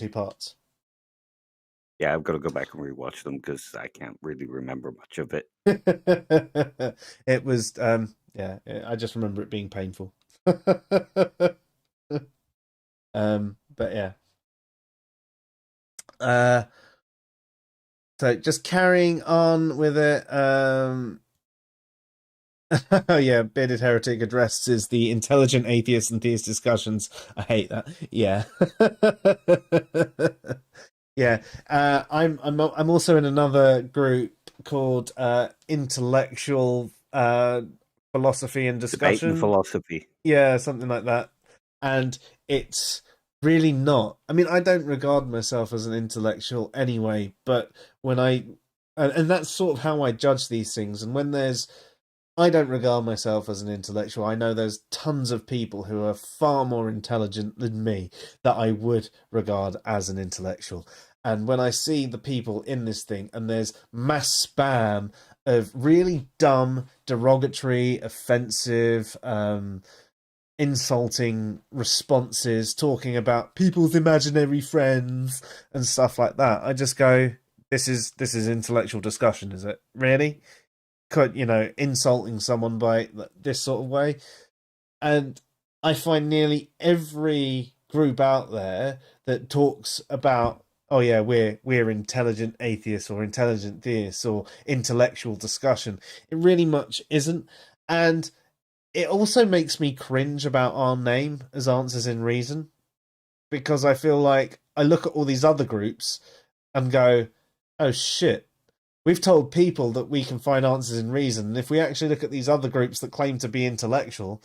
parts. Yeah, I've got to go back and rewatch them because I can't really remember much of it. It was, I just remember it being painful. But yeah. So just carrying on with it. Oh yeah, Bearded Heretic addresses the intelligent atheist and theist discussions. I hate that. Yeah. Yeah. I'm also in another group called Intellectual Philosophy and Discussion. Debate and philosophy. Yeah, something like that. And it's really not. I mean, I don't regard myself as an intellectual anyway, but and that's sort of how I judge these things. And when I don't regard myself as an intellectual. I know there's tons of people who are far more intelligent than me that I would regard as an intellectual. And when I see the people in this thing, and there's mass spam of really dumb, derogatory, offensive, insulting responses, talking about people's imaginary friends and stuff like that, I just go, this is intellectual discussion, is it? Really? Insulting someone by this sort of way. And I find nearly every group out there that talks about, oh yeah, we're intelligent atheists or intelligent theists or intellectual discussion, it really much isn't. And it also makes me cringe about our name as Answers in Reason, because I feel like I look at all these other groups and go, oh shit, we've told people that we can find answers in reason, and if we actually look at these other groups that claim to be intellectual,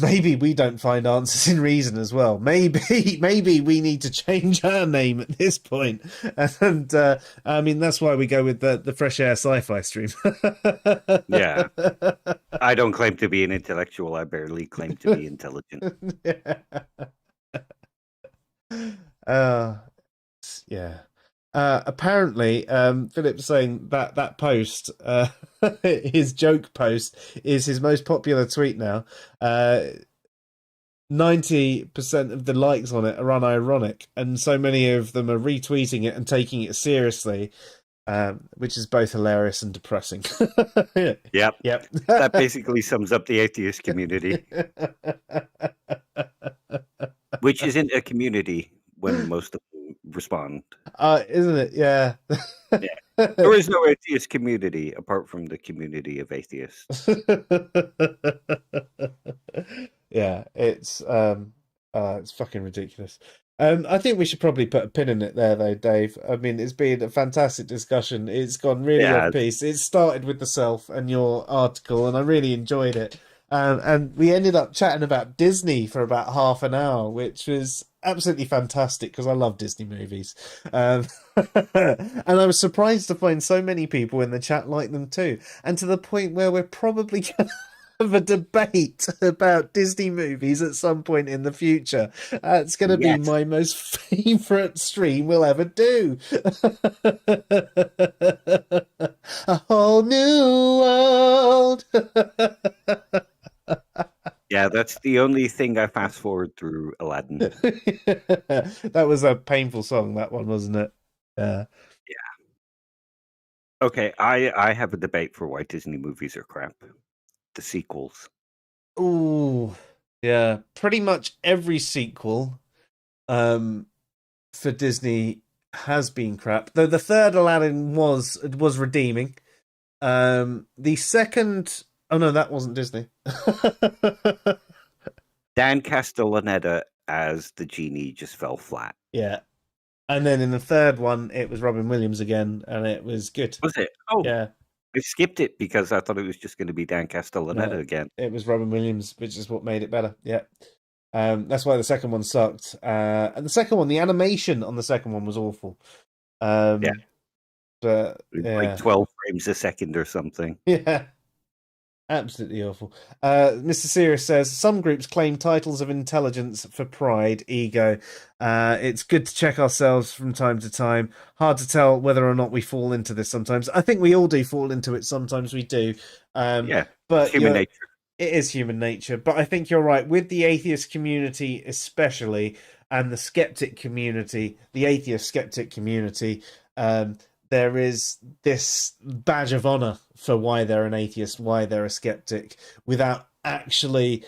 maybe we don't find answers in reason as well. Maybe we need to change our name at this point. And I mean, that's why we go with the Fresh Air Sci-Fi stream. Yeah. I don't claim to be an intellectual. I barely claim to be intelligent. Yeah. Apparently, Philip's saying that post, his joke post, is his most popular tweet now. 90% of the likes on it are unironic, and so many of them are retweeting it and taking it seriously, which is both hilarious and depressing. Yep. That basically sums up the atheist community, which isn't a community when most of them respond. Isn't it? Yeah. Yeah. There is no atheist community apart from the community of atheists. Yeah, it's fucking ridiculous. I think we should probably put a pin in it there, though, Dave. I mean, it's been a fantastic discussion. It's gone really off piece. It started with the self and your article, and I really enjoyed it. And we ended up chatting about Disney for about half an hour, which was absolutely fantastic because I love Disney movies. And I was surprised to find so many people in the chat like them too. And to the point where we're probably going to have a debate about Disney movies at some point in the future. It's going to be my most favourite stream we'll ever do. A whole new world. Yeah, that's the only thing I fast forward through Aladdin. That was a painful song, that one, wasn't it? Yeah. Okay, I have a debate for why Disney movies are crap. The sequels. Ooh, yeah. Pretty much every sequel for Disney has been crap. Though the third Aladdin was redeeming. The second... Oh no, that wasn't Disney. Dan Castellaneta as the genie just fell flat. Yeah. And then in the third one, it was Robin Williams again, and it was good. Was it? Oh, yeah. I skipped it because I thought it was just going to be Dan Castellaneta again. It was Robin Williams, which is what made it better. Yeah. That's why the second one sucked. And the second one, the animation on the second one was awful. Yeah. But It's like yeah, 12 frames a second or something. yeah, absolutely awful. Mr. Sirius says some groups claim titles of intelligence for pride, ego. It's good to check ourselves from time to time. Hard to tell whether or not we fall into this sometimes. I think we all do fall into it. Sometimes we do. Yeah, But it's human nature. it is human nature. But I think you're right with the atheist community, especially, and the skeptic community, the atheist skeptic community. There is this badge of honor for why they're an atheist, why they're a skeptic, without actually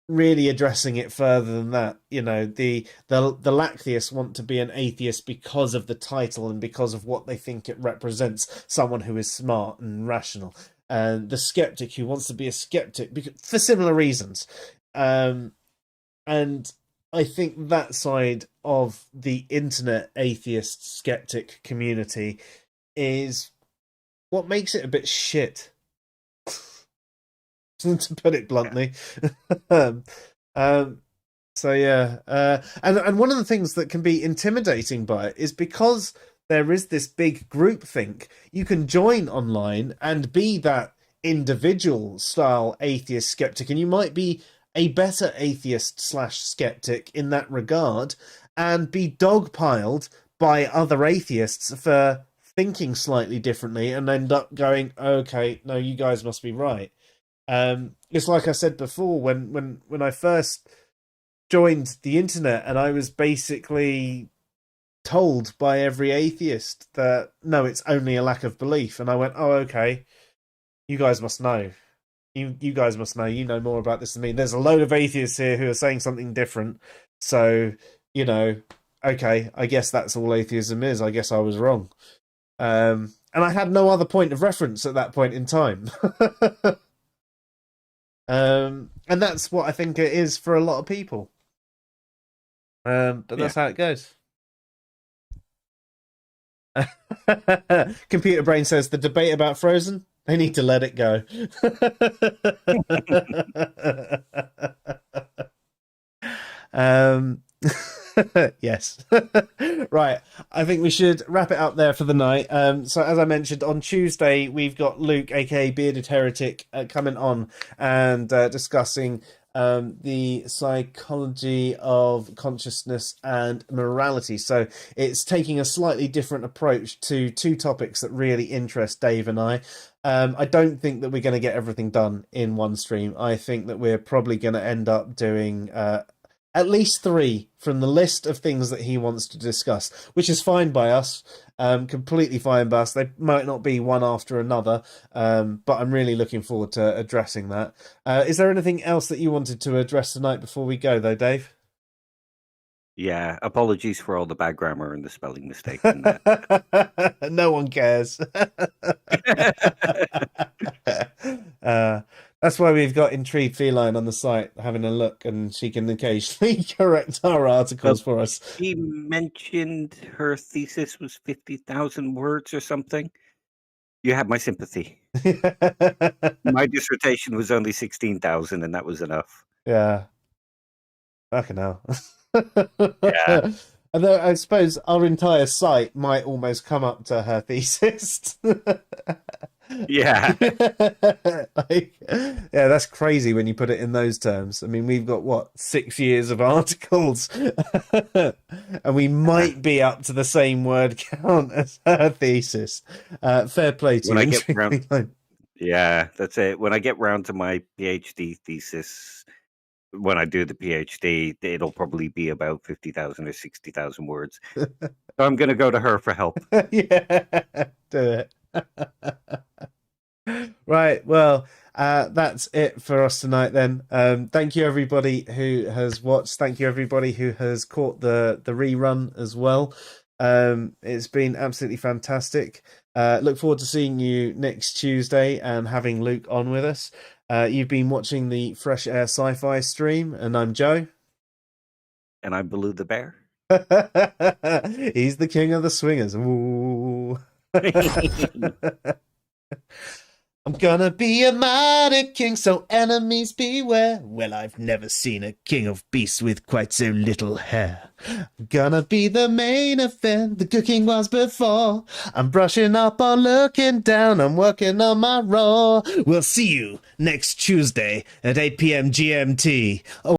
really addressing it further than that. You know, the Lactheists want to be an atheist because of the title and because of what they think it represents, someone who is smart and rational. And the skeptic who wants to be a skeptic for similar reasons. And I think that side of the internet atheist skeptic community is what makes it a bit shit, to put it bluntly. So yeah, and one of the things that can be intimidating by it is because there is this big group think. You can join online and be that individual style atheist skeptic, and you might be a better atheist slash skeptic in that regard, and be dogpiled by other atheists for thinking slightly differently, and end up going, okay, no, you guys must be right. It's like I said before, when I first joined the internet, and I was basically told by every atheist that no, it's only a lack of belief, and I went, oh, okay, you guys must know. You guys must know. You know more about this than me. There's a load of atheists here who are saying something different. So, you know, okay, I guess that's all atheism is. I guess I was wrong. And I had no other point of reference at that point in time. And that's what I think it is for a lot of people. But that's how it goes. Computer Brain says the debate about Frozen, they need to let it go. Yes. Right. I think we should wrap it up there for the night. So as I mentioned, on Tuesday we've got Luke, aka Bearded Heretic, coming on and discussing the psychology of consciousness and morality. So it's taking a slightly different approach to two topics that really interest Dave and I. I don't think that we're going to get everything done in one stream. I think that we're probably going to end up doing at least 3 from the list of things that he wants to discuss, which is fine by us, completely fine by us. They might not be one after another, but I'm really looking forward to addressing that. Is there anything else that you wanted to address tonight before we go, though, Dave? Yeah, apologies for all the bad grammar and the spelling mistakes and that. No one cares. That's why we've got Intrigued Feline on the site having a look, and she can occasionally correct our articles for us. She mentioned her thesis was 50,000 words or something. You have my sympathy. My dissertation was only 16,000, and that was enough. Yeah. Fucking hell. Yeah. Although I suppose our entire site might almost come up to her thesis. Yeah. Yeah, that's crazy when you put it in those terms. I mean, we've got what, 6 years of articles, and we might be up to the same word count as her thesis. Fair play to you. Yeah, that's it. When I get round to my PhD thesis, when I do the PhD, it'll probably be about 50,000 or 60,000 words. So I'm going to go to her for help. Yeah, do it. Right, well, that's it for us tonight then. Thank you everybody who has watched. Thank you everybody who has caught the rerun as well. It's been absolutely fantastic. Look forward to seeing you next Tuesday and having Luke on with us. You've been watching the Fresh Air Sci-Fi stream, and I'm Joe. And I'm Baloo the Bear. He's the king of the swingers. Ooh. I'm gonna be a mighty king, so enemies beware. Well, I've never seen a king of beasts with quite so little hair. Gonna be the main event, the good king was before. I'm brushing up or looking down, I'm working on my raw. We'll see you next Tuesday at 8 p.m. GMT. Oh,